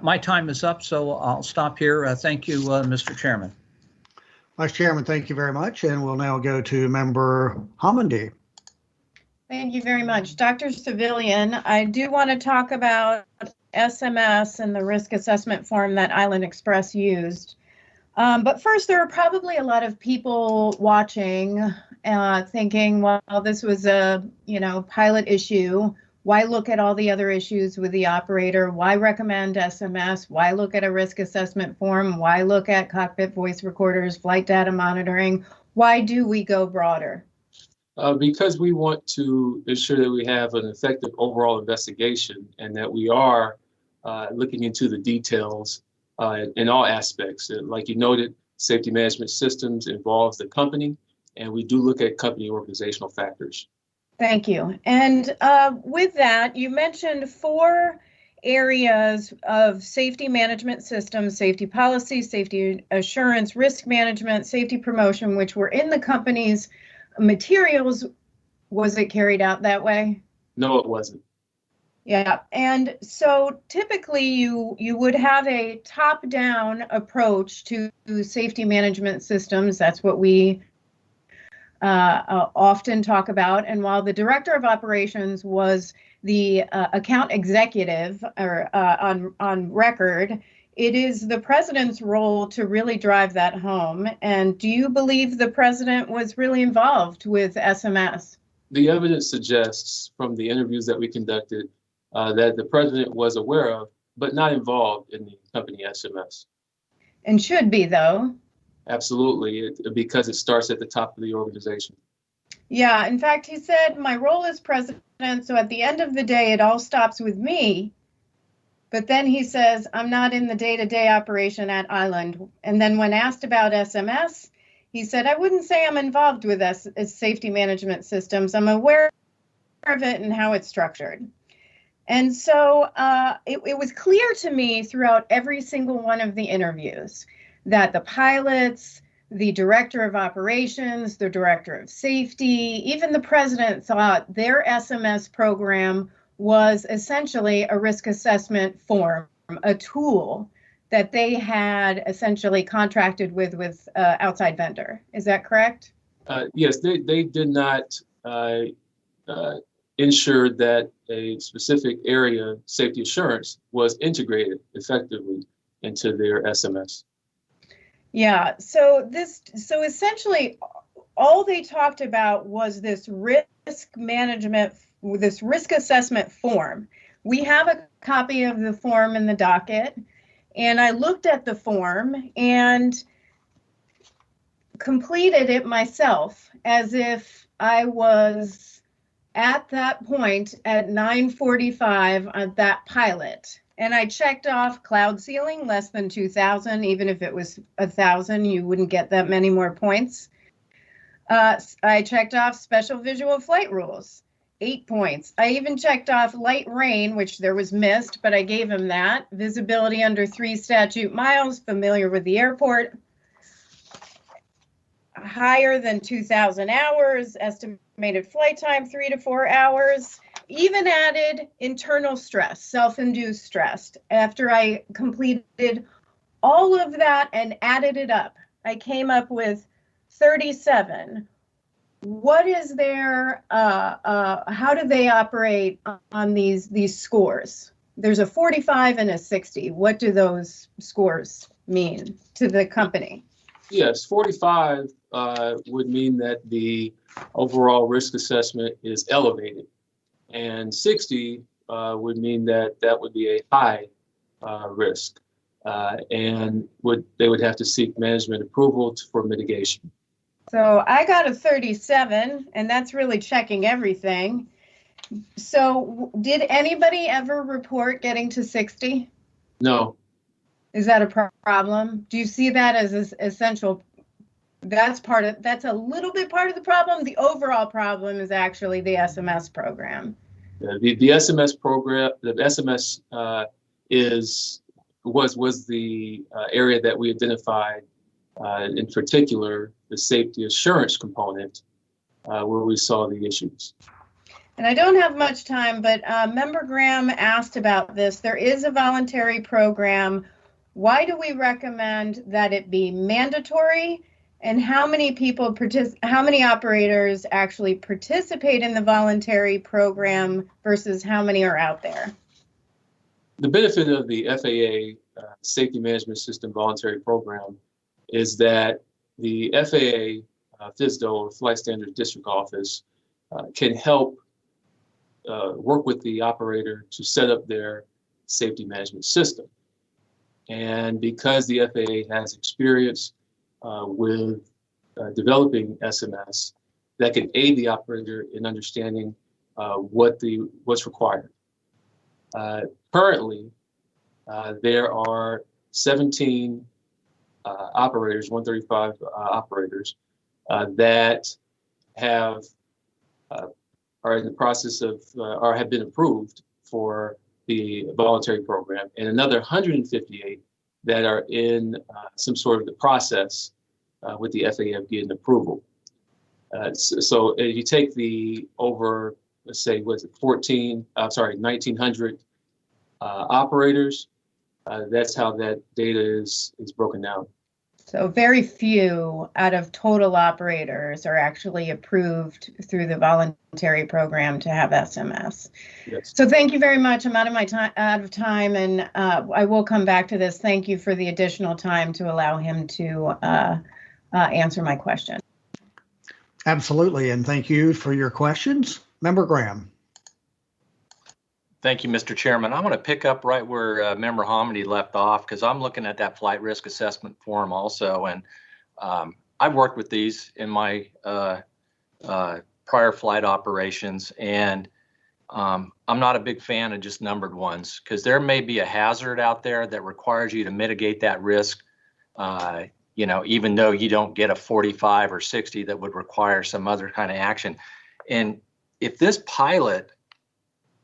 My time is up, so I'll stop here. Thank you, Mr. Chairman. Vice Chairman, thank you very much. And we'll now go to Member Homendy. Thank you very much. Dr. Civilian, I do want to talk about SMS and the risk assessment form that Island Express used. But first, there are probably a lot of people watching thinking, well, this was a, pilot issue. Why look at all the other issues with the operator? Why recommend SMS? Why look at a risk assessment form? Why look at cockpit voice recorders, flight data monitoring? Why do we go broader? Because we want to ensure that we have an effective overall investigation and that we are looking into the details in all aspects. Like you noted, safety management systems involves the company, and we do look at company organizational factors. Thank you. And with that, you mentioned 4 areas of safety management systems: safety policy, safety assurance, risk management, safety promotion, which were in the company's materials. Was it carried out that way? No, it wasn't. Yeah, and so typically you would have a top-down approach to safety management systems. That's what we often talk about. And while the director of operations was the account executive or on record, it is the president's role to really drive that home. And do you believe the president was really involved with SMS? The evidence suggests from the interviews that we conducted that the president was aware of, but not involved in the company SMS. And should be, though. Absolutely, because it starts at the top of the organization. Yeah, in fact, he said, my role is president, so at the end of the day, it all stops with me. But then he says, I'm not in the day-to-day operation at Island. And then when asked about SMS, he said, I wouldn't say I'm involved with safety management systems. I'm aware of it and how it's structured. And so it was clear to me throughout every single one of the interviews that the pilots, the director of operations, the director of safety, even the president thought their SMS program was essentially a risk assessment form, a tool that they had essentially contracted with outside vendor. Is that correct? Yes, they did not ensure that a specific area, safety assurance, was integrated effectively into their SMS. Yeah, so essentially all they talked about was this risk management, this risk assessment form. We have a copy of the form in the docket, and I looked at the form and completed it myself as if I was at that point at 9:45 on that pilot. And I checked off cloud ceiling, less than 2,000. Even if it was 1,000, you wouldn't get that many more points. I checked off special visual flight rules, 8 points. I even checked off light rain, which there was mist, but I gave him that. Visibility under 3 statute miles, familiar with the airport. Higher than 2,000 hours, estimated flight time 3 to 4 hours. Even added internal stress, self-induced stress. After I completed all of that and added it up, I came up with 37. What is their, how do they operate on these scores? There's a 45 and a 60. What do those scores mean to the company? Yes, 45 would mean that the overall risk assessment is elevated. And 60 would mean that that would be a high risk, and they would have to seek management approval for mitigation. So I got a 37, and that's really checking everything. So did anybody ever report getting to 60? No. Is that a problem? Do you see that as essential? That's a little bit part of the problem. The overall problem is actually the SMS program. The SMS program, the SMS was the area that we identified, in particular, the safety assurance component, where we saw the issues. And I don't have much time, but Member Graham asked about this. There is a voluntary program. Why do we recommend that it be mandatory? And how many operators actually participate in the voluntary program versus how many are out there? The benefit of the FAA Safety Management System voluntary program is that the FAA FSDO, or Flight Standards District Office, can help work with the operator to set up their safety management system. And because the FAA has experience with developing SMS, that can aid the operator in understanding what's required. Currently, there are 17 operators, 135 operators that are in the process of or have been approved for the voluntary program, and another 158 that are in some sort of the process with the FAA of getting approval. So if you take the over, let's say, 1,900 operators, that's how that data is broken down. So very few out of total operators are actually approved through the voluntary program to have SMS. Yes. So thank you very much. I'm out of time, and I will come back to this. Thank you for the additional time to allow him to answer my question. Absolutely, and thank you for your questions. Member Graham. Thank you, Mr. Chairman. I'm going to pick up right where Member Hamidi left off, because I'm looking at that flight risk assessment form also, and I've worked with these in my prior flight operations, and I'm not a big fan of just numbered ones, because there may be a hazard out there that requires you to mitigate that risk, even though you don't get a 45 or 60 that would require some other kind of action. And if this pilot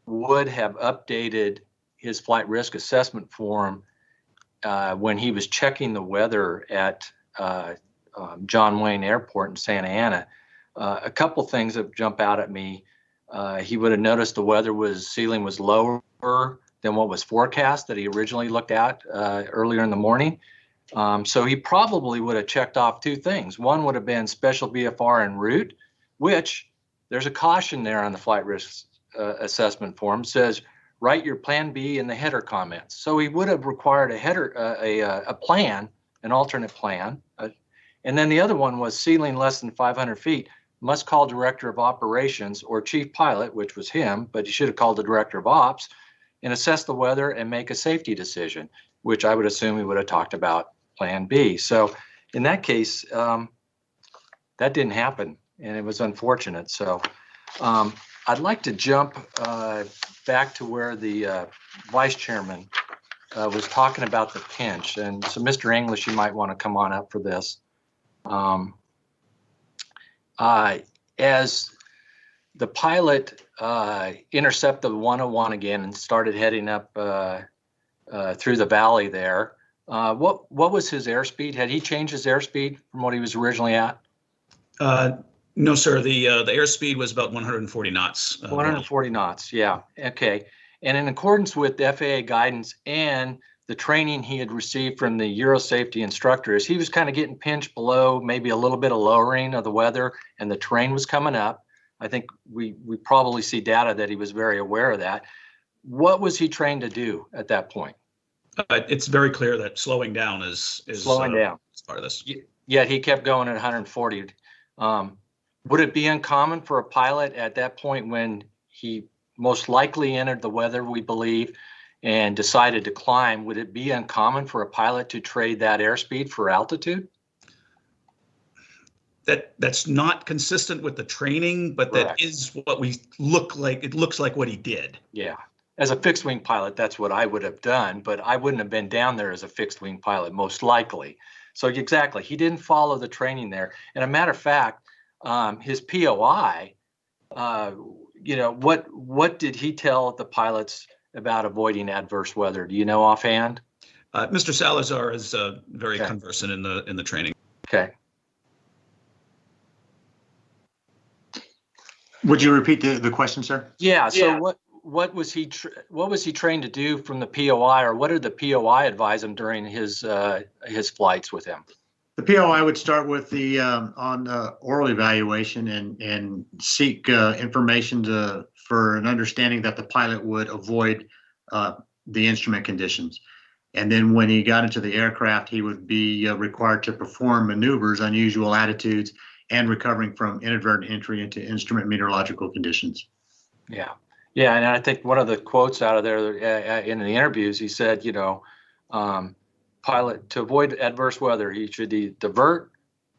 would have updated his flight risk assessment form when he was checking the weather at John Wayne Airport in Santa Ana, a couple things that jump out at me. He would have noticed the ceiling was lower than what was forecast that he originally looked at earlier in the morning. So he probably would have checked off two things. One would have been special BFR en route, which there's a caution there on the flight risk assessment form, says write your plan B in the header comments. So he would have required a header, a plan, an alternate plan. And then the other one was ceiling less than 500 feet, must call director of operations or chief pilot, which was him, but he should have called the director of ops and assess the weather and make a safety decision, which I would assume he would have talked about plan B. So in that case, that didn't happen, and it was unfortunate. So I'd like to jump back to where the vice chairman was talking about the pinch. And so Mr. English, you might want to come on up for this. As the pilot intercepted 101 again and started heading up through the valley there, what was his airspeed? Had he changed his airspeed from what he was originally at? No, sir. The airspeed was about 140 knots. 140 knots, yeah. Okay. And in accordance with the FAA guidance and the training he had received from the Euro safety instructors, he was kind of getting pinched below, maybe a little bit of lowering of the weather, and the terrain was coming up. I think we probably see data that he was very aware of that. What was he trained to do at that point? It's very clear that slowing down is slowing down is part of this. Yet he kept going at 140. Would it be uncommon for a pilot at that point, when he most likely entered the weather, we believe, and decided to climb, would it be uncommon for a pilot to trade that airspeed for altitude? That's not consistent with the training, but Correct. That is what we look like. It looks like what he did. Yeah. As a fixed wing pilot, that's what I would have done, but I wouldn't have been down there as a fixed wing pilot, most likely. So exactly, he didn't follow the training there. And a matter of fact, his POI, what did he tell the pilots about avoiding adverse weather? Do you know offhand? Mr. Salazar is very conversant in the training. Okay. Would you repeat the question, sir? Yeah. So what was he trained to do from the POI, or what did the POI advise him during his flights with him? The POI would start with the on oral evaluation and seek information for an understanding that the pilot would avoid the instrument conditions. And then when he got into the aircraft, he would be required to perform maneuvers, unusual attitudes, and recovering from inadvertent entry into instrument meteorological conditions. Yeah. Yeah. And I think one of the quotes out of there in the interviews, he said, pilot, to avoid adverse weather, he should divert,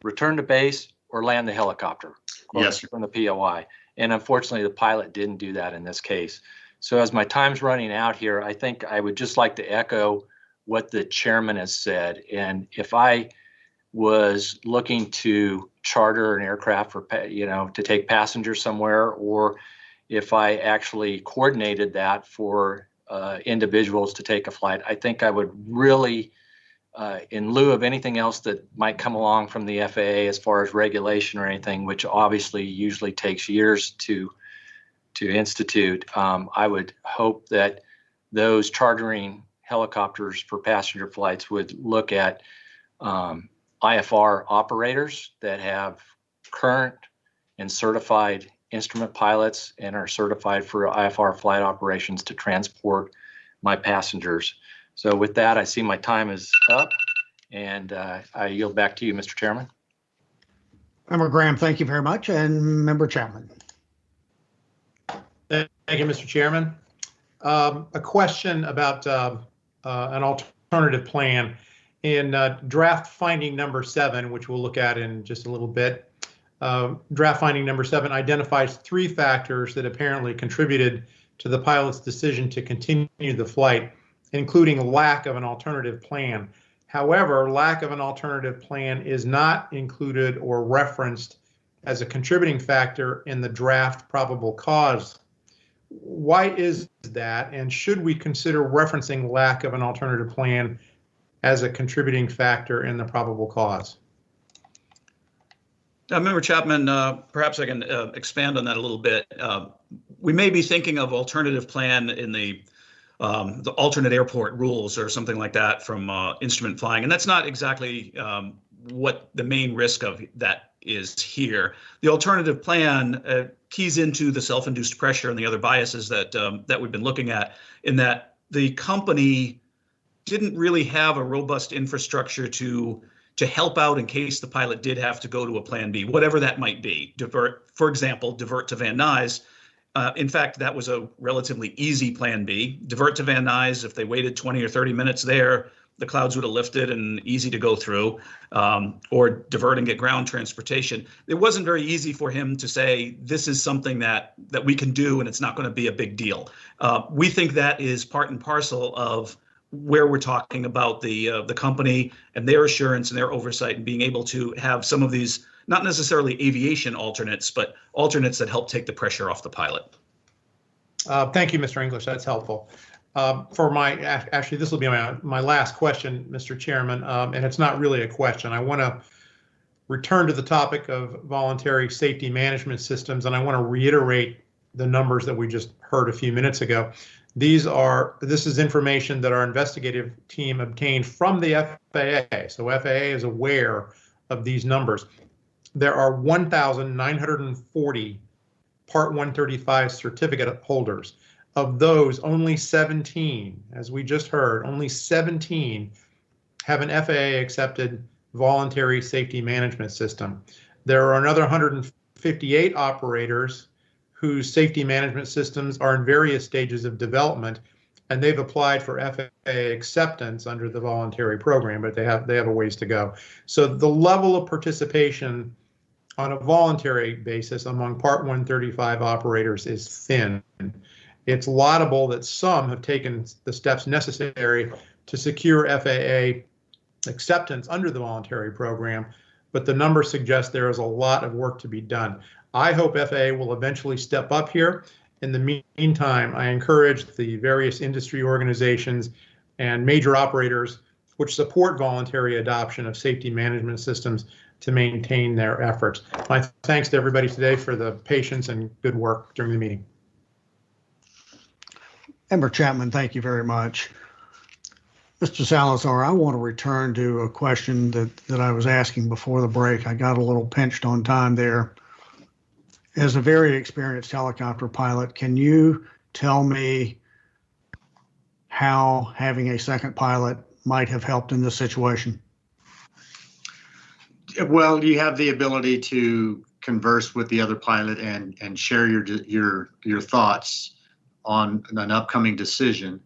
return to base, or land the helicopter. Yes, from the POI. And unfortunately, the pilot didn't do that in this case. So as my time's running out here, I think I would just like to echo what the chairman has said. And if I was looking to charter an aircraft for, to take passengers somewhere, or if I actually coordinated that for individuals to take a flight, I think I would really, in lieu of anything else that might come along from the FAA as far as regulation or anything, which obviously usually takes years to institute, I would hope that those chartering helicopters for passenger flights would look at IFR operators that have current and certified instrument pilots and are certified for IFR flight operations to transport my passengers. So with that, I see my time is up, and I yield back to you, Mr. Chairman. Member Graham, thank you very much. And Member Chapman. Thank you, Mr. Chairman. A question about an alternative plan. In draft finding number 7, which we'll look at in just a little bit, draft finding number 7 identifies 3 factors that apparently contributed to the pilot's decision to continue the flight, including lack of an alternative plan. However, lack of an alternative plan is not included or referenced as a contributing factor in the draft probable cause. Why is that? And should we consider referencing lack of an alternative plan as a contributing factor in the probable cause? Member Chapman, perhaps I can expand on that a little bit. We may be thinking of alternative plan in the alternate airport rules or something like that from instrument flying, and that's not exactly what the main risk of that is here. The alternative plan keys into the self-induced pressure and the other biases that we've been looking at, in that the company didn't really have a robust infrastructure to help out in case the pilot did have to go to a plan B, whatever that might be. Divert, for example, divert to Van Nuys. In fact, that was a relatively easy plan B. Divert to Van Nuys, if they waited 20 or 30 minutes there, the clouds would have lifted and easy to go through, or divert and get ground transportation. It wasn't very easy for him to say, this is something that we can do and it's not going to be a big deal. We think that is part and parcel of where we're talking about the company and their assurance and their oversight and being able to have some of these, not necessarily aviation alternates, but alternates that help take the pressure off the pilot. Thank you, Mr. English. That's helpful. Actually, this will be my last question, Mr. Chairman, and it's not really a question. I want to return to the topic of voluntary safety management systems, and I want to reiterate the numbers that we just heard a few minutes ago. This is information that our investigative team obtained from the FAA. So FAA is aware of these numbers. There are 1,940 Part 135 certificate holders. Of those, only 17, as we just heard, only 17 have an FAA accepted voluntary safety management system. There are another 158 operators whose safety management systems are in various stages of development, and they've applied for FAA acceptance under the voluntary program, but they have a ways to go. So the level of participation on a voluntary basis among Part 135 operators is thin. It's laudable that some have taken the steps necessary to secure FAA acceptance under the voluntary program, but the numbers suggest there is a lot of work to be done. I hope FAA will eventually step up here. In the meantime, I encourage the various industry organizations and major operators which support voluntary adoption of safety management systems to maintain their efforts. My thanks to everybody today for the patience and good work during the meeting. Member Chapman, thank you very much. Mr. Salazar, I want to return to a question that I was asking before the break. I got a little pinched on time there. As a very experienced helicopter pilot, can you tell me how having a second pilot might have helped in this situation? Well, you have the ability to converse with the other pilot and share your thoughts on an upcoming decision.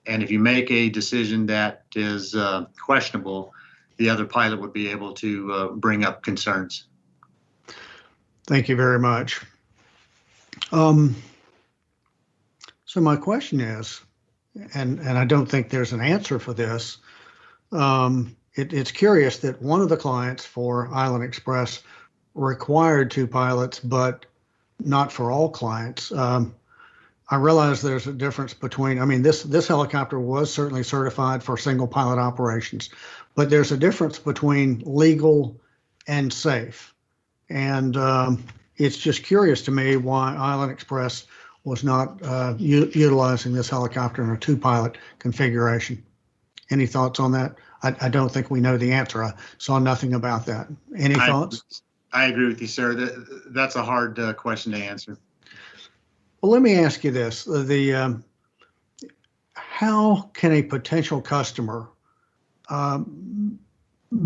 And if you make a decision that is questionable, the other pilot would be able to bring up concerns. Thank you very much. So my question is, and I don't think there's an answer for this, it's curious that one of the clients for Island Express required 2 pilots, but not for all clients. I realize there's a difference between, I mean, this helicopter was certainly certified for single pilot operations, but there's a difference between legal and safe. And it's just curious to me why Island Express was not utilizing this helicopter in a 2-pilot configuration. Any thoughts on that? I don't think we know the answer. I saw nothing about that. Any thoughts? I agree with you, sir. That's a hard question to answer. Well, let me ask you this. How can a potential customer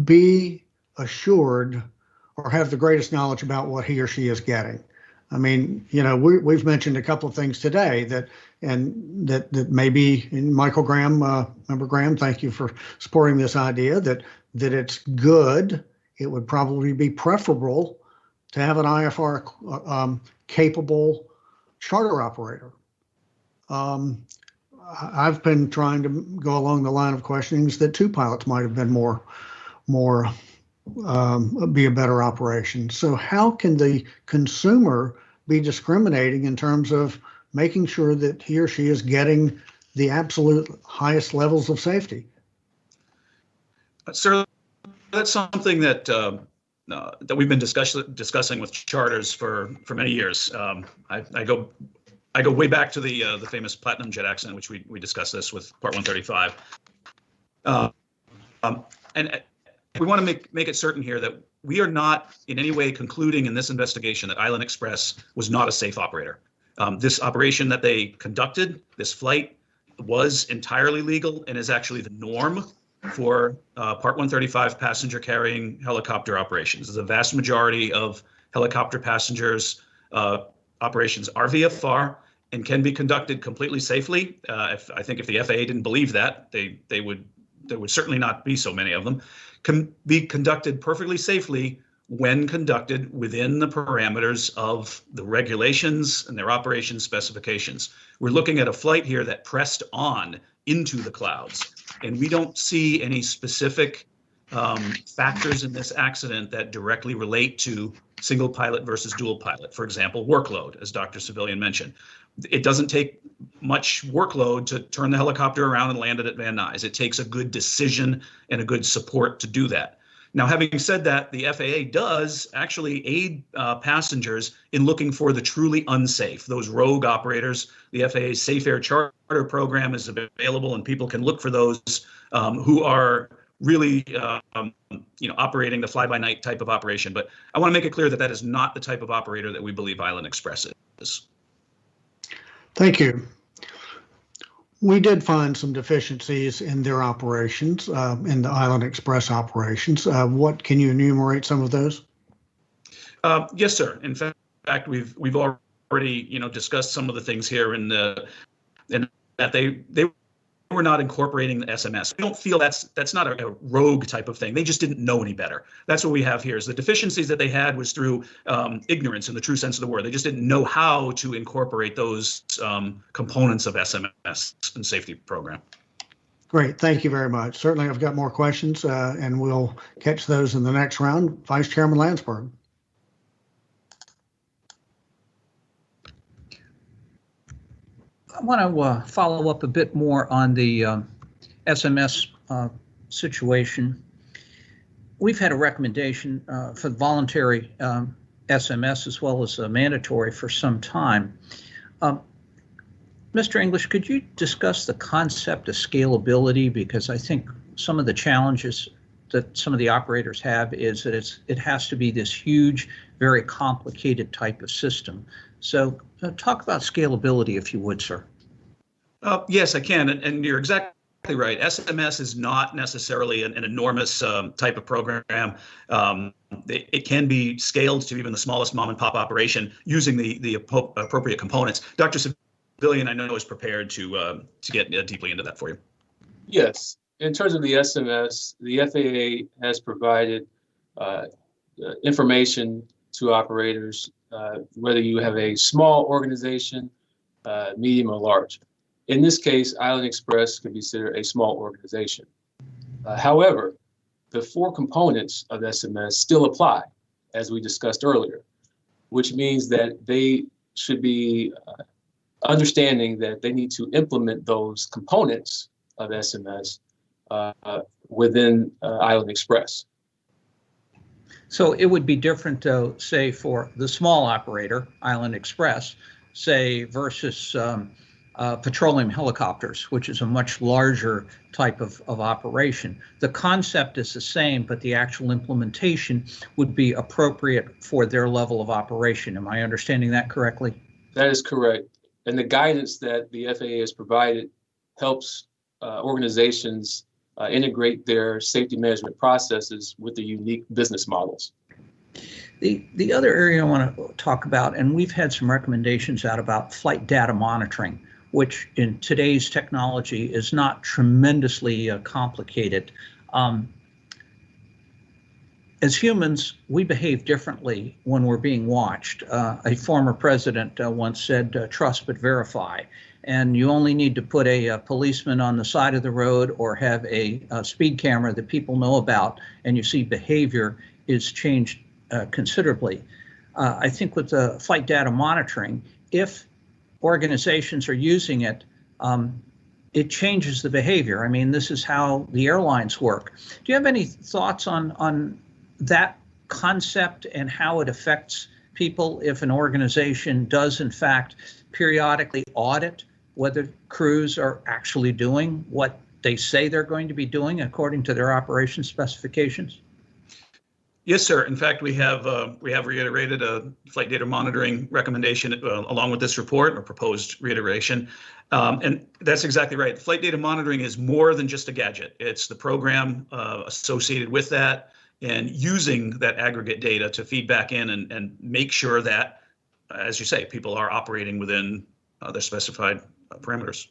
be assured or have the greatest knowledge about what he or she is getting? I mean, you know, we've mentioned a couple of things today that maybe, and Michael Graham, Member Graham, thank you for supporting this idea that it's good. It would probably be preferable to have an IFR capable charter operator. I've been trying to go along the line of questionings that 2 pilots might have been be a better operation. So how can the consumer be discriminating in terms of making sure that he or she is getting the absolute highest levels of safety? Sir, that's something that we've been discussing with charters for many years. I go way back to the famous Platinum Jet accident, which we discussed this with Part 135. And we want to make it certain here that we are not in any way concluding in this investigation that Island Express was not a safe operator. This operation that they conducted, this flight, was entirely legal and is actually the norm for Part 135 passenger carrying helicopter operations. The vast majority of helicopter passengers operations are VFR and can be conducted completely safely. I think if the FAA didn't believe that, there would certainly not be so many of them. Can be conducted perfectly safely when conducted within the parameters of the regulations and their operation specifications. We're looking at a flight here that pressed on into the clouds, and we don't see any specific factors in this accident that directly relate to single pilot versus dual pilot. For example, workload, as Dr. Civilian mentioned. It doesn't take much workload to turn the helicopter around and land it at Van Nuys. It takes a good decision and a good support to do that. Now, having said that, the FAA does actually aid passengers in looking for the truly unsafe, those rogue operators. The FAA's Safe Air Charter program is available, and people can look for those who are really operating the fly-by-night type of operation. But I want to make it clear that that is not the type of operator that we believe Island Express is. Thank you. We did find some deficiencies in their operations, in the Island Express operations. What can you enumerate some of those? Yes, sir. In fact, we've already discussed some of the things here in that they were not incorporating the SMS. We don't feel that's not a rogue type of thing. They just didn't know any better. That's what we have here. Is the deficiencies that they had was through ignorance in the true sense of the word. They just didn't know how to incorporate those components of SMS and safety program. Great, thank you very much. Certainly, I've got more questions, and we'll catch those in the next round. Vice Chairman Landsberg. I want to follow up a bit more on the SMS situation. we've had a recommendation for voluntary SMS as well as mandatory for some time. Mr. English, could you discuss the concept of scalability? Because I think some of the challenges that some of the operators have is that it has to be this huge, very complicated type of system. So talk about scalability, if you would, sir. Yes, I can. And you're exactly right. SMS is not necessarily an enormous type of program. It can be scaled to even the smallest mom and pop operation using the appropriate components. Dr. Civilian, I know, is prepared to get deeply into that for you. Yes. In terms of the SMS, the FAA has provided information to operators, whether you have a small organization, medium, or large. In this case, Island Express could be considered a small organization. However, the 4 components of SMS still apply, as we discussed earlier, which means that they should be understanding that they need to implement those components of SMS within Island Express. So it would be different, though, say, for the small operator, Island Express, say, versus petroleum helicopters, which is a much larger type of operation. The concept is the same, but the actual implementation would be appropriate for their level of operation. Am I understanding that correctly? That is correct. And the guidance that the FAA has provided helps organizations integrate their safety management processes with the unique business models. The other area I want to talk about, and we've had some recommendations out about flight data monitoring, which in today's technology is not tremendously complicated. As humans, we behave differently when we're being watched. A former president once said, trust but verify. And you only need to put a policeman on the side of the road or have a speed camera that people know about, and you see behavior is changed considerably. I think with the flight data monitoring, if organizations are using it, it changes the behavior. I mean, this is how the airlines work. Do you have any thoughts on that concept and how it affects people if an organization does, in fact, periodically audit whether crews are actually doing what they say they're going to be doing according to their operation specifications? Yes, sir. In fact, we have reiterated a flight data monitoring recommendation along with this report, or proposed reiteration. And that's exactly right. Flight data monitoring is more than just a gadget. It's the program associated with that, and using that aggregate data to feed back in and make sure that, as you say, people are operating within their specified parameters.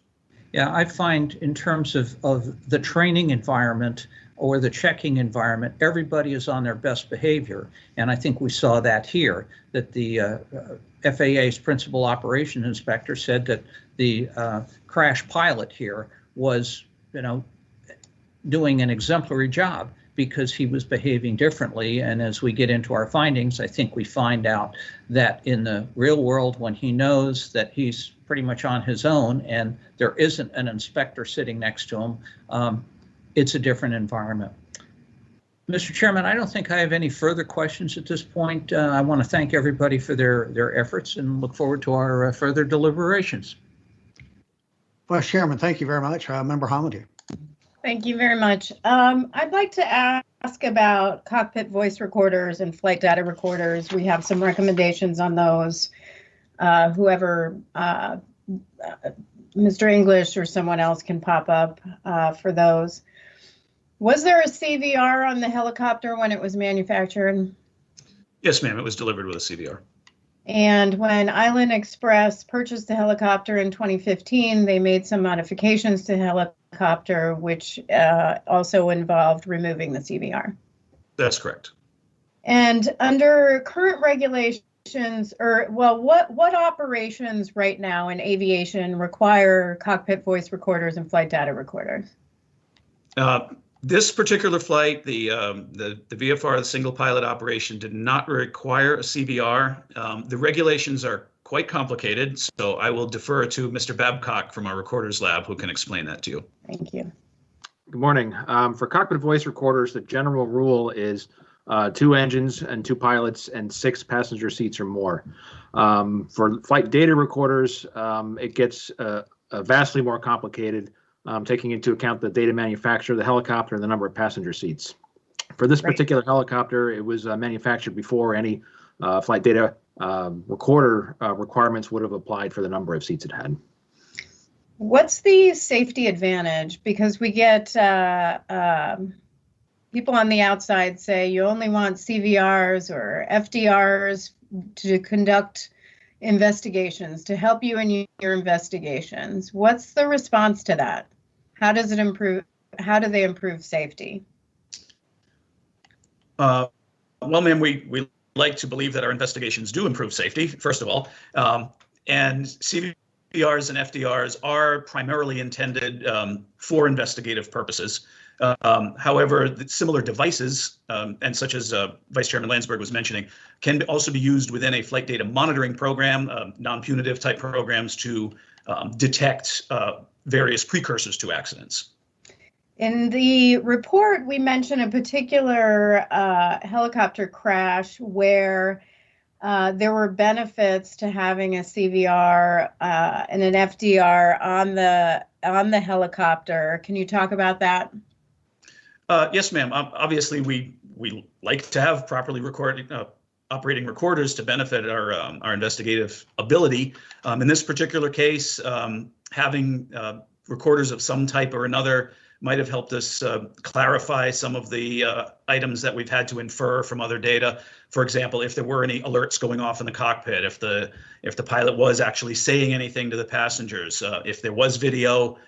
Yeah, I find in terms of the training environment or the checking environment, everybody is on their best behavior. And I think we saw that here, that the FAA's principal operations inspector said that the crash pilot here was, doing an exemplary job because he was behaving differently. And as we get into our findings, I think we find out that in the real world, when he knows that he's pretty much on his own and there isn't an inspector sitting next to him, it's a different environment. Mr. Chairman, I don't think I have any further questions at this point. I want to thank everybody for their efforts and look forward to our further deliberations. Vice Chairman, thank you very much. Member Hamidi. Thank you very much. I'd like to ask about cockpit voice recorders and flight data recorders. We have some recommendations on those. Whoever, Mr. English or someone else can pop up for those. Was there a CVR on the helicopter when it was manufactured? Yes, ma'am. It was delivered with a CVR. And when Island Express purchased the helicopter in 2015, they made some modifications to the helicopter, which also involved removing the CVR. That's correct. And under current regulations, what operations right now in aviation require cockpit voice recorders and flight data recorders? This particular flight, the VFR, the single pilot operation, did not require a CVR. The regulations are quite complicated, so I will defer to Mr. Babcock from our recorders lab, who can explain that to you. Thank you. Good morning. For cockpit voice recorders, the general rule is 2 engines and 2 pilots and 6 passenger seats or more. For flight data recorders, it gets vastly more complicated, taking into account the data manufacturer, the helicopter, and the number of passenger seats. For this particular helicopter, it was manufactured before any flight data recorder requirements would have applied for the number of seats it had. What's the safety advantage? Because we get people on the outside say you only want CVRs or FDRs to conduct investigations, to help you in your investigations. What's the response to that? How does it improve? How do they improve safety? Well, ma'am, we like to believe that our investigations do improve safety, first of all. And CVRs and FDRs are primarily intended for investigative purposes. However, similar devices, and such as Vice Chairman Landsberg was mentioning, can also be used within a flight data monitoring program, non-punitive type programs to detect various precursors to accidents. In the report, we mentioned a particular helicopter crash where there were benefits to having a CVR and an FDR on the helicopter. Can you talk about that? Yes, ma'am. Obviously, we like to have properly recorded operating recorders to benefit our investigative ability. In this particular case, having recorders of some type or another might have helped us clarify some of the items that we've had to infer from other data. For example, if there were any alerts going off in the cockpit, if the pilot was actually saying anything to the passengers, if there was video,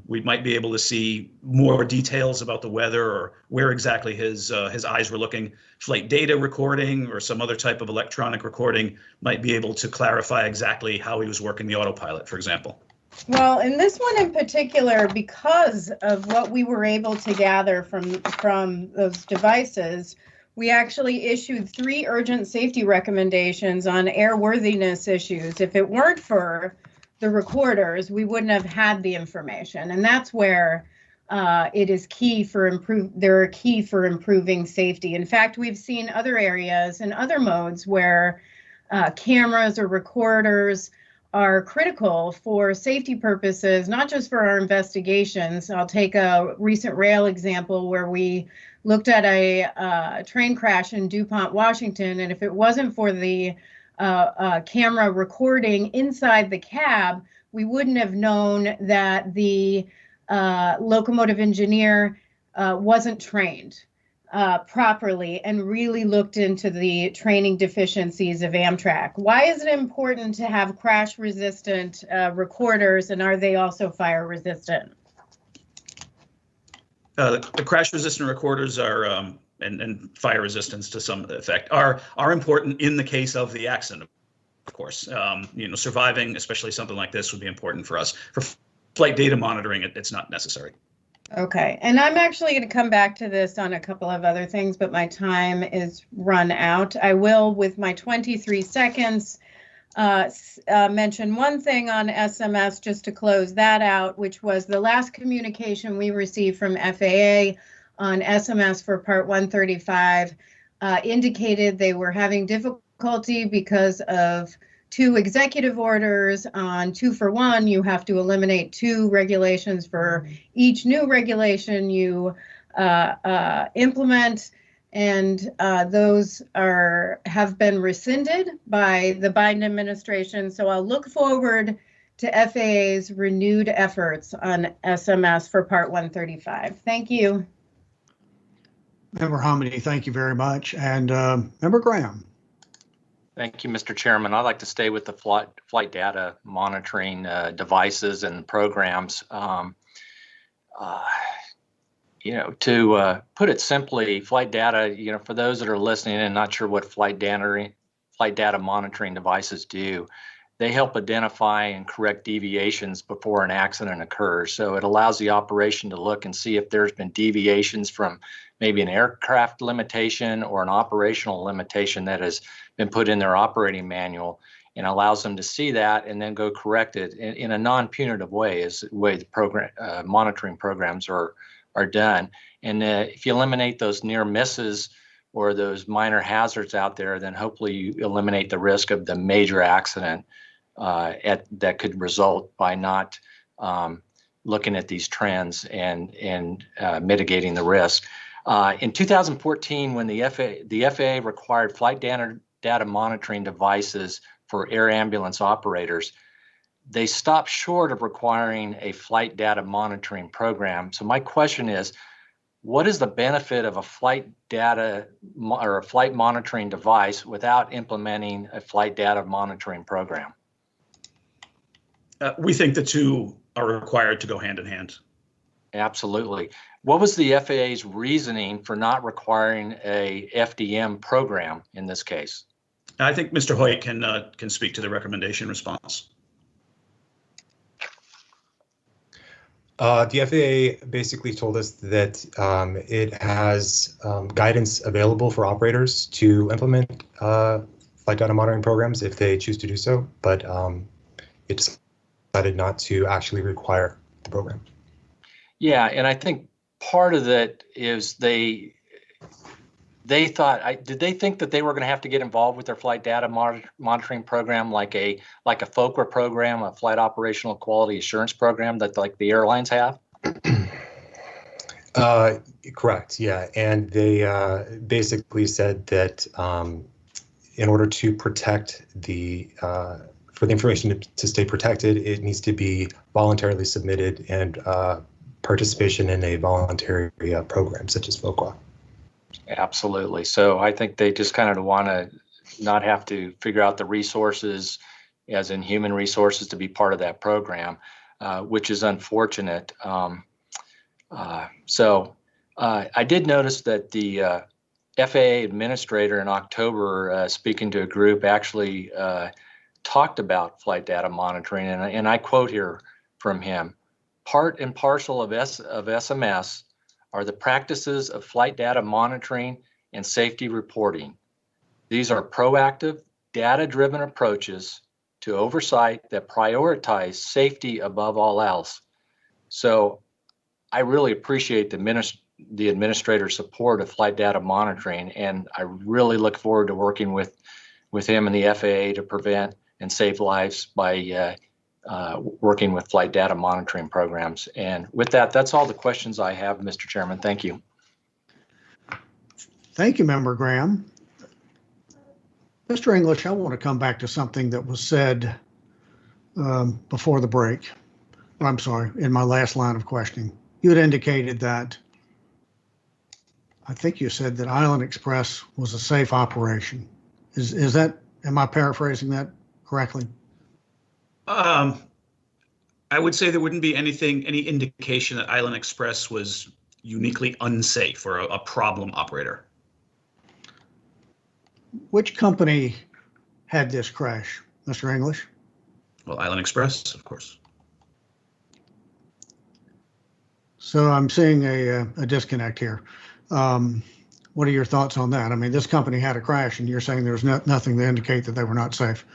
we might be able to see more details about the weather or where exactly his eyes were looking. Flight data recording or some other type of electronic recording might be able to clarify exactly how he was working the autopilot, for example. Well, in this one in particular, because of what we were able to gather from those devices, we actually issued 3 urgent safety recommendations on airworthiness issues. If it weren't for the recorders, we wouldn't have had the information, and that's where it is key for improving safety. In fact, we've seen other areas and other modes where cameras or recorders are critical for safety purposes, not just for our investigations. I'll take a recent rail example where we looked at a train crash in DuPont, Washington, and if it wasn't for the camera recording inside the cab, we wouldn't have known that the locomotive engineer wasn't trained properly and really looked into the training deficiencies of Amtrak. Why is it important to have crash-resistant recorders, and are they also fire-resistant? The crash-resistant recorders are, and fire resistance to some effect, are important in the case of the accident, of course. Surviving, especially something like this, would be important for us. For flight data monitoring, it's not necessary. Okay, and I'm actually going to come back to this on a couple of other things, but my time is run out. I will, with my 23 seconds, mention one thing on SMS just to close that out, which was the last communication we received from FAA on SMS for Part 135 indicated they were having difficulty because of 2 executive orders on 2-for-1. You have to eliminate 2 regulations for each new regulation you implement, and those have been rescinded by the Biden administration. So I'll look forward to FAA's renewed efforts on SMS for Part 135. Thank you. Member Hominy, thank you very much. And Member Graham. Thank you, Mr. Chairman. I'd like to stay with the flight data monitoring devices and programs. To put it simply, flight data, for those that are listening and not sure what flight data monitoring devices do, they help identify and correct deviations before an accident occurs. So it allows the operation to look and see if there's been deviations from maybe an aircraft limitation or an operational limitation that has been put in their operating manual, and allows them to see that and then go correct it in a non-punitive way, is the way the program monitoring programs are are done. And if you eliminate those near misses or those minor hazards out there, then hopefully you eliminate the risk of the major accident that could result by not looking at these trends and mitigating the risk. In 2014, when the FAA required flight data monitoring devices for air ambulance operators, they stopped short of requiring a flight data monitoring program. So my question is, what is the benefit of a flight data or a flight monitoring device without implementing a flight data monitoring program? We think the two are required to go hand in hand. Absolutely. What was the FAA's reasoning for not requiring a FDM program in this case? I think Mr. Hoyt can speak to the recommendation response. The FAA basically told us that it has guidance available for operators to implement flight data monitoring programs if they choose to do so, but it decided not to actually require the program. Yeah, and I think part of that is they thought, did they think that they were going to have to get involved with their flight data monitoring program like a FOQA program, a flight operational quality assurance program that like the airlines have? Correct, yeah, and they basically said that in order to protect for the information to stay protected, it needs to be voluntarily submitted and participation in a voluntary program such as FOQA. Absolutely. So I think they just kind of want to not have to figure out the resources, as in human resources, to be part of that program, which is unfortunate. So I did notice that the FAA administrator in October, speaking to a group, actually talked about flight data monitoring, and I quote here from him: "Part and parcel of SMS are the practices of flight data monitoring and safety reporting. These are proactive, data-driven approaches to oversight that prioritize safety above all else." So I really appreciate the administrator's support of flight data monitoring, and I really look forward to working with him and the FAA to prevent and save lives by working with flight data monitoring programs. And with that, that's all the questions I have, Mr. Chairman. Thank you. Thank you, Member Graham. Mr. English, I want to come back to something that was said before the break. I'm sorry, in my last line of questioning. You had indicated that, I think you said that Island Express was a safe operation. Is that, am I paraphrasing that correctly? I would say there wouldn't be any indication that Island Express was uniquely unsafe or a problem operator. Which company had this crash, Mr. English? Well, Island Express, of course. So I'm seeing a disconnect here. What are your thoughts on that? I mean, this company had a crash, and you're saying there's nothing to indicate that they were not safe.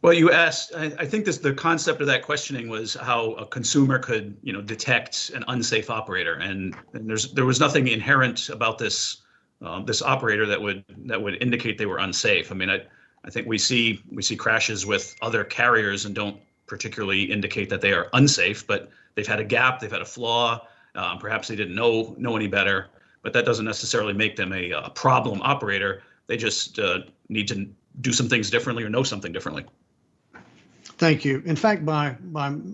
Well, you asked, I think the concept of that questioning was how a consumer could, detect an unsafe operator, and there was nothing inherent about this operator that would indicate they were unsafe. I mean, I think we see crashes with other carriers and don't particularly indicate that they are unsafe, but they've had a gap, they've had a flaw, perhaps they didn't know any better, but that doesn't necessarily make them a problem operator. They just need to do some things differently or know something differently. Thank you. In fact, by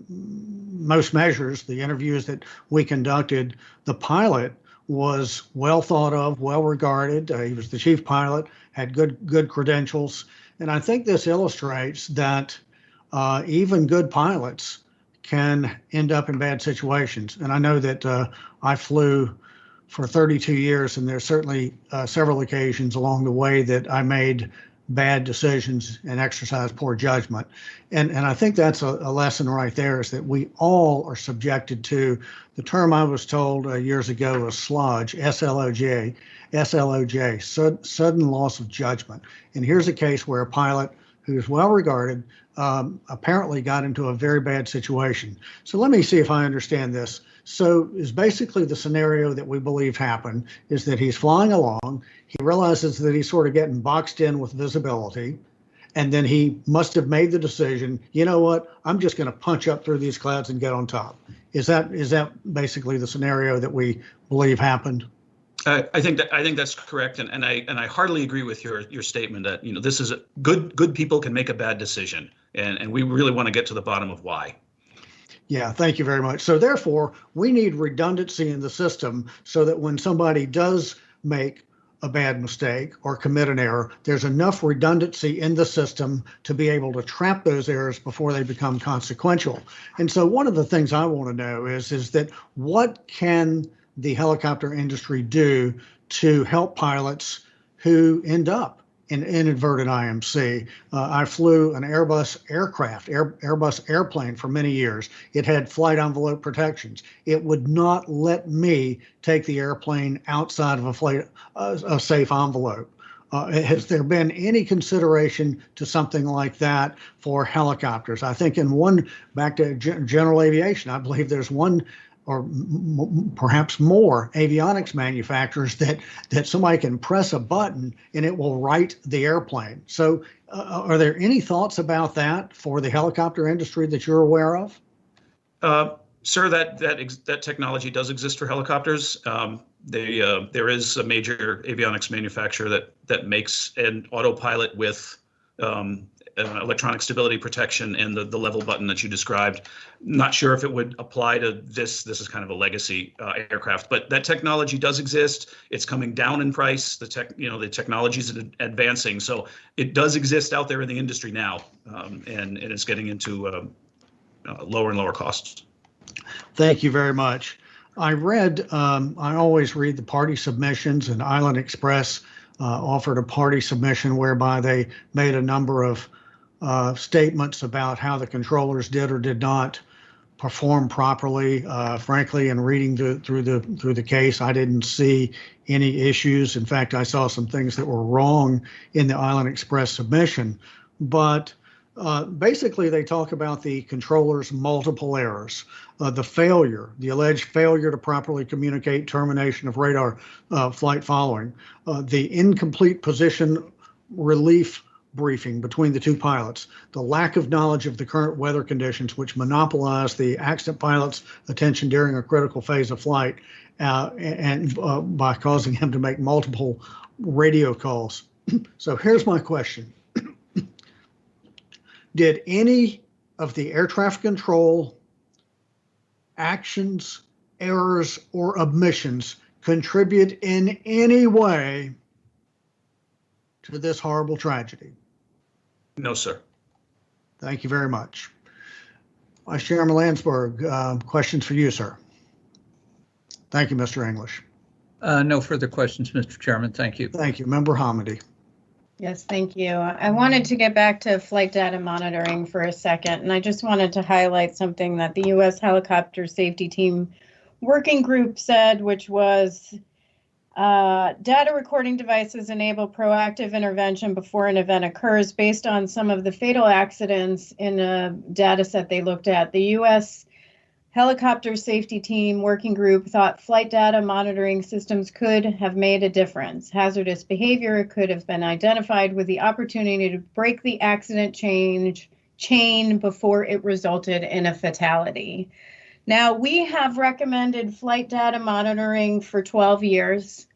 most measures, the interviews that we conducted, the pilot was well thought of, well regarded. He was the chief pilot, had good credentials, and I think this illustrates that even good pilots can end up in bad situations. And I know that I flew for 32 years, and there's certainly several occasions along the way that I made bad decisions and exercise poor judgment. And I think that's a lesson right there, is that we all are subjected to the term I was told years ago was sludge, SLOJ, sudden loss of judgment. And here's a case where a pilot who's well regarded, apparently got into a very bad situation. So let me see if I understand this. So is basically the scenario that we believe happened is that he's flying along, he realizes that he's sort of getting boxed in with visibility, and then he must have made the decision, you know what, I'm just going to punch up through these clouds and get on top. Is that basically the scenario that we believe happened? I think that's correct, and I heartily agree with your statement that this is good people can make a bad decision, and we really want to get to the bottom of why. Yeah, thank you very much. So therefore, we need redundancy in the system so that when somebody does make a bad mistake or commit an error, there's enough redundancy in the system to be able to trap those errors before they become consequential. And so one of the things I want to know is that what can the helicopter industry do to help pilots who end up in inadvertent IMC? I flew an Airbus airplane for many years. It had flight envelope protections. It would not let me take the airplane outside of a safe envelope. Has there been any consideration to something like that for helicopters? I think back to general aviation, I believe there's one or perhaps more avionics manufacturers that somebody can press a button and it will right the airplane. So are there any thoughts about that for the helicopter industry that you're aware of? Sir, that technology does exist for helicopters. There is a major avionics manufacturer that makes an autopilot with electronic stability protection and the level button that you described. Not sure if it would apply to this. This is kind of a legacy aircraft, but that technology does exist. It's coming down in price. The technology is advancing, so it does exist out there in the industry now, and it's getting into lower and lower costs. Thank you very much. I always read the party submissions, and Island Express offered a party submission whereby they made a number of statements about how the controllers did or did not perform properly. Frankly, in reading through the case, I didn't see any issues. In fact, I saw some things that were wrong in the Island Express submission. But basically, they talk about the controller's multiple errors, the alleged failure to properly communicate termination of radar flight following, the incomplete position relief briefing between the two pilots, the lack of knowledge of the current weather conditions, which monopolize the accident pilot's attention during a critical phase of flight, and by causing him to make multiple radio calls. So here's my question. Did any of the air traffic control actions, errors, or omissions contribute in any way to this horrible tragedy? No, sir. Thank you very much. Vice Chairman Landsberg, questions for you, sir. Thank you, Mr. English. No further questions, Mr. Chairman. Thank you. Thank you. Member Hamady. Yes, thank you. I wanted to get back to flight data monitoring for a second, and I just wanted to highlight something that the U.S. Helicopter Safety Team Working Group said, which was data recording devices enable proactive intervention before an event occurs based on some of the fatal accidents in a data set they looked at. The U.S. Helicopter Safety Team Working Group thought flight data monitoring systems could have made a difference. Hazardous behavior could have been identified with the opportunity to break the accident chain before it resulted in a fatality. Now, we have recommended flight data monitoring for 12 years.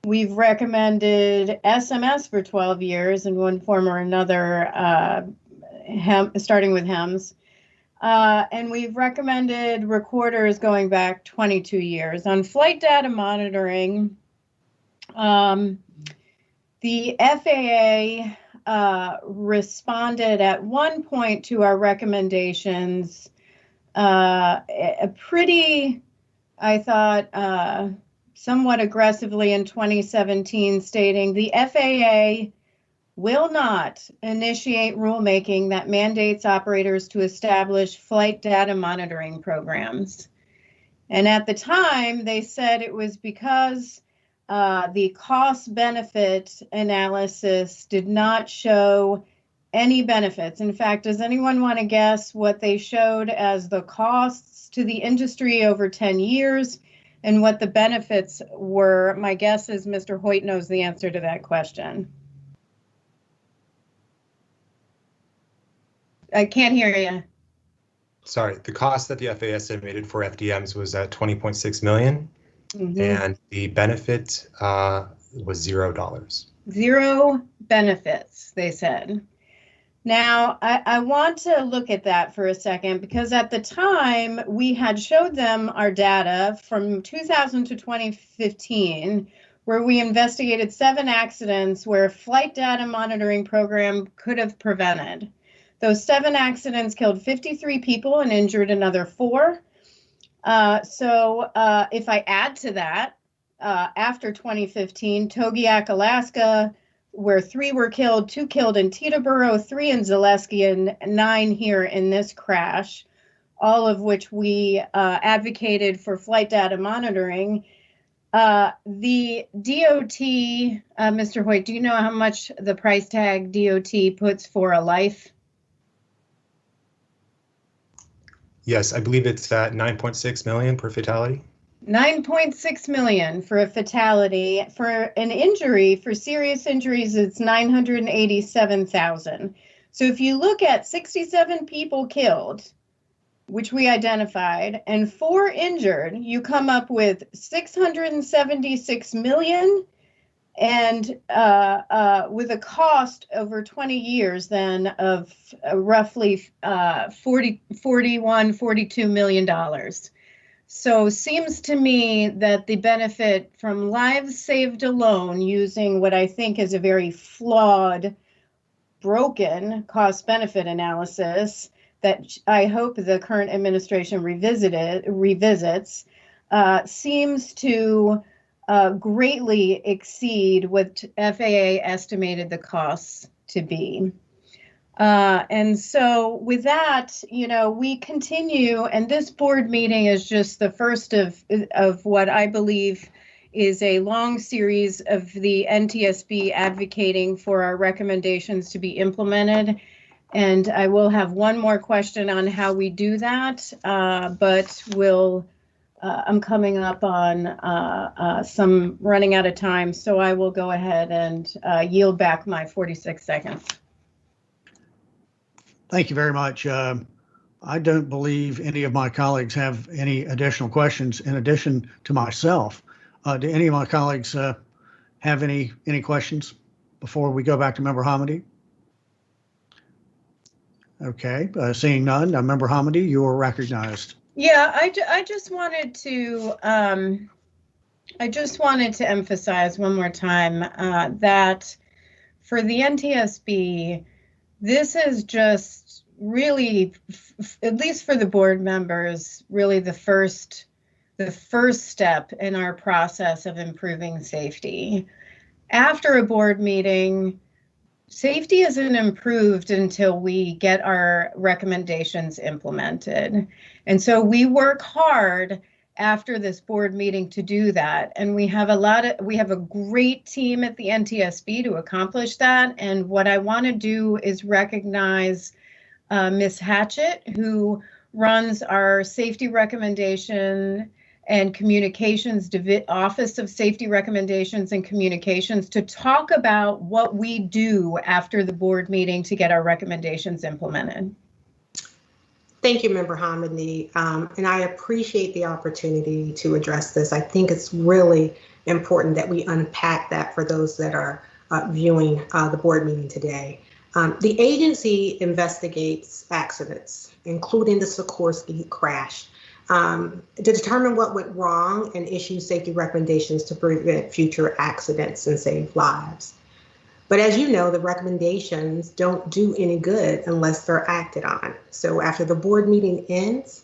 We've recommended SMS for 12 years in one form or another, starting with HEMS. And we've recommended recorders going back 22 years. On flight data monitoring, the FAA responded at one point to our recommendations a pretty, I thought, somewhat aggressively in 2017, stating the FAA will not initiate rulemaking that mandates operators to establish flight data monitoring programs. And at the time, they said it was because the cost-benefit analysis did not show any benefits. In fact, does anyone want to guess what they showed as the costs to the industry over 10 years and what the benefits were? My guess is Mr. Hoyt knows the answer to that question. I can't hear you. Sorry, the cost that the FAA estimated for FDMs was at 20.6 million, and the benefit was $0. Zero benefits, they said. Now, I want to look at that for a second, because at the time we had showed them our data from 2000 to 2015, where we investigated 7 accidents where a flight data monitoring program could have prevented. Those 7 accidents killed 53 people and injured another 4. So if I add to that, after 2015, Togiak, Alaska, where 3 were killed, 2 killed in Teterboro, 3 in Zaleski, and 9 here in this crash, all of which we advocated for flight data monitoring. The DOT, Mr. Hoyt, do you know how much the price tag DOT puts for a life? Yes, I believe it's at 9.6 million per fatality. 9.6 million for a fatality. For an injury, for serious injuries, it's 987,000. So if you look at 67 people killed, which we identified, and 4 injured, you come up with 676 million, and with a cost over 20 years then of roughly $42 million. So seems to me that the benefit from lives saved alone, using what I think is a very flawed, broken cost-benefit analysis that I hope the current administration revisits, seems to greatly exceed what FAA estimated the costs to be. And so with that, you know, we continue, and this board meeting is just the first of what I believe is a long series of the NTSB advocating for our recommendations to be implemented. And I will have one more question on how we do that, but I'm coming up on some running out of time, so I will go ahead and yield back my 46 seconds. Thank you very much. I don't believe any of my colleagues have any additional questions in addition to myself. Do any of my colleagues have any questions before we go back to Member Hamady? Okay, seeing none, Member Hamady, you are recognized. Yeah, I just wanted to emphasize one more time that for the NTSB, this is just really, at least for the board members, really the first step in our process of improving safety. After a board meeting, safety isn't improved until we get our recommendations implemented. And so we work hard after this board meeting to do that. And we have a great team at the NTSB to accomplish that. And what I want to do is recognize Ms. Hatchett, who runs our safety recommendation and communications Office of Safety Recommendations and Communications, to talk about what we do after the board meeting to get our recommendations implemented. Thank you, Member Hamady, and I appreciate the opportunity to address this. I think it's really important that we unpack that for those that are viewing the board meeting today. The agency investigates accidents, including the Sikorsky crash, to determine what went wrong and issue safety recommendations to prevent future accidents and save lives. But as you know, the recommendations don't do any good unless they're acted on. So after the board meeting ends,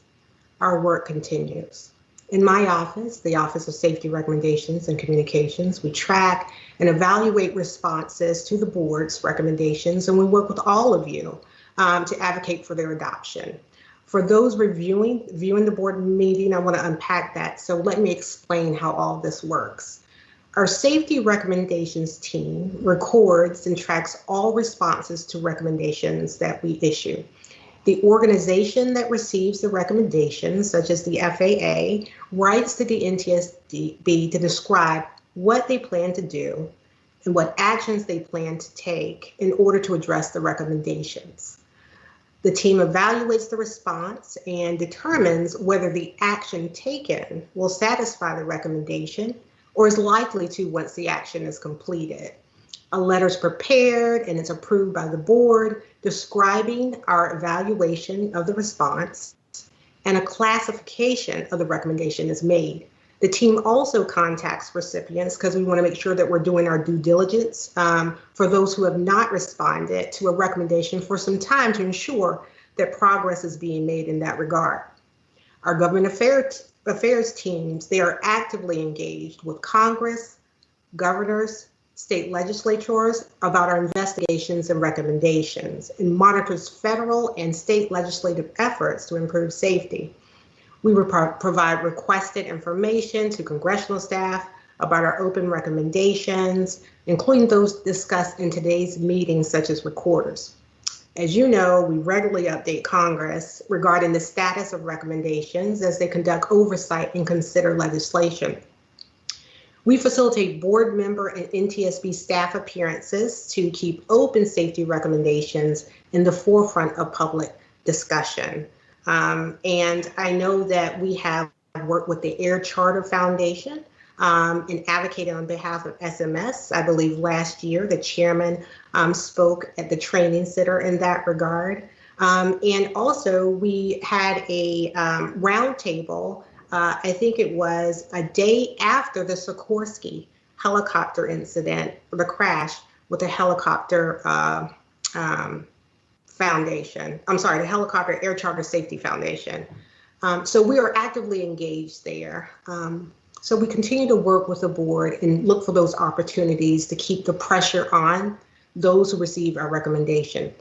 our work continues. In my office, the Office of Safety Recommendations and Communications, we track and evaluate responses to the board's recommendations, and we work with all of you to advocate for their adoption. For those viewing the board meeting, I want to unpack that. So let me explain how all this works. Our safety recommendations team records and tracks all responses to recommendations that we issue. The organization that receives the recommendations, such as the FAA, writes to the NTSB to describe what they plan to do and what actions they plan to take in order to address the recommendations. The team evaluates the response and determines whether the action taken will satisfy the recommendation or is likely to once the action is completed. A letter is prepared and it's approved by the board describing our evaluation of the response, and a classification of the recommendation is made. The team also contacts recipients because we want to make sure that we're doing our due diligence for those who have not responded to a recommendation for some time to ensure that progress is being made in that regard. Our government affairs teams, they are actively engaged with Congress, governors, state legislatures about our investigations and recommendations, and monitors federal and state legislative efforts to improve safety. We will provide requested information to congressional staff about our open recommendations, including those discussed in today's meeting, such as recorders. As you know, we regularly update Congress regarding the status of recommendations as they conduct oversight and consider legislation. We facilitate board member and NTSB staff appearances to keep open safety recommendations in the forefront of public discussion. And I know that we have worked with the Air Charter Foundation and advocated on behalf of SMS. I believe last year the chairman spoke at the training center in that regard. And also we had a roundtable, I think it was a day after the Sikorsky helicopter incident, the crash with the helicopter foundation. I'm sorry, the Helicopter Air Charter Safety Foundation. So we are actively engaged there. So we continue to work with the board and look for those opportunities to keep the pressure on those who receive our recommendation.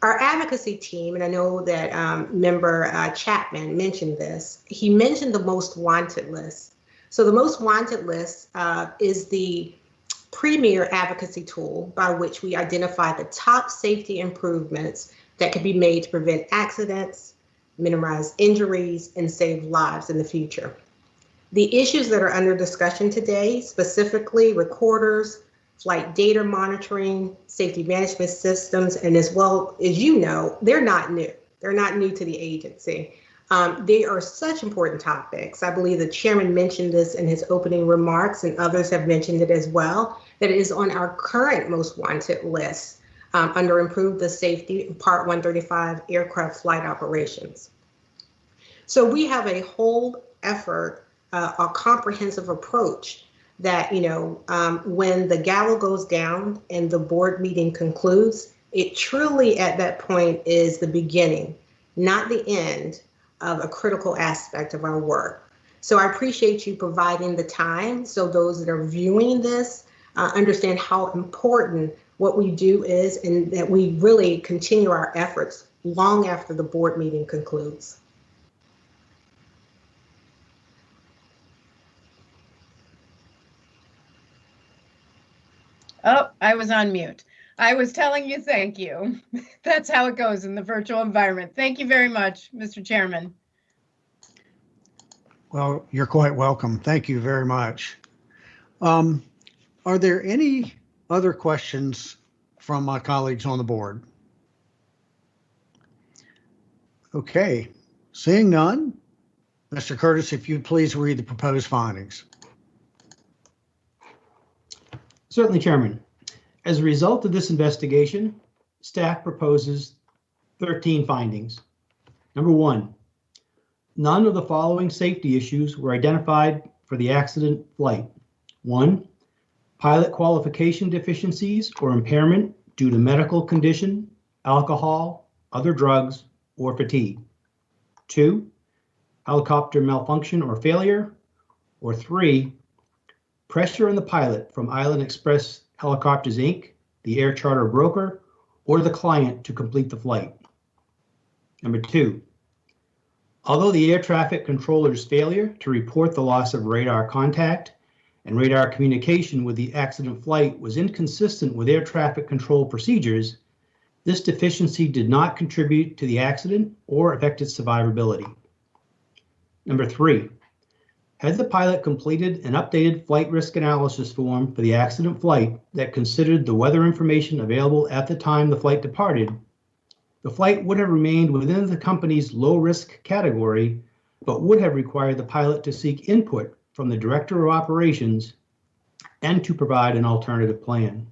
Our advocacy team, and I know that member Chapman mentioned this, he mentioned the most wanted list. So the most wanted list is the premier advocacy tool by which we identify the top safety improvements that can be made to prevent accidents, minimize injuries, and save lives in the future. The issues that are under discussion today, specifically recorders, flight data monitoring, safety management systems, and as well as you know, they're not new. They're not new to the agency. They are such important topics. I believe the chairman mentioned this in his opening remarks, and others have mentioned it as well, that it is on our current most wanted list under Improve the Safety Part 135 Aircraft Flight Operations. So we have a whole effort, a comprehensive approach that, you know, when the gavel goes down and the board meeting concludes, it truly at that point is the beginning, not the end of a critical aspect of our work. So I appreciate you providing the time so those that are viewing this understand how important what we do is, and that we really continue our efforts long after the board meeting concludes. Oh, I was on mute. I was telling you thank you. That's how it goes in the virtual environment. Thank you very much, Mr. Chairman. Well, you're quite welcome. Thank you very much. Are there any other questions from my colleagues on the board? Okay, seeing none, Mr. Curtis, if you'd please read the proposed findings. Certainly, Chairman. As a result of this investigation, staff proposes 13 findings. Number 1, none of the following safety issues were identified for the accident flight. 1, pilot qualification deficiencies or impairment due to medical condition, alcohol, other drugs, or fatigue. 2, helicopter malfunction or failure. Or 3, pressure on the pilot from Island Express Helicopters, Inc., the air charter broker, or the client to complete the flight. Number 2, although the air traffic controller's failure to report the loss of radar contact and radar communication with the accident flight was inconsistent with air traffic control procedures, this deficiency did not contribute to the accident or affect its survivability. Number 3, had the pilot completed an updated flight risk analysis form for the accident flight that considered the weather information available at the time the flight departed, the flight would have remained within the company's low-risk category, but would have required the pilot to seek input from the Director of Operations and to provide an alternative plan.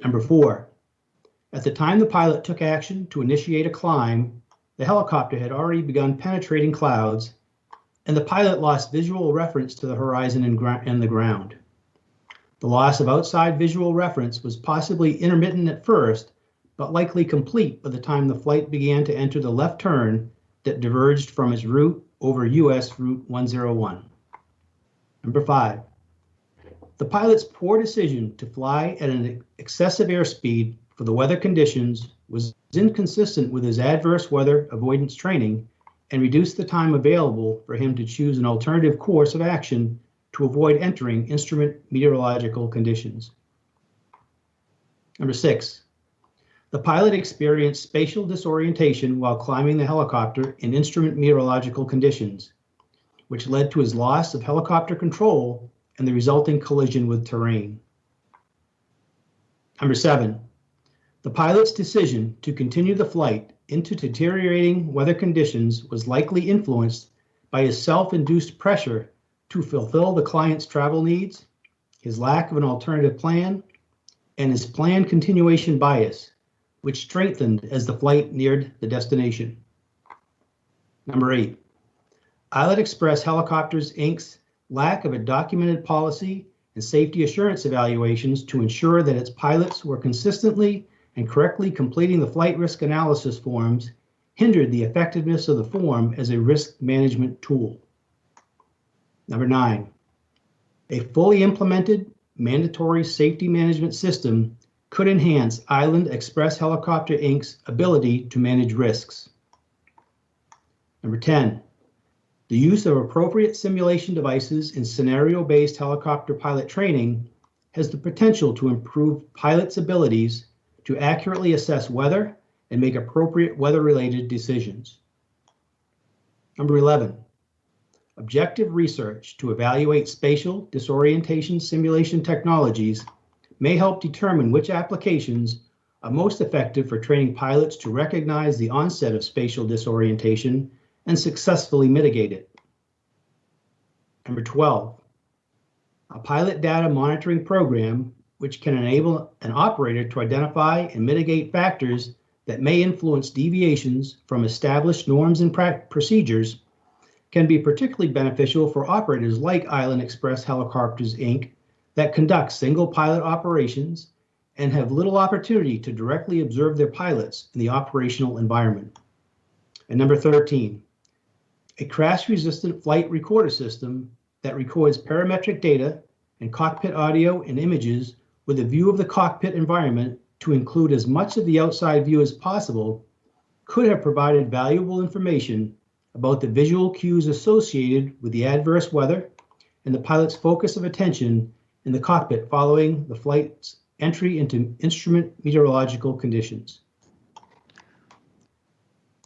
Number 4, at the time the pilot took action to initiate a climb, the helicopter had already begun penetrating clouds, and the pilot lost visual reference to the horizon and the ground. The loss of outside visual reference was possibly intermittent at first, but likely complete by the time the flight began to enter the left turn that diverged from its route over US Route 101. Number 5, the pilot's poor decision to fly at an excessive airspeed for the weather conditions was inconsistent with his adverse weather avoidance training and reduced the time available for him to choose an alternative course of action to avoid entering instrument meteorological conditions. Number 6, the pilot experienced spatial disorientation while climbing the helicopter in instrument meteorological conditions, which led to his loss of helicopter control and the resulting collision with terrain. Number 7, the pilot's decision to continue the flight into deteriorating weather conditions was likely influenced by his self-induced pressure to fulfill the client's travel needs, his lack of an alternative plan, and his planned continuation bias, which strengthened as the flight neared the destination. Number 8, Island Express Helicopters, Inc.'s lack of a documented policy and safety assurance evaluations to ensure that its pilots were consistently and correctly completing the flight risk analysis forms hindered the effectiveness of the form as a risk management tool. Number 9, a fully implemented mandatory safety management system could enhance Island Express Helicopter Inc.'s ability to manage risks. Number 10, the use of appropriate simulation devices in scenario-based helicopter pilot training has the potential to improve pilots' abilities to accurately assess weather and make appropriate weather-related decisions. Number 11, objective research to evaluate spatial disorientation simulation technologies may help determine which applications are most effective for training pilots to recognize the onset of spatial disorientation and successfully mitigate it. Number 12, a pilot data monitoring program which can enable an operator to identify and mitigate factors that may influence deviations from established norms and procedures can be particularly beneficial for operators like Island Express Helicopters, Inc. that conduct single pilot operations and have little opportunity to directly observe their pilots in the operational environment. And number 13, a crash-resistant flight recorder system that records parametric data and cockpit audio and images with a view of the cockpit environment to include as much of the outside view as possible could have provided valuable information about the visual cues associated with the adverse weather and the pilot's focus of attention in the cockpit following the flight's entry into instrument meteorological conditions.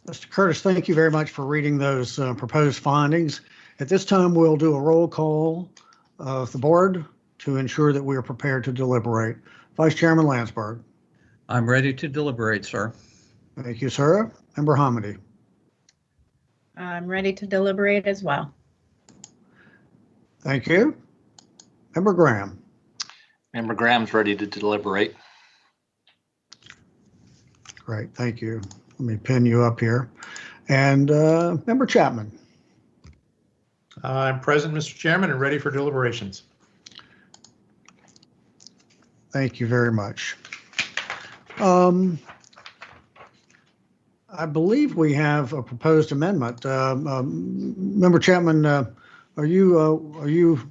Mr. Curtis, thank you very much for reading those proposed findings. At this time, we'll do a roll call of the board to ensure that we are prepared to deliberate. Vice Chairman Landsberg. I'm ready to deliberate, sir. Thank you, sir. Member Hamady. I'm ready to deliberate as well. Thank you. Member Graham. Member Graham's ready to deliberate. Great, thank you. Let me pin you up here. And Member Chapman. I'm present, Mr. Chairman, and ready for deliberations. Thank you very much. I believe we have a proposed amendment. Member Chapman, are you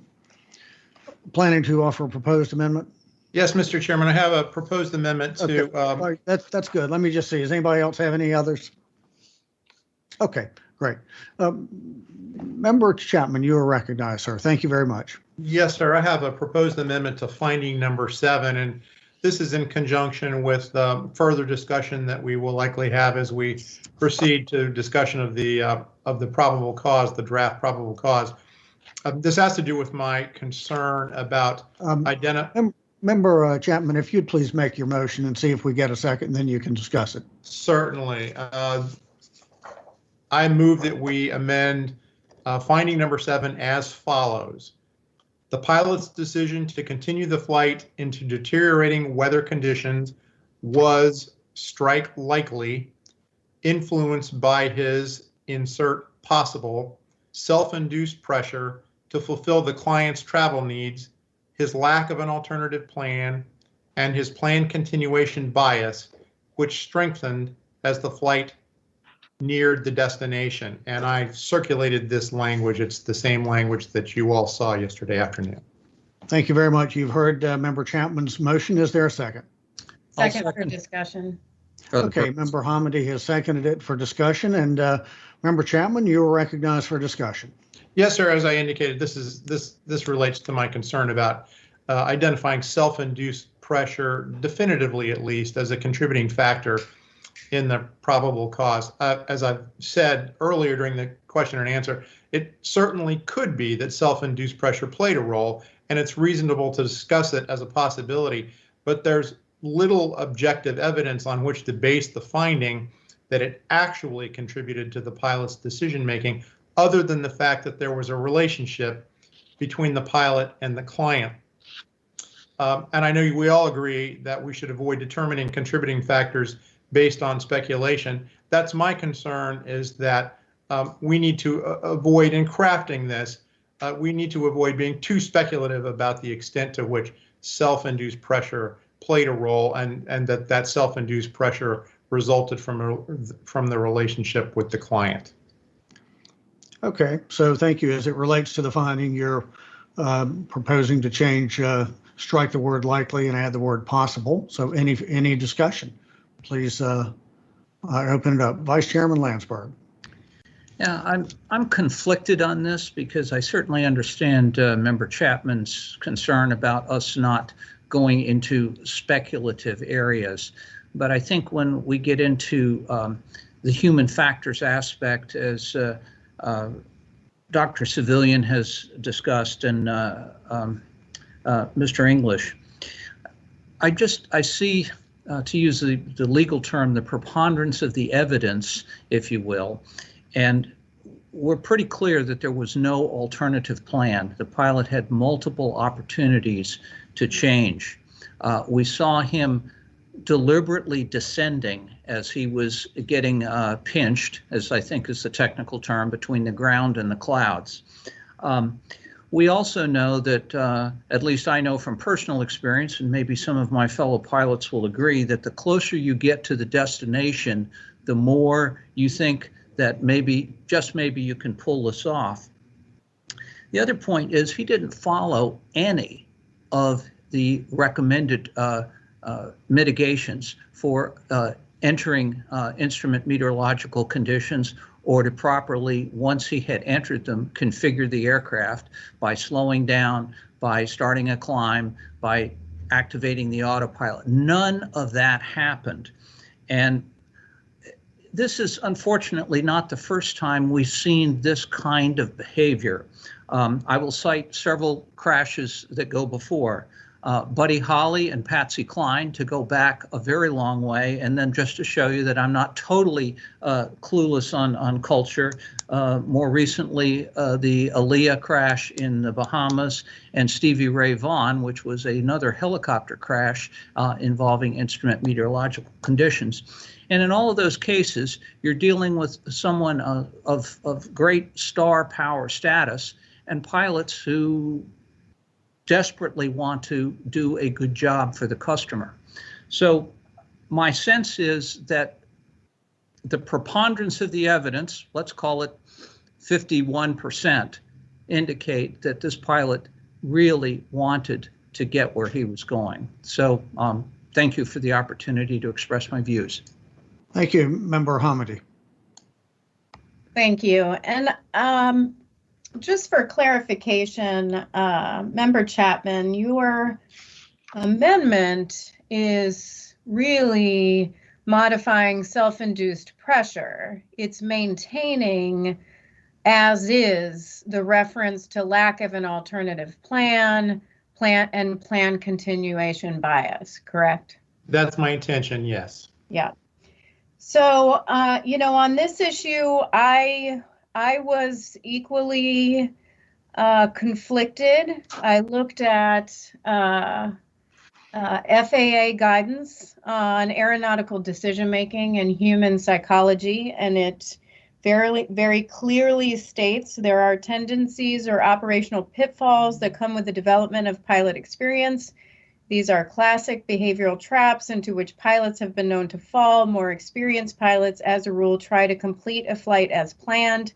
planning to offer a proposed amendment? Yes, Mr. Chairman, I have a proposed amendment to. Okay. Right, that's good. Let me just see. Does anybody else have any others? Okay, Great. Member Chapman, you are recognized, sir. Thank you very much. Yes, sir. I have a proposed amendment to finding number 7, and this is in conjunction with further discussion that we will likely have as we proceed to discussion of the probable cause, the draft probable cause. This has to do with my concern about Member Chapman, if you'd please make your motion and see if we get a second, then you can discuss it. Certainly. I move that we amend finding number 7 as follows. The pilot's decision to continue the flight into deteriorating weather conditions was strike likely, influenced by his insert possible self-induced pressure to fulfill the client's travel needs, his lack of an alternative plan, and his planned continuation bias, which strengthened as the flight neared the destination. And I circulated this language. It's the same language that you all saw yesterday afternoon. Thank you very much. You've heard Member Chapman's motion. Is there a second? Second for discussion. Okay, Member Hamady has seconded it for discussion, and Member Chapman, you are recognized for discussion. Yes, sir. As I indicated, this relates to my concern about identifying self-induced pressure, definitively at least, as a contributing factor in the probable cause. As I've said earlier during the question and answer, it certainly could be that self-induced pressure played a role, and it's reasonable to discuss it as a possibility, but there's little objective evidence on which to base the finding that it actually contributed to the pilot's decision-making, other than the fact that there was a relationship between the pilot and the client. And I know we all agree that we should avoid determining contributing factors based on speculation. That's my concern, is that we need to avoid, in crafting this, we need to avoid being too speculative about the extent to which self-induced pressure played a role, and that self-induced pressure resulted from the relationship with the client. Okay, so thank you. As it relates to the finding, you're proposing to change, strike the word likely and add the word possible. So any discussion? Please open it up. Vice Chairman Landsberg. Yeah, I'm conflicted on this because I certainly understand Member Chapman's concern about us not going into speculative areas. But I think when we get into the human factors aspect, as Dr. Civilian has discussed and Mr. English, I see, to use the legal term, the preponderance of the evidence, if you will, and we're pretty clear that there was no alternative plan. The pilot had multiple opportunities to change. We saw him deliberately descending as he was getting pinched, as I think is the technical term, between the ground and the clouds. We also know that, at least I know from personal experience, and maybe some of my fellow pilots will agree, that the closer you get to the destination, the more you think that maybe, just maybe, you can pull this off. The other point is he didn't follow any of the recommended mitigations for entering instrument meteorological conditions, or to properly, once he had entered them, configure the aircraft by slowing down, by starting a climb, by activating the autopilot. None of that happened. And this is unfortunately not the first time we've seen this kind of behavior. I will cite several crashes that go before. Buddy Holly and Patsy Cline, to go back a very long way, and then just to show you that I'm not totally clueless on culture, more recently the Aaliyah crash in the Bahamas, and Stevie Ray Vaughan, which was another helicopter crash involving instrument meteorological conditions. And in all of those cases, you're dealing with someone of great star power status and pilots who desperately want to do a good job for the customer. So my sense is that the preponderance of the evidence, let's call it 51%, indicate that this pilot really wanted to get where he was going. So thank you for the opportunity to express my views. Thank you, Member Hamady. Thank you. And just for clarification, Member Chapman, your amendment is really modifying self-induced pressure. It's maintaining as is the reference to lack of an alternative plan continuation bias, correct? That's my intention, yes. Yeah. So, on this issue, I was equally conflicted. I looked at FAA guidance on aeronautical decision-making and human psychology, and it very clearly states there are tendencies or operational pitfalls that come with the development of pilot experience. These are classic behavioral traps into which pilots have been known to fall. More experienced pilots, as a rule, try to complete a flight as planned,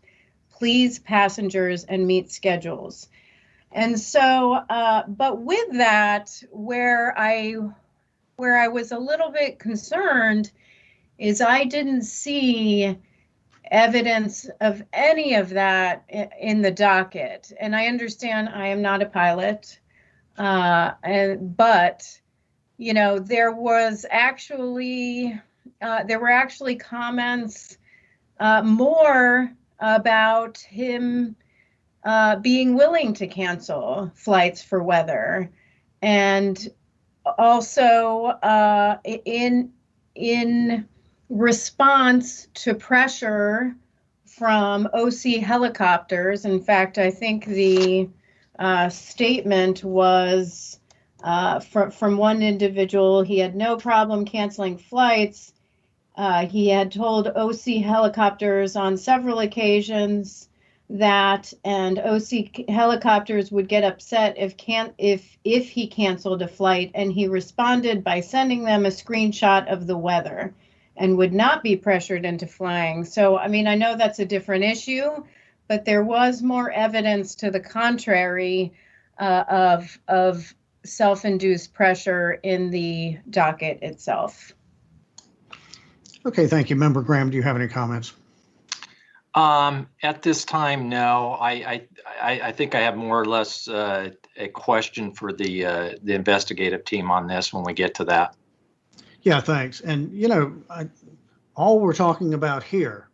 please passengers, and meet schedules. And so, but with that, where I was a little bit concerned is I didn't see evidence of any of that in the docket. And I understand I am not a pilot, but there was actually there were actually comments more about him being willing to cancel flights for weather, and also in response to pressure from OC helicopters. In fact, I think the statement was from one individual. He had no problem canceling flights. He had told OC helicopters on several occasions that, and OC helicopters would get upset if he canceled a flight, and he responded by sending them a screenshot of the weather and would not be pressured into flying. So, I mean, I know that's a different issue, but there was more evidence to the contrary of self-induced pressure in the docket itself. Okay, thank you. Member Graham, do you have any comments? At this time, no. I think I have more or less a question for the investigative team on this when we get to that. Yeah, thanks. And, all we're talking about here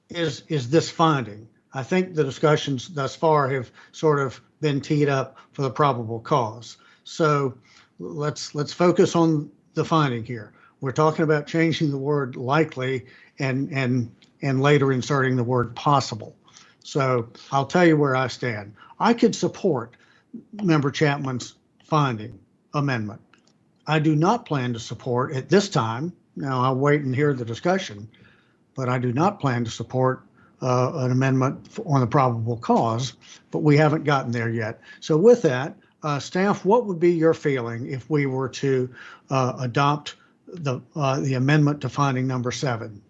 is this finding. I think the discussions thus far have sort of been teed up for the probable cause. So let's focus on the finding here. We're talking about changing the word likely and later inserting the word possible. So I'll tell you where I stand. I could support Member Chapman's finding amendment. I do not plan to support at this time. Now I'll wait and hear the discussion, but I do not plan to support an amendment on the probable cause, but we haven't gotten there yet. So with that, staff, what would be your feeling if we were to adopt the amendment to finding number 7?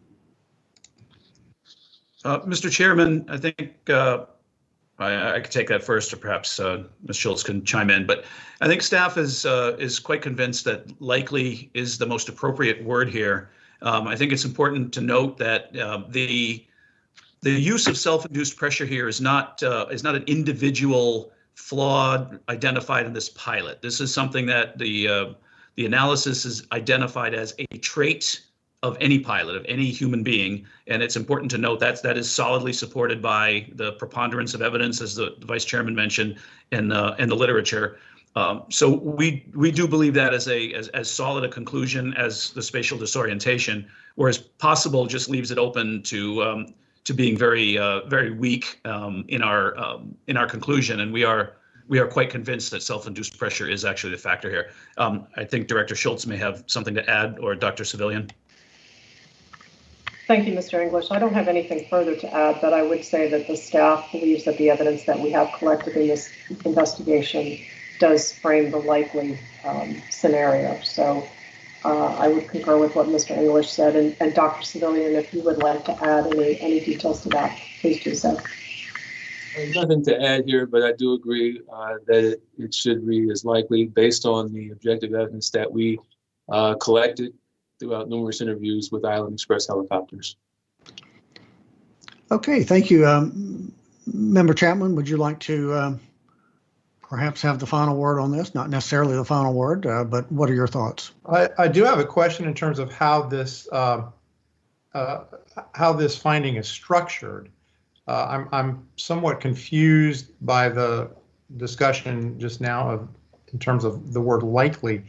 Mr. Chairman, I think I could take that first, or perhaps Ms. Schultz can chime in. But I think staff is quite convinced that likely is the most appropriate word here. I think it's important to note that the use of self-induced pressure here is not an individual flaw identified in this pilot. This is something that the analysis is identified as a trait of any pilot, of any human being, and it's important to note that is solidly supported by the preponderance of evidence, as the Vice Chairman mentioned, in the literature. So we do believe that as solid a conclusion as the spatial disorientation, whereas possible just leaves it open to being very weak in our conclusion, and we are quite convinced that self-induced pressure is actually the factor here. I think Director Schultz may have something to add, or Dr. Civilian. Thank you, Mr. English. I don't have anything further to add, but I would say that the staff believes that the evidence that we have collected in this investigation does frame the likely scenario. So I would concur with what Mr. English said, and Dr. Civilian, if you would like to add any details to that, please do so. There's nothing to add here, but I do agree that it should read as likely based on the objective evidence that we collected throughout numerous interviews with Island Express helicopters. Okay, thank you. Member Chapman, would you like to perhaps have the final word on this? Not necessarily the final word, but what are your thoughts? I do have a question in terms of how this finding is structured. I'm somewhat confused by the discussion just now in terms of the word likely.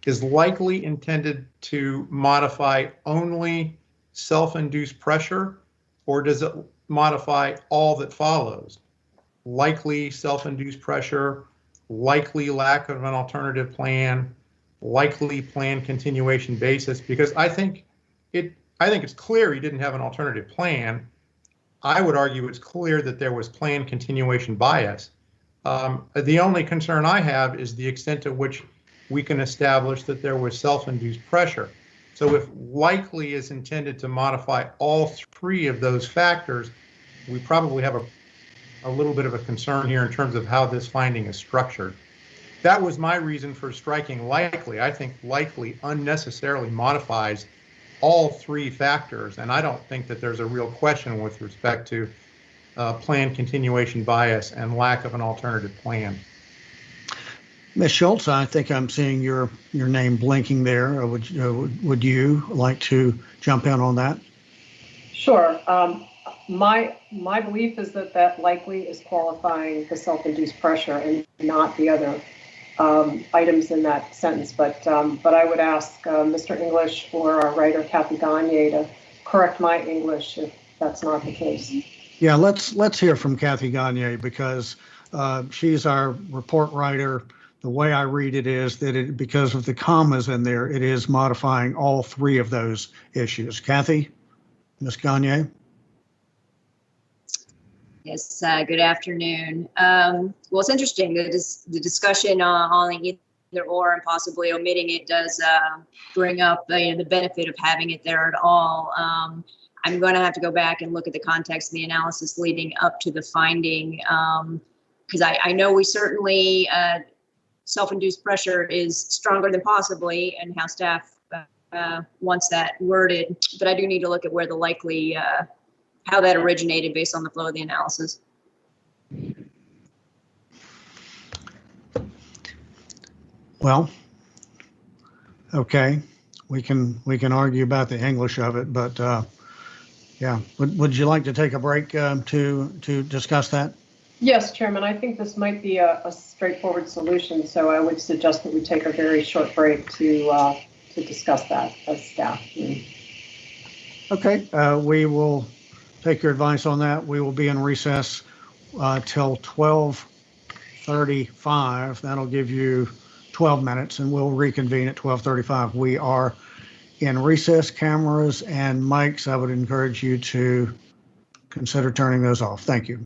Is likely intended to modify only self-induced pressure, or does it modify all that follows? Likely self-induced pressure, likely lack of an alternative plan, likely plan continuation basis, because I think it's clear he didn't have an alternative plan. I would argue it's clear that there was plan continuation bias. The only concern I have is the extent to which we can establish that there was self-induced pressure. So if likely is intended to modify all three of those factors, we probably have a little bit of a concern here in terms of how this finding is structured. That was my reason for striking likely. I think likely unnecessarily modifies all three factors, and I don't think that there's a real question with respect to plan continuation bias and lack of an alternative plan. Ms. Schultz, I think I'm seeing your name blinking there. Would you like to jump in on that? Sure. My belief is that likely is qualifying the self-induced pressure and not the other items in that sentence. But I would ask Mr. English or our writer Kathy Gagne to correct my English if that's not the case. Yeah, let's hear from Kathy Gagne, because she's our report writer. The way I read it is that because of the commas in there, it is modifying all three of those issues. Kathy, Ms. Gagne. Yes, good afternoon. Well, it's interesting that the discussion on either or and possibly omitting it does bring up the benefit of having it there at all. I'm going to have to go back and look at the context of the analysis leading up to the finding, because I know we certainly self-induced pressure is stronger than possibly, and how staff wants that worded. But I do need to look at where the likely how that originated based on the flow of the analysis. Well, okay, we can argue about the English of it, but yeah, would you like to take a break to discuss that? Yes, Chairman, I think this might be a straightforward solution, so I would suggest that we take a very short break to discuss that as staff. Okay, we will take your advice on that. We will be in recess till 12:35. That'll give you 12 minutes, and we'll reconvene at 12:35. We are in recess. Cameras and mics, I would encourage you to consider turning those off. Thank you.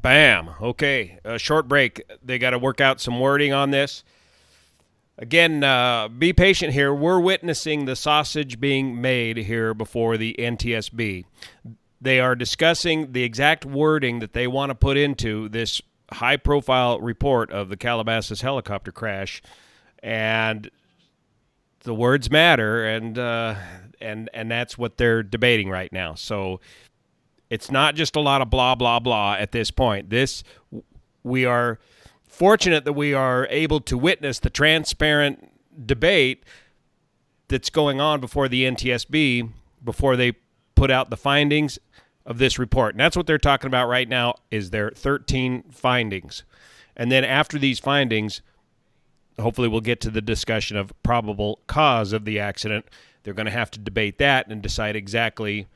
Bam. Okay, a short break. They got to work out some wording on this. Again, be patient here. We're witnessing the sausage being made here before the NTSB. They are discussing the exact wording that they want to put into this high-profile report of the Calabasas helicopter crash, and the words matter, and that's what they're debating right now. So it's not just a lot of blah, blah, blah at this point. We are fortunate that we are able to witness the transparent debate that's going on before the NTSB before they put out the findings of this report. And that's what they're talking about right now, is their 13 findings. And then after these findings, hopefully we'll get to the discussion of probable cause of the accident. They're going to have to debate that and decide exactly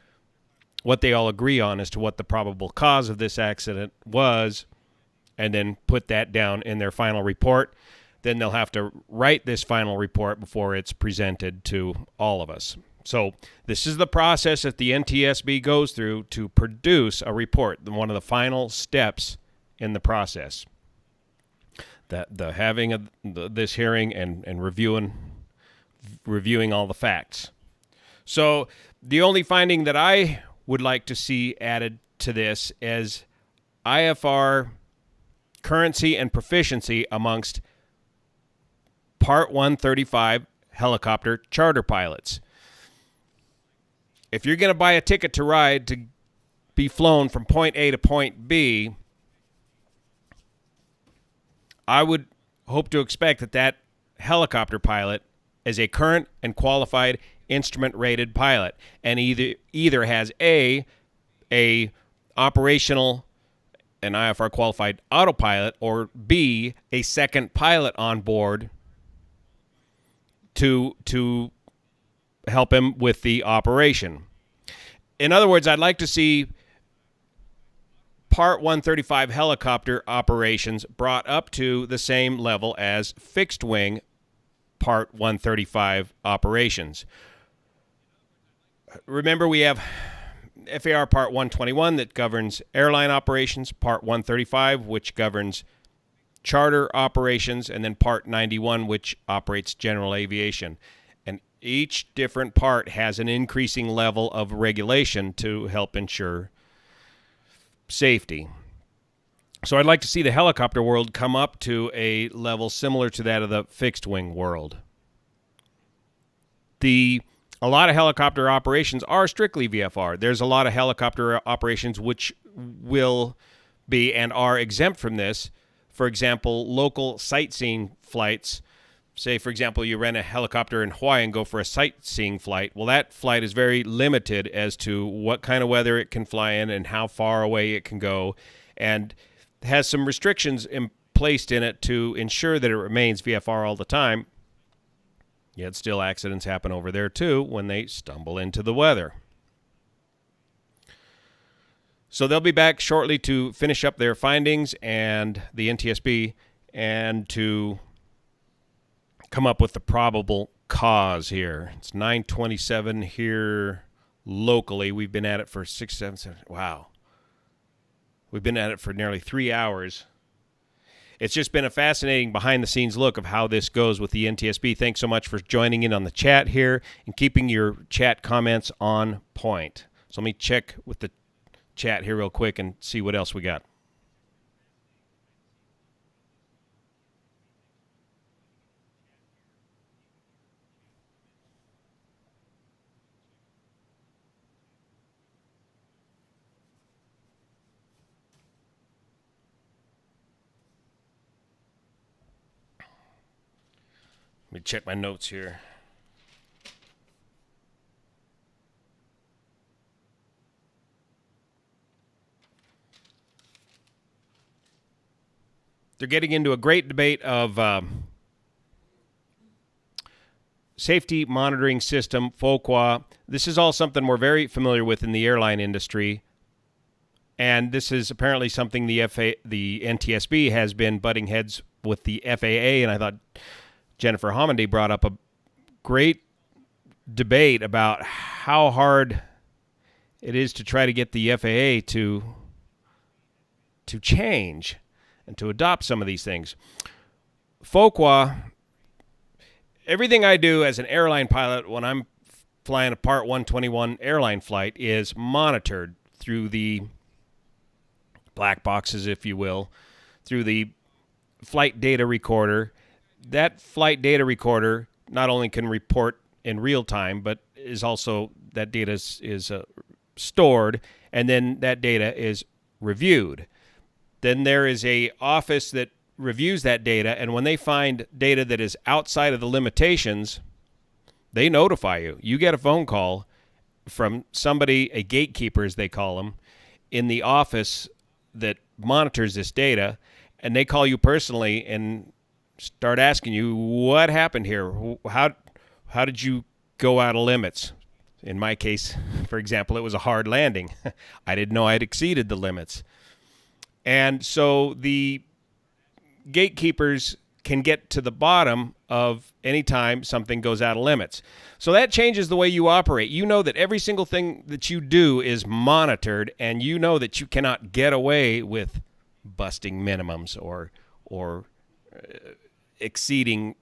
what they all agree on as to what the probable cause of this accident was, and then put that down in their final report. Then they'll have to write this final report before it's presented to all of us. So this is the process that the NTSB goes through to produce a report, one of the final steps in the process. The having of this hearing and reviewing all the facts. So the only finding that I would like to see added to this is IFR currency and proficiency amongst Part 135 helicopter charter pilots. If you're going to buy a ticket to ride to be flown from point A to point B, I would hope to expect that helicopter pilot is a current and qualified instrument-rated pilot, and either has a operational an IFR qualified autopilot, or B, a second pilot on board to help him with the operation. In other words, I'd like to see Part 135 helicopter operations brought up to the same level as fixed wing Part 135 operations. Remember, we have FAR Part 121 that governs airline operations, Part 135 which governs charter operations, and then Part 91 which operates general aviation. And each different part has an increasing level of regulation to help ensure safety. So I'd like to see the helicopter world come up to a level similar to that of the fixed wing world. A lot of helicopter operations are strictly VFR. There's a lot of helicopter operations which will be and are exempt from this. For example, local sightseeing flights. Say, for example, you rent a helicopter in Hawaii and go for a sightseeing flight. Well, that flight is very limited as to what kind of weather it can fly in and how far away it can go, and has some restrictions placed in it to ensure that it remains VFR all the time. Yet still accidents happen over there too when they stumble into the weather. So they'll be back shortly to finish up their findings and the NTSB and to come up with the probable cause here. It's 9:27 here locally. We've been at it for 6, 7, 7. Wow. We've been at it for nearly 3 hours. It's just been a fascinating behind-the-scenes look of how this goes with the NTSB. Thanks so much for joining in on the chat here and keeping your chat comments on point. So let me check with the chat here real quick and see what else we got. Let me check my notes here. They're getting into a great debate of safety monitoring system, FOQA. This is all something we're very familiar with in the airline industry. And this is apparently something the NTSB has been butting heads with the FAA, and I thought Jennifer Homendy brought up a great debate about how hard it is to try to get the FAA to change and to adopt some of these things. FOQA, everything I do as an airline pilot when I'm flying a Part 121 airline flight is monitored through the black boxes, if you will, through the flight data recorder. That flight data recorder not only can report in real time, but is also, that data is stored, and then that data is reviewed. Then there is a office that reviews that data, and when they find data that is outside of the limitations, they notify you. You get a phone call from somebody, a gatekeeper as they call them, in the office that monitors this data, and they call you personally and start asking you, what happened here? How did you go out of limits? In my case, for example, it was a hard landing. I didn't know I'd exceeded the limits. And so the gatekeepers can get to the bottom of any time something goes out of limits. So that changes the way you operate. You know that every single thing that you do is monitored, and you know that you cannot get away with busting minimums or exceeding,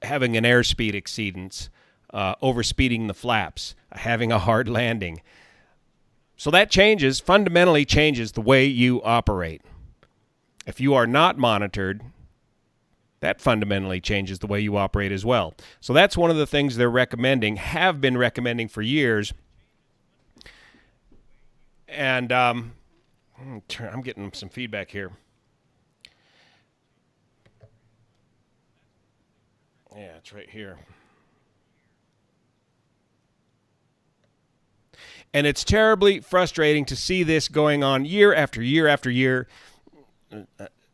having an airspeed exceedance, overspeeding the flaps, having a hard landing. So that fundamentally changes the way you operate. If you are not monitored, that fundamentally changes the way you operate as well. So that's one of the things they're recommending, have been recommending for years. And I'm getting some feedback here. Yeah, it's right here. And it's terribly frustrating to see this going on year after year after year,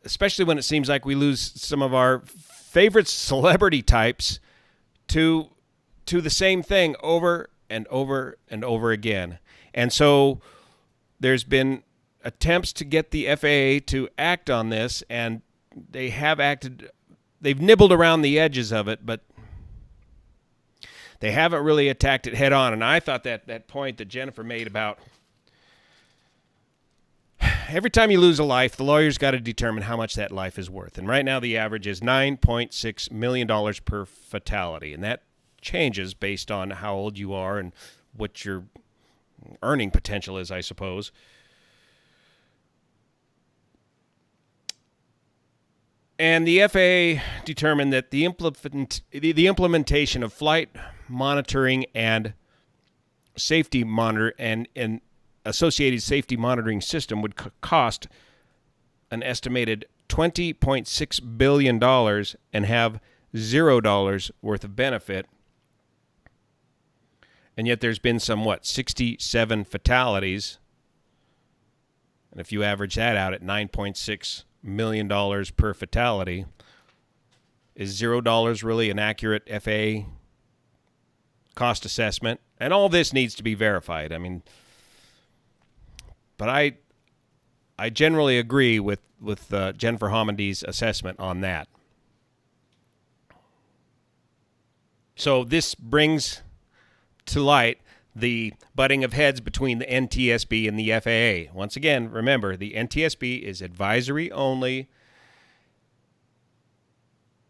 especially when it seems like we lose some of our favorite celebrity types to the same thing over and over and over again. And so there's been attempts to get the FAA to act on this, and they have acted. They've nibbled around the edges of it, but they haven't really attacked it head on. And I thought that point that Jennifer made about every time you lose a life, the lawyer's got to determine how much that life is worth. And right now the average is $9.6 million per fatality. And that changes based on how old you are and what your earning potential is, I suppose. And the FAA determined that the implementation of flight monitoring and safety monitor and associated safety monitoring system would cost an estimated $20.6 billion and have $0 worth of benefit. And yet there's been some, 67 fatalities. And if you average that out at $9.6 million per fatality, is $0 really an accurate FAA cost assessment? And all this needs to be verified. I mean, but I generally agree with Jennifer Homendy's assessment on that. So this brings to light the butting of heads between the NTSB and the FAA. Once again, remember, the NTSB is advisory only,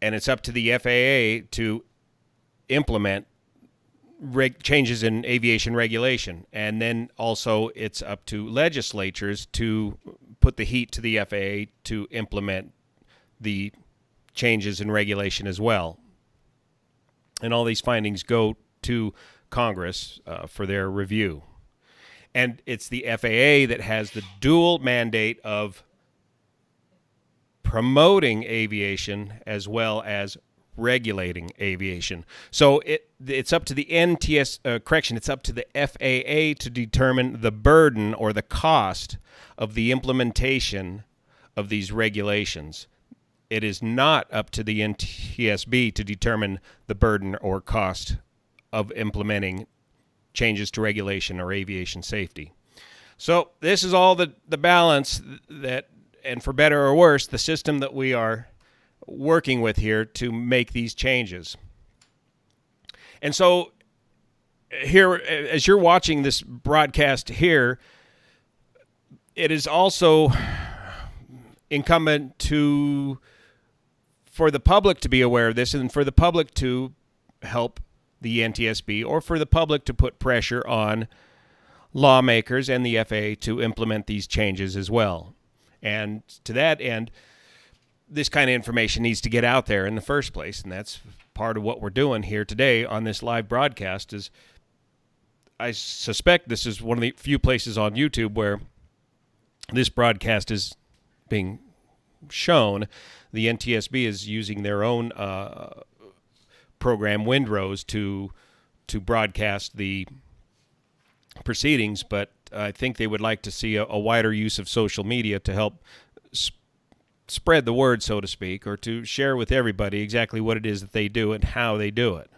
and it's up to the FAA to implement changes in aviation regulation. And then also it's up to legislatures to put the heat to the FAA to implement the changes in regulation as well. And all these findings go to Congress for their review. And it's the FAA that has the dual mandate of promoting aviation as well as regulating aviation. So it's up to the it's up to the FAA to determine the burden or the cost of the implementation of these regulations. It is not up to the NTSB to determine the burden or cost of implementing changes to regulation or aviation safety. So this is all the balance that, and for better or worse, the system that we are working with here to make these changes. And so here, as you're watching this broadcast here, it is also incumbent for the public to be aware of this and for the public to help the NTSB, or for the public to put pressure on lawmakers and the FAA to implement these changes as well. And to that end, this kind of information needs to get out there in the first place, and that's part of what we're doing here today on this live broadcast. Is I suspect this is one of the few places on YouTube where this broadcast is being shown. The NTSB is using their own program, Windrose, to broadcast the proceedings, but I think they would like to see a wider use of social media to help spread the word, so to speak, or to share with everybody exactly what it is that they do and how they do it.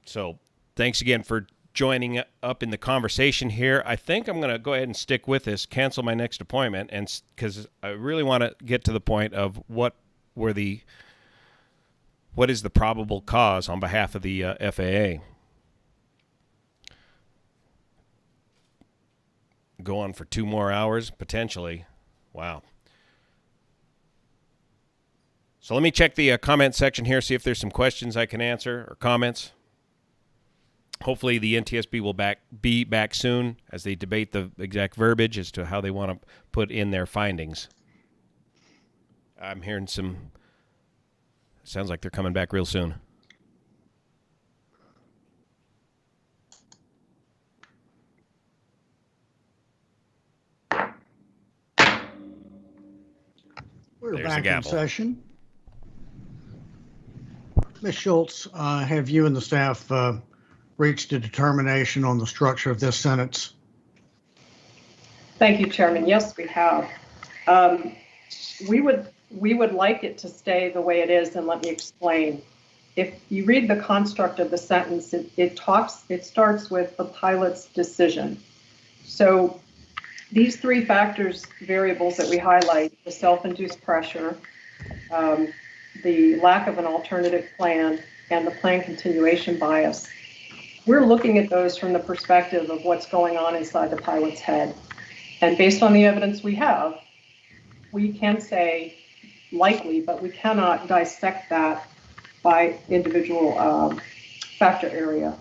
So thanks again for joining up in the conversation here. I think I'm going to go ahead and stick with this, cancel my next appointment, and because I really want to get to the point of what is the probable cause on behalf of the FAA. Go on for 2 more hours, potentially. Wow. So let me check the comment section here, see if there's some questions I can answer or comments. Hopefully the NTSB will be back soon as they debate the exact verbiage as to how they want to put in their findings. I'm hearing some Sounds like they're coming back real soon. We're back in session. Ms. Schultz, have you and the staff reached a determination on the structure of this sentence? Thank you, Chairman. Yes, we have. We would like it to stay the way it is, and let me explain. If you read the construct of the sentence, it starts with the pilot's decision. So these three variables that we highlight, the self-induced pressure, the lack of an alternative plan, and the plan continuation bias, we're looking at those from the perspective of what's going on inside the pilot's head. And based on the evidence we have, we can say likely, but we cannot dissect that by individual factor area,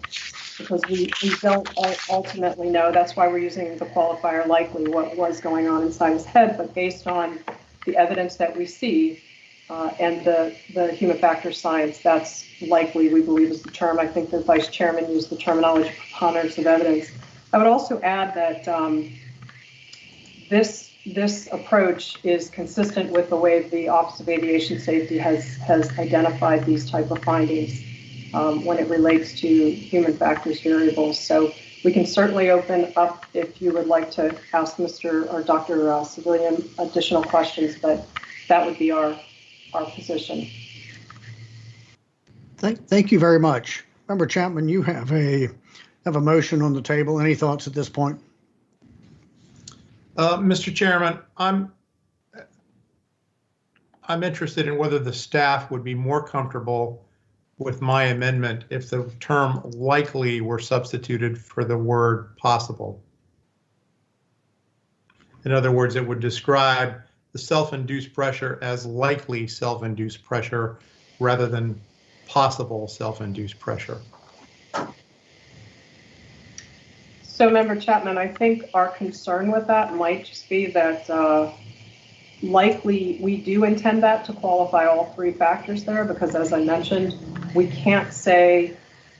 because we don't ultimately know. That's why we're using the qualifier likely, what was going on inside his head. But based on the evidence that we see and the human factor science, that's likely, we believe, is the term. I think the Vice Chairman used the terminology preponderance of evidence. I would also add that this approach is consistent with the way the Office of Aviation Safety has identified these type of findings when it relates to human factors variables. So we can certainly open up if you would like to ask Mr. or Dr. Civilian additional questions, but that would be our position. Thank you very much. Member Chapman, you have a motion on the table. Any thoughts at this point? Mr. Chairman, I'm interested in whether the staff would be more comfortable with my amendment if the term likely were substituted for the word possible. In other words, it would describe the self-induced pressure as likely self-induced pressure rather than possible self-induced pressure. So, Member Chapman, I think our concern with that might just be that likely we do intend that to qualify all three factors there, because as I mentioned, we can't say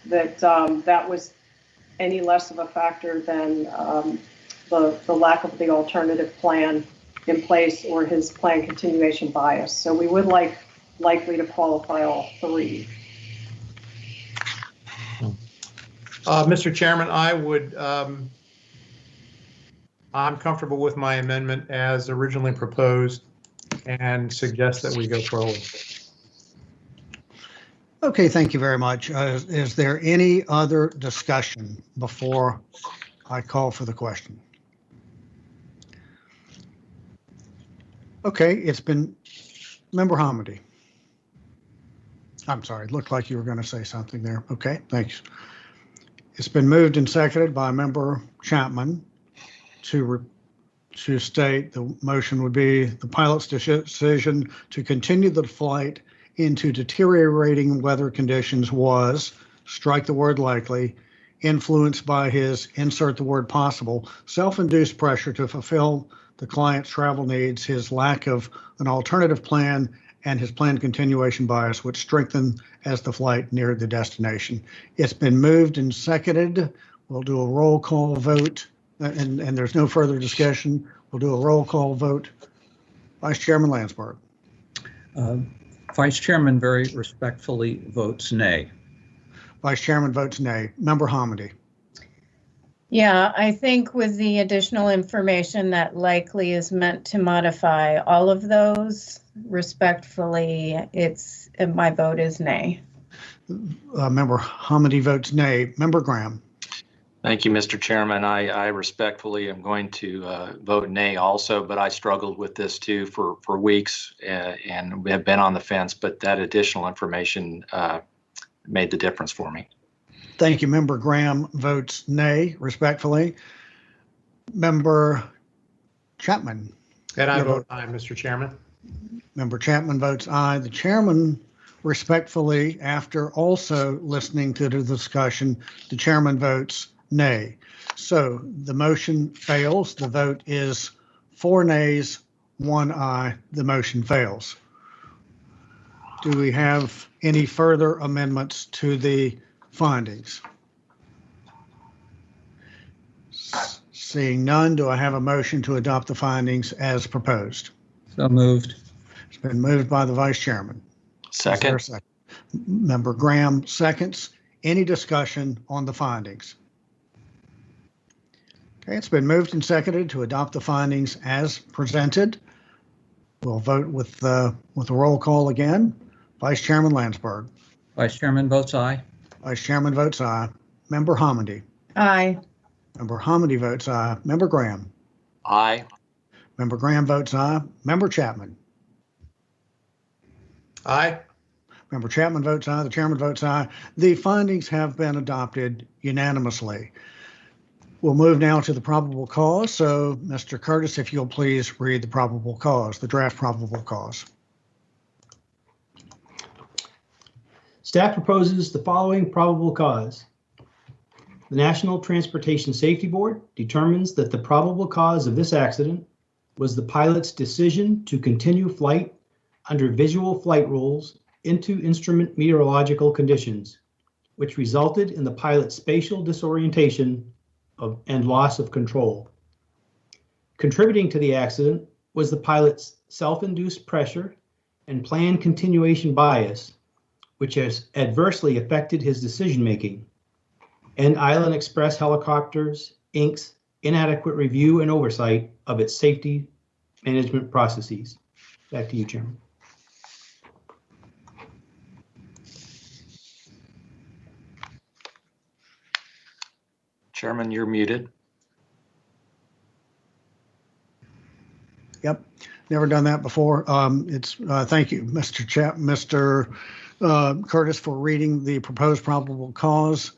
that that was any less of a factor than the lack of the alternative plan in place or his plan continuation bias. So we would like likely to qualify all three. Mr. Chairman, I'm comfortable with my amendment as originally proposed and suggest that we go forward. Okay, thank you very much. Is there any other discussion before I call for the question? Okay, it's been Member Hamady. I'm sorry, it looked like you were going to say something there. Okay, thanks. It's been moved and seconded by Member Chapman to state the motion would be the pilot's decision to continue the flight into deteriorating weather conditions was, strike the word likely, influenced by his, insert the word possible, self-induced pressure to fulfill the client's travel needs, his lack of an alternative plan, and his planned continuation bias, which strengthened as the flight neared the destination. It's been moved and seconded. We'll do a roll call vote, and there's no further discussion. We'll do a roll call vote. Vice Chairman Landsberg. Vice Chairman very respectfully votes nay. Vice Chairman votes nay. Member Hamady. Yeah, I think with the additional information that likely is meant to modify all of those, respectfully, my vote is nay. Member Hamady votes nay. Member Graham. Thank you, Mr. Chairman. I respectfully am going to vote nay also, but I struggled with this too for weeks and have been on the fence, but that additional information made the difference for me. Thank you. Member Graham votes nay, respectfully. Member Chapman. And I vote aye, Mr. Chairman. Member Chapman votes aye. The chairman, respectfully, after also listening to the discussion, the chairman votes nay. So the motion fails. The vote is 4 nays, 1 aye. The motion fails. Do we have any further amendments to the findings? Seeing none, do I have a motion to adopt the findings as proposed? So moved. It's been moved by the Vice Chairman. Second. Second? Member Graham seconds. Any discussion on the findings? Okay, it's been moved and seconded to adopt the findings as presented. We'll vote with the roll call again. Vice Chairman Landsberg. Vice Chairman votes aye. Vice Chairman votes aye. Member Homendy. Aye. Member Homendy votes aye. Member Graham. Aye. Member Graham votes aye. Member Chapman. Aye. Member Chapman votes aye. The chairman votes aye. The findings have been adopted unanimously. We'll move now to the probable cause. So, Mr. Curtis, if you'll please read the probable cause, the draft probable cause. Staff proposes the following probable cause. The National Transportation Safety Board determines that the probable cause of this accident was the pilot's decision to continue flight under visual flight rules into instrument meteorological conditions, which resulted in the pilot's spatial disorientation and loss of control. Contributing to the accident was the pilot's self-induced pressure and planned continuation bias, which has adversely affected his decision-making, and Island Express Helicopters, Inc.'s inadequate review and oversight of its safety management processes. Back to you, Chairman. Chairman, you're muted. Yep, never done that before. Thank you, Mr. Curtis, for reading the proposed probable cause.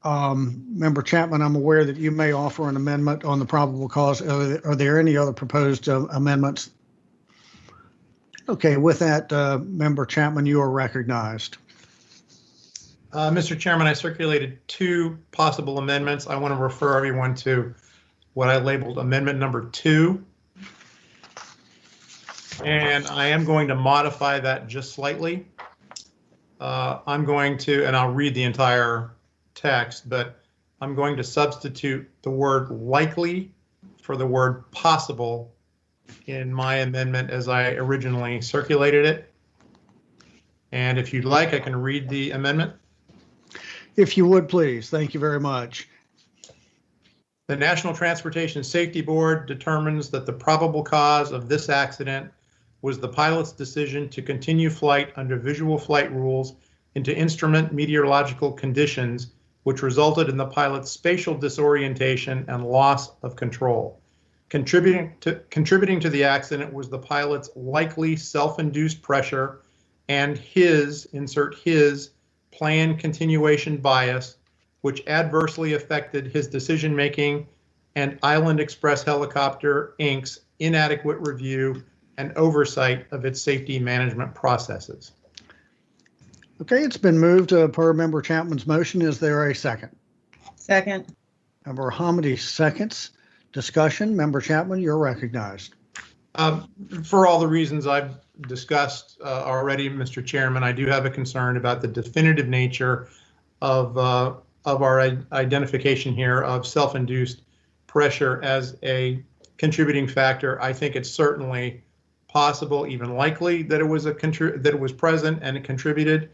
Member Chapman, I'm aware that you may offer an amendment on the probable cause. Are there any other proposed amendments? Okay, with that, Member Chapman, you are recognized. Mr. Chairman, I circulated two possible amendments. I want to refer everyone to what I labeled amendment number 2. And I am going to modify that just slightly. I'm going to, and I'll read the entire text, but I'm going to substitute the word likely for the word possible in my amendment as I originally circulated it. And if you'd like, I can read the amendment. If you would, please. Thank you very much. The National Transportation Safety Board determines that the probable cause of this accident was the pilot's decision to continue flight under visual flight rules into instrument meteorological conditions, which resulted in the pilot's spatial disorientation and loss of control. Contributing to the accident was the pilot's likely self-induced pressure and his, insert his, planned continuation bias, which adversely affected his decision-making, and Island Express Helicopter, Inc.'s inadequate review and oversight of its safety management processes. Okay, it's been moved per Member Chapman's motion. Is there a second? Second. Member Homendy seconds. Discussion. Member Chapman, you're recognized. For all the reasons I've discussed already, Mr. Chairman, I do have a concern about the definitive nature of our identification here of self-induced pressure as a contributing factor. I think it's certainly possible, even likely, that it was present and it contributed.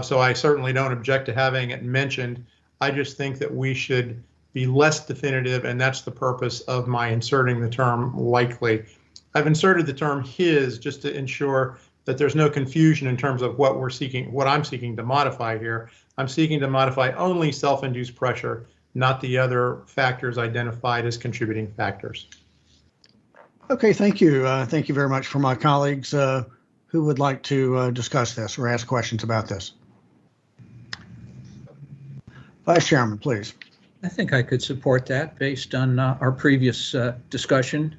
So I certainly don't object to having it mentioned. I just think that we should be less definitive, and that's the purpose of my inserting the term likely. I've inserted the term his just to ensure that there's no confusion in terms of what I'm seeking to modify here. I'm seeking to modify only self-induced pressure, not the other factors identified as contributing factors. Okay, thank you. Thank you very much. For my colleagues who would like to discuss this or ask questions about this. Vice Chairman, please. I think I could support that based on our previous discussion.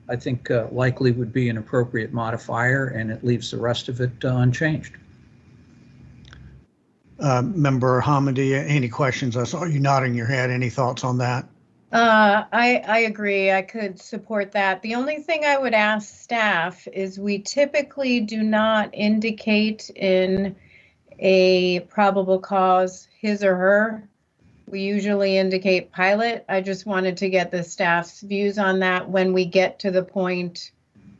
I think likely would be an appropriate modifier, and it leaves the rest of it unchanged. Member Homendy, any questions? I saw you nodding your head. Any thoughts on that? I agree. I could support that. The only thing I would ask staff is we typically do not indicate in a probable cause his or her. We usually indicate pilot. I just wanted to get the staff's views on that when we get to the point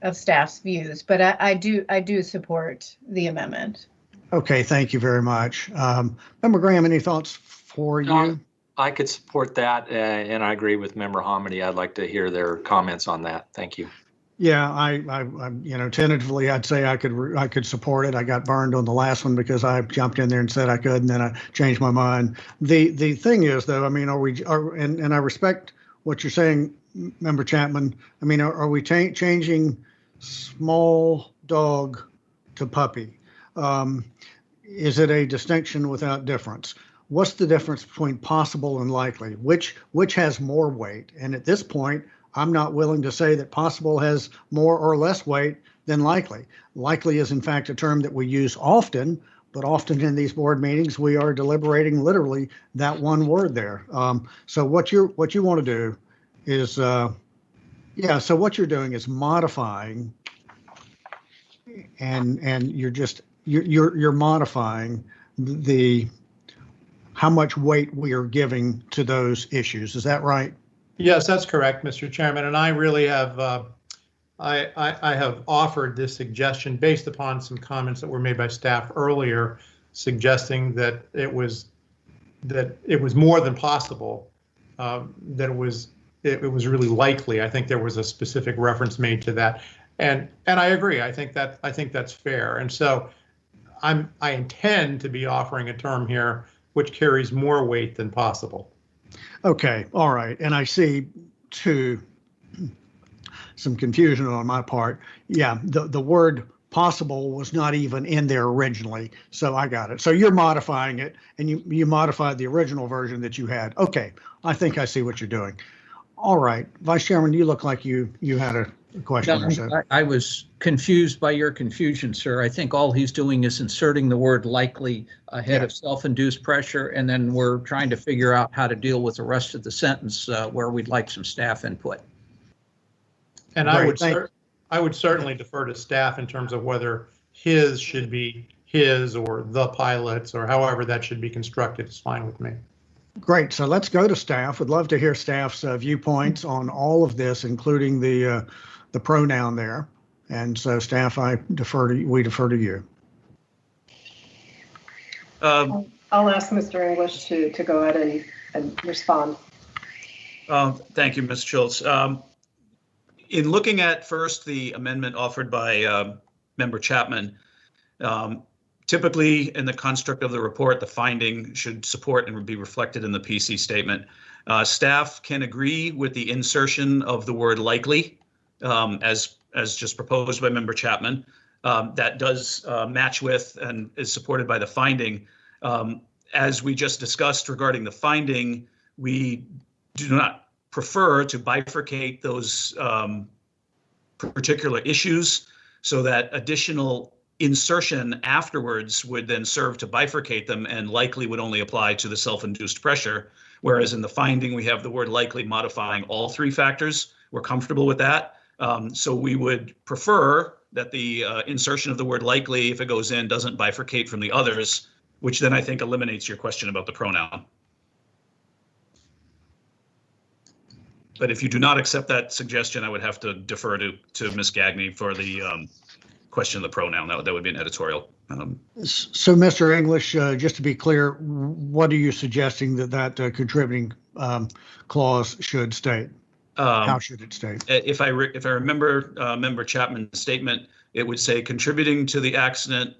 of staff's views. But I do support the amendment. Okay, thank you very much. Member Graham, any thoughts for you? I could support that, and I agree with Member Hamady. I'd like to hear their comments on that. Thank you. Yeah, I tentatively, I'd say I could support it. I got burned on the last one because I jumped in there and said I could, and then I changed my mind. The thing is, though, I mean, and I respect what you're saying, Member Chapman. I mean, are we changing small dog to puppy? Is it a distinction without difference? What's the difference between possible and likely? Which has more weight? And at this point, I'm not willing to say that possible has more or less weight than likely. Likely is, in fact, a term that we use often, but often in these board meetings, we are deliberating literally that one word there. So what you want to do is, so what you're doing is modifying, and you're modifying the how much weight we are giving to those issues. Is that right? Yes, that's correct, Mr. Chairman. And I really have, I have offered this suggestion based upon some comments that were made by staff earlier, suggesting that it was more than possible, that it was really likely. I think there was a specific reference made to that, and I agree. I think that's fair. And so I intend to be offering a term here which carries more weight than possible. Okay, all right. And I see too some confusion on my part. Yeah, the word possible was not even in there originally, so I got it. So you're modifying it, and you modified the original version that you had. Okay, I think I see what you're doing. All right, Vice Chairman, you look like you had a question or so. I was confused by your confusion, sir. I think all he's doing is inserting the word likely ahead of self-induced pressure, and then we're trying to figure out how to deal with the rest of the sentence where we'd like some staff input. And I would certainly defer to staff in terms of whether his should be his or the pilots, or however that should be constructed is fine with me. Great. So let's go to staff. Would love to hear staff's viewpoints on all of this, including the pronoun there. And so, staff, we defer to you. I'll ask Mr. English to go ahead and respond. Thank you, Ms. Schultz. In looking at first the amendment offered by Member Chapman, typically in the construct of the report, the finding should support and be reflected in the PC statement. Staff can agree with the insertion of the word likely as just proposed by Member Chapman. That does match with and is supported by the finding. As we just discussed regarding the finding, we do not prefer to bifurcate those particular issues so that additional insertion afterwards would then serve to bifurcate them, and likely would only apply to the self-induced pressure. Whereas in the finding, we have the word likely modifying all three factors. We're comfortable with that. So we would prefer that the insertion of the word likely, if it goes in, doesn't bifurcate from the others, which then I think eliminates your question about the pronoun. But if you do not accept that suggestion, I would have to defer to Ms. Gagne for the question of the pronoun. That would be an editorial. So, Mr. English, just to be clear, what are you suggesting that contributing clause should state? How should it state? If I remember Member Chapman's statement, it would say contributing to the accident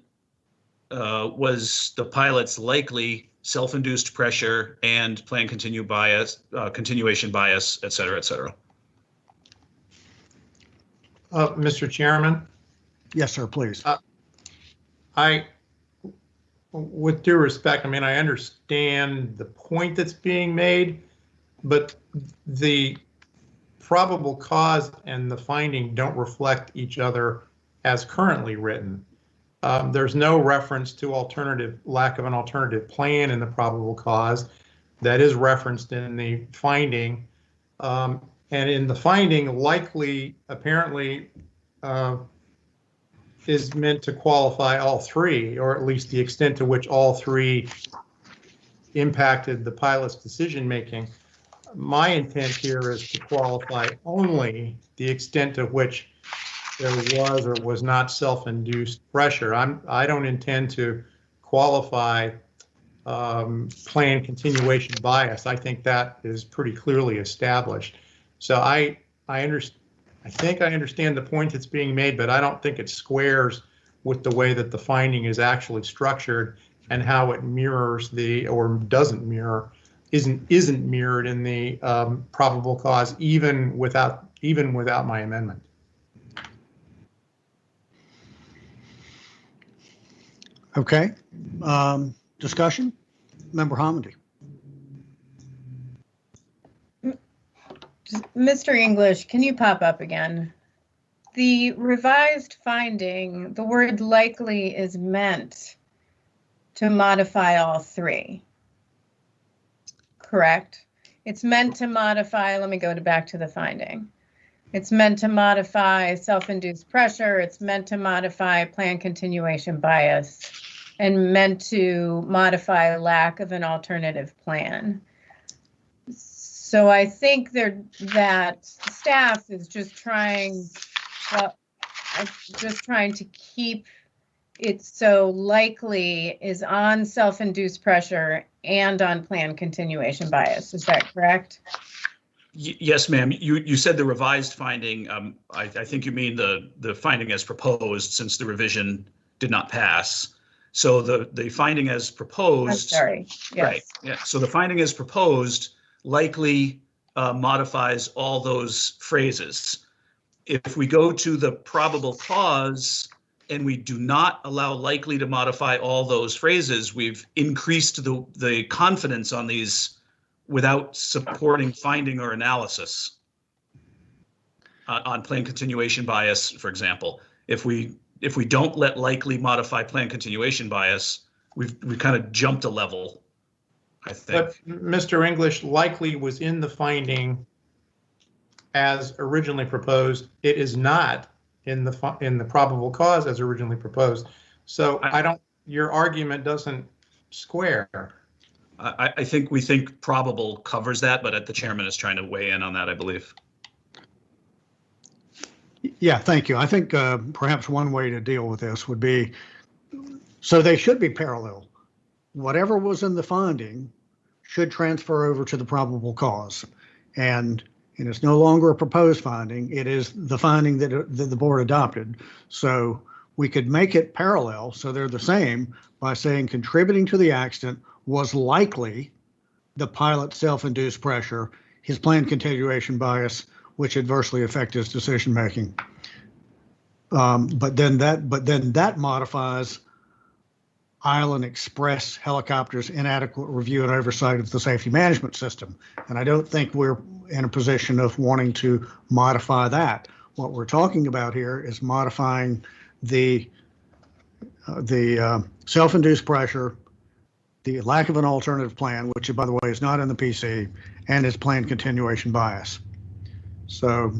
was the pilot's likely self-induced pressure and planned continuation bias, et cetera, et cetera. Mr. Chairman? Yes, sir, please. With due respect, I mean, I understand the point that's being made, but the probable cause and the finding don't reflect each other as currently written. There's no reference to lack of an alternative plan in the probable cause. That is referenced in the finding. And in the finding, likely apparently is meant to qualify all three, or at least the extent to which all three impacted the pilot's decision making. My intent here is to qualify only the extent to which there was or was not self-induced pressure. I don't intend to qualify planned continuation bias. I think that is pretty clearly established. So I think I understand the point that's being made, but I don't think it squares with the way that the finding is actually structured and how it mirrors or doesn't mirror, isn't mirrored in the probable cause, even without my amendment. Okay. Discussion? Member Hamidi. Mr. English, can you pop up again? The revised finding, the word likely is meant to modify all three, correct? It's meant to modify, let me go back to the finding. It's meant to modify self-induced pressure, it's meant to modify planned continuation bias, and meant to modify lack of an alternative plan. So I think that staff is just trying to keep it so likely is on self-induced pressure and on planned continuation bias. Is that correct? Yes, ma'am. You said the revised finding. I think you mean the finding as proposed, since the revision did not pass. So the finding as proposed. I'm sorry. Yes. Right. Yeah. So the finding as proposed likely modifies all those phrases. If we go to the probable cause and we do not allow likely to modify all those phrases, we've increased the confidence on these without supporting finding or analysis on planned continuation bias, for example. If we don't let likely modify planned continuation bias, we've kind of jumped a level, I think. But Mr. English, likely was in the finding as originally proposed. It is not in the probable cause as originally proposed. So your argument doesn't square. I think we think probable covers that, but the chairman is trying to weigh in on that, I believe. Yeah, thank you. I think perhaps one way to deal with this would be, so they should be parallel. Whatever was in the finding should transfer over to the probable cause. And it's no longer a proposed finding. It is the finding that the board adopted. So we could make it parallel, so they're the same, by saying contributing to the accident was likely the pilot's self-induced pressure, his planned continuation bias, which adversely affect his decision making. But then that modifies Island Express helicopters' inadequate review and oversight of the safety management system. And I don't think we're in a position of wanting to modify that. What we're talking about here is modifying the self-induced pressure, the lack of an alternative plan, which, by the way, is not in the PC, and its planned continuation bias. So,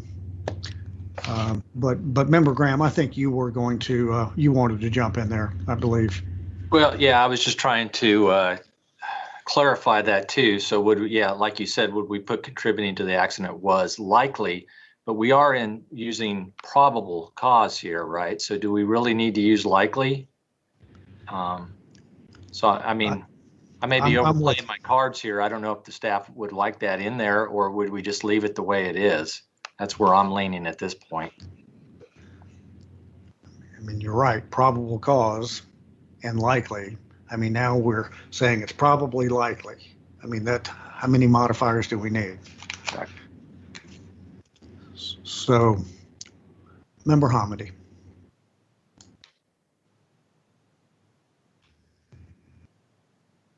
but Member Graham, I think you were going to, you wanted to jump in there, I believe. Well, yeah, I was just trying to clarify that too. So like you said, would we put contributing to the accident was likely, but we are using probable cause here, right? So do we really need to use likely? So, I mean, I may be overplaying my cards here. I don't know if the staff would like that in there, or would we just leave it the way it is? That's where I'm leaning at this point. I mean, you're right, probable cause and likely. I mean, now we're saying it's probably likely. I mean, how many modifiers do we need? Exactly. So, Member Hamidi.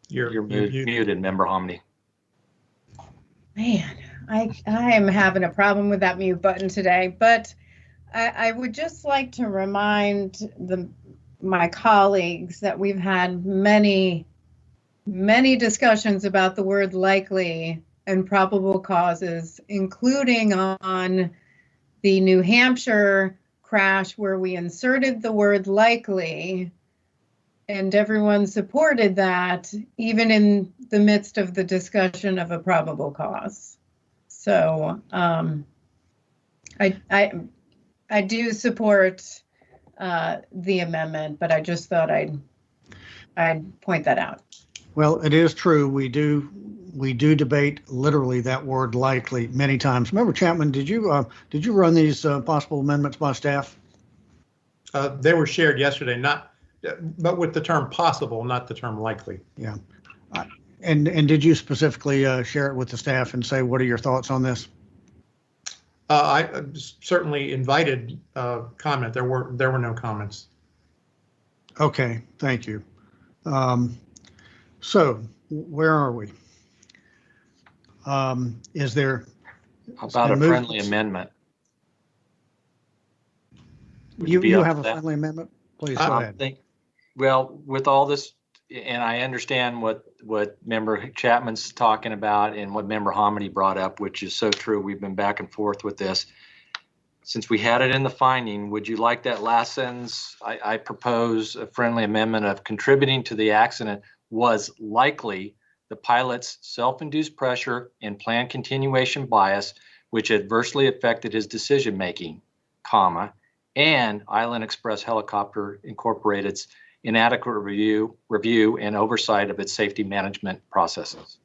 You're muted, Member Hamidi. Man, I am having a problem with that mute button today, but I would just like to remind my colleagues that we've had many discussions about the word likely and probable causes, including on the New Hampshire crash where we inserted the word likely, and everyone supported that, even in the midst of the discussion of a probable cause. So I do support the amendment, but I just thought I'd point that out. Well, it is true. We do debate literally that word likely many times. Member Chapman, did you run these possible amendments by staff? They were shared yesterday, but with the term possible, not the term likely. Yeah. And did you specifically share it with the staff and say, what are your thoughts on this? I certainly invited comment. There were no comments. Okay, thank you. So where are we? Is there about a friendly amendment? You have a friendly amendment? Please go ahead. Well, with all this, and I understand what Member Chapman's talking about and what Member Homedy brought up, which is so true. We've been back and forth with this. Since we had it in the finding, would you like that last sentence? I propose a friendly amendment of contributing to the accident was likely the pilot's self-induced pressure and planned continuation bias, which adversely affected his decision-making, comma, and Island Express Helicopter Incorporated's inadequate review and oversight of its safety management processes.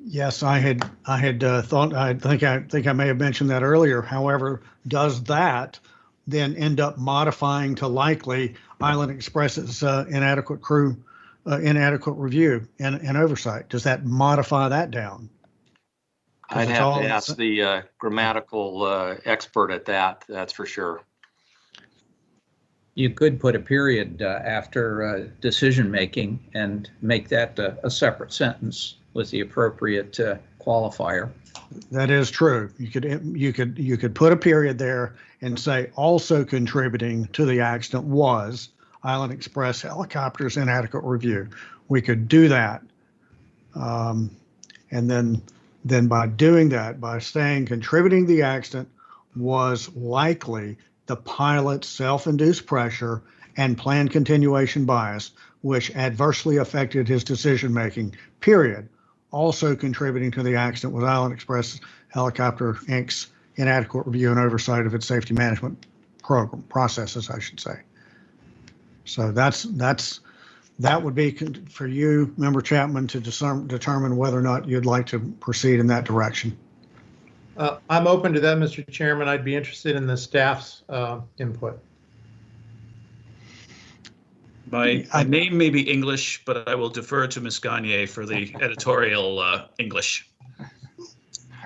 Yes, I had thought, I think I may have mentioned that earlier. However, does that then end up modifying to likely Island Express's inadequate review and oversight? Does that modify that down? I'd have to ask the grammatical expert at that, that's for sure. You could put a period after decision making and make that a separate sentence with the appropriate qualifier. That is true. You could put a period there and say also contributing to the accident was Island Express Helicopter's inadequate review. We could do that, and then by doing that, by saying contributing to the accident was likely the pilot's self-induced pressure and planned continuation bias, which adversely affected his decision-making, period. Also contributing to the accident was Island Express Helicopter Inc.'s inadequate review and oversight of its safety management processes, I should say. So that would be for you, Member Chapman, to determine whether or not you'd like to proceed in that direction. I'm open to that, Mr. Chairman. I'd be interested in the staff's input. My name may be English, but I will defer to Ms. Gagne for the editorial English.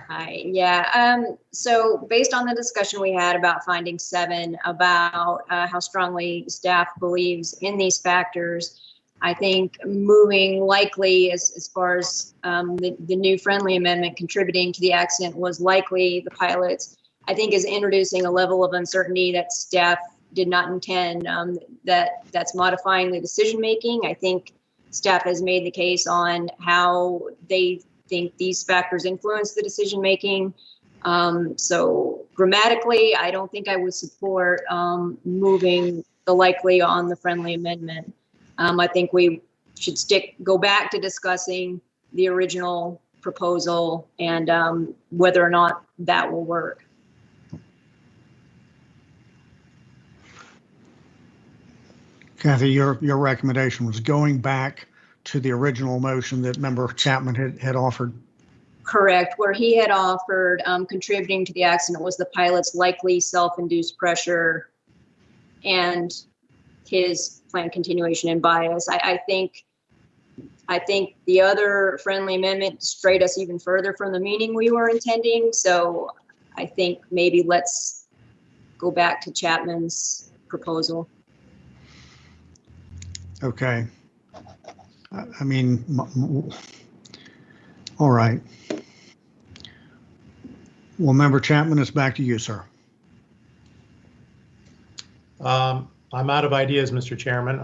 Hi, yeah. So based on the discussion we had about finding 7, about how strongly staff believes in these factors, I think moving likely as far as the new friendly amendment contributing to the accident was likely the pilots, I think is introducing a level of uncertainty that staff did not intend, that's modifying the decision making. I think staff has made the case on how they think these factors influence the decision making. So grammatically, I don't think I would support moving the likely on the friendly amendment. I think we should go back to discussing the original proposal and whether or not that will work. Kathy, your recommendation was going back to the original motion that Member Chapman had offered. Correct. Where he had offered contributing to the accident was the pilot's likely self-induced pressure and his planned continuation and bias. I think the other friendly amendment strayed us even further from the meaning we were intending. So I think maybe let's go back to Chapman's proposal. Okay. I mean, all right. Well, Member Chapman, it's back to you, sir. I'm out of ideas, Mr. Chairman.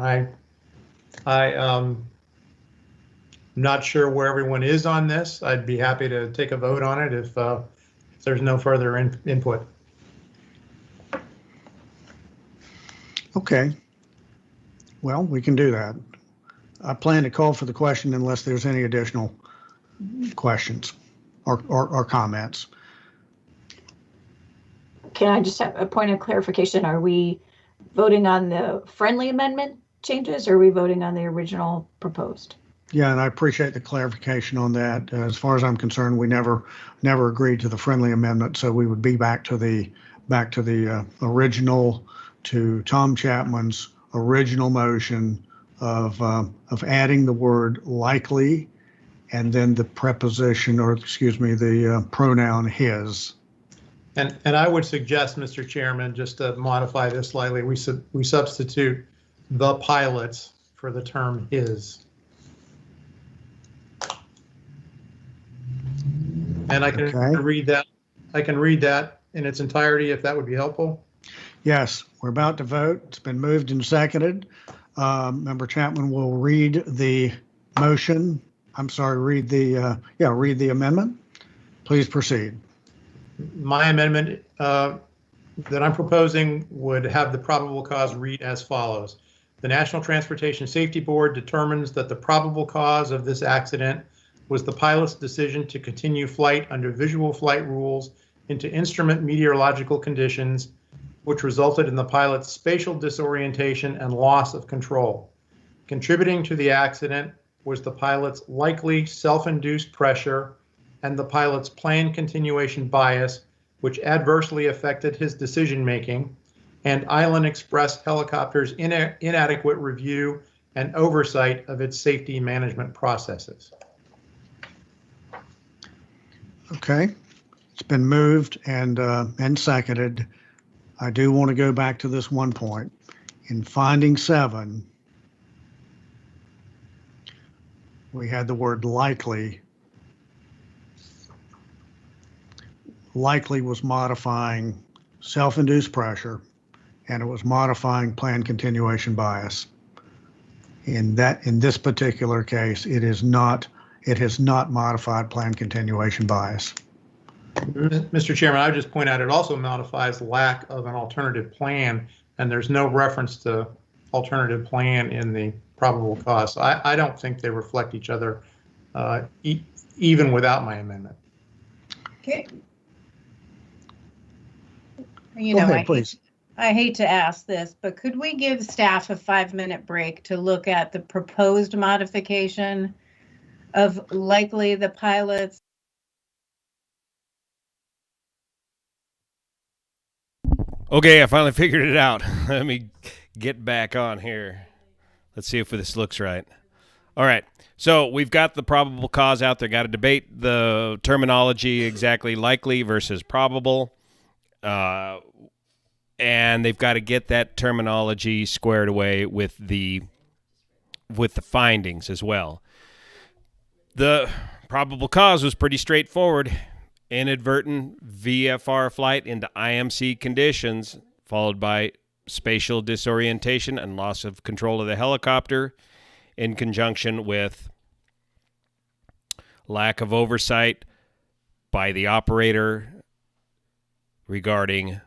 not sure where everyone is on this. I'd be happy to take a vote on it if there's no further input. Okay. Well, we can do that. I plan to call for the question unless there's any additional questions or comments. Can I just have a point of clarification? Are we voting on the friendly amendment changes, or are we voting on the original proposed? Yeah, and I appreciate the clarification on that. As far as I'm concerned, we never agreed to the friendly amendment, so we would be back to the original, to Tom Chapman's original motion of adding the word likely and then the preposition, or excuse me, the pronoun his. And I would suggest, Mr. Chairman, just to modify this slightly, we substitute the pilots for the term his. And I can read that. I can read that in its entirety if that would be helpful. Yes, we're about to vote. It's been moved and seconded. Member Chapman will read the motion. I'm sorry, read the amendment. Please proceed. My amendment that I'm proposing would have the probable cause read as follows. The National Transportation Safety Board determines that the probable cause of this accident was the pilot's decision to continue flight under visual flight rules into instrument meteorological conditions, which resulted in the pilot's spatial disorientation and loss of control. Contributing to the accident was the pilot's likely self-induced pressure and the pilot's planned continuation bias, which adversely affected his decision-making, and Island Express Helicopter's inadequate review and oversight of its safety management processes. Okay, it's been moved and seconded. I do want to go back to this one point. In finding 7, we had the word likely. Likely was modifying self-induced pressure, and it was modifying planned continuation bias. In this particular case, it has not modified planned continuation bias. Mr. Chairman, I would just point out it also modifies lack of an alternative plan, and there's no reference to alternative plan in the probable cause. I don't think they reflect each other even without my amendment. Okay. You know, I hate to ask this, but could we give staff a 5-minute break to look at the proposed modification of likely the pilots? Okay, I finally figured it out. Let me get back on here. Let's see if this looks right. All right, so we've got the probable cause out there. Got to debate the terminology exactly, likely versus probable. And they've got to get that terminology squared away with the findings as well. The probable cause was pretty straightforward. Inadvertent VFR flight into IMC conditions, followed by spatial disorientation and loss of control of the helicopter, in conjunction with lack of oversight by the operator regarding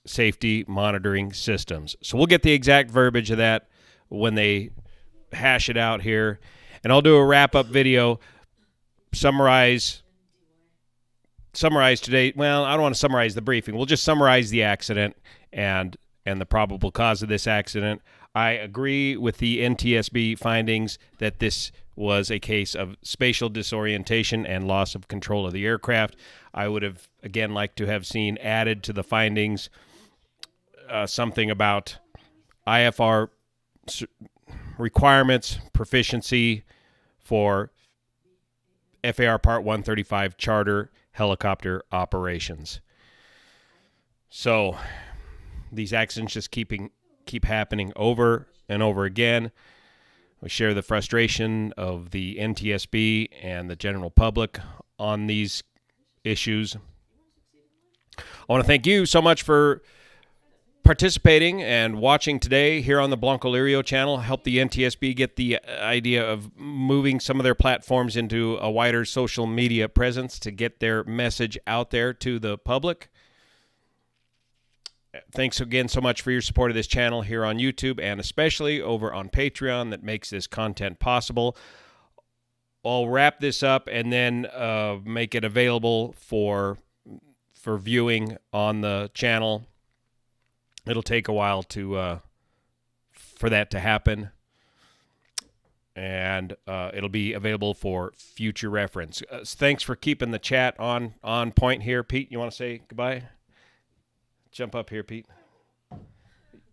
safety monitoring systems. So we'll get the exact verbiage of that when they hash it out here. And I'll do a wrap-up video, summarize today. Well, I don't want to summarize the briefing. We'll just summarize the accident and the probable cause of this accident. I agree with the NTSB findings that this was a case of spatial disorientation and loss of control of the aircraft. I would have, again, liked to have seen added to the findings something about IFR requirements, proficiency for FAR Part 135 charter helicopter operations. So these accidents just keep happening over and over again. We share the frustration of the NTSB and the general public on these issues. I want to thank you so much for participating and watching today here on the Blancolirio channel. Help the NTSB get the idea of moving some of their platforms into a wider social media presence to get their message out there to the public. Thanks again so much for your support of this channel here on YouTube and especially over on Patreon that makes this content possible. I'll wrap this up and then make it available for viewing on the channel. It'll take a while for that to happen, and it'll be available for future reference. Thanks for keeping the chat on point here. Pete, you want to say goodbye? Jump up here, Pete.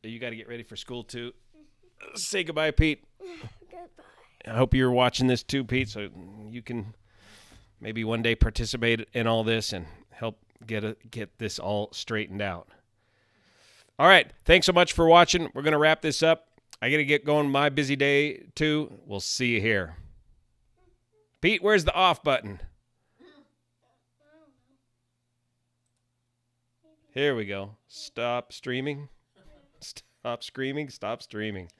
You got to get ready for school, too. Say goodbye, Pete. Goodbye. I hope you're watching this, too, Pete, so you can maybe one day participate in all this and help get this all straightened out. All right. Thanks so much for watching. We're going to wrap this up. I got to get going my busy day, too. We'll see you here. Pete, where's the off button? Here we go. Stop streaming. Stop screaming. Stop streaming.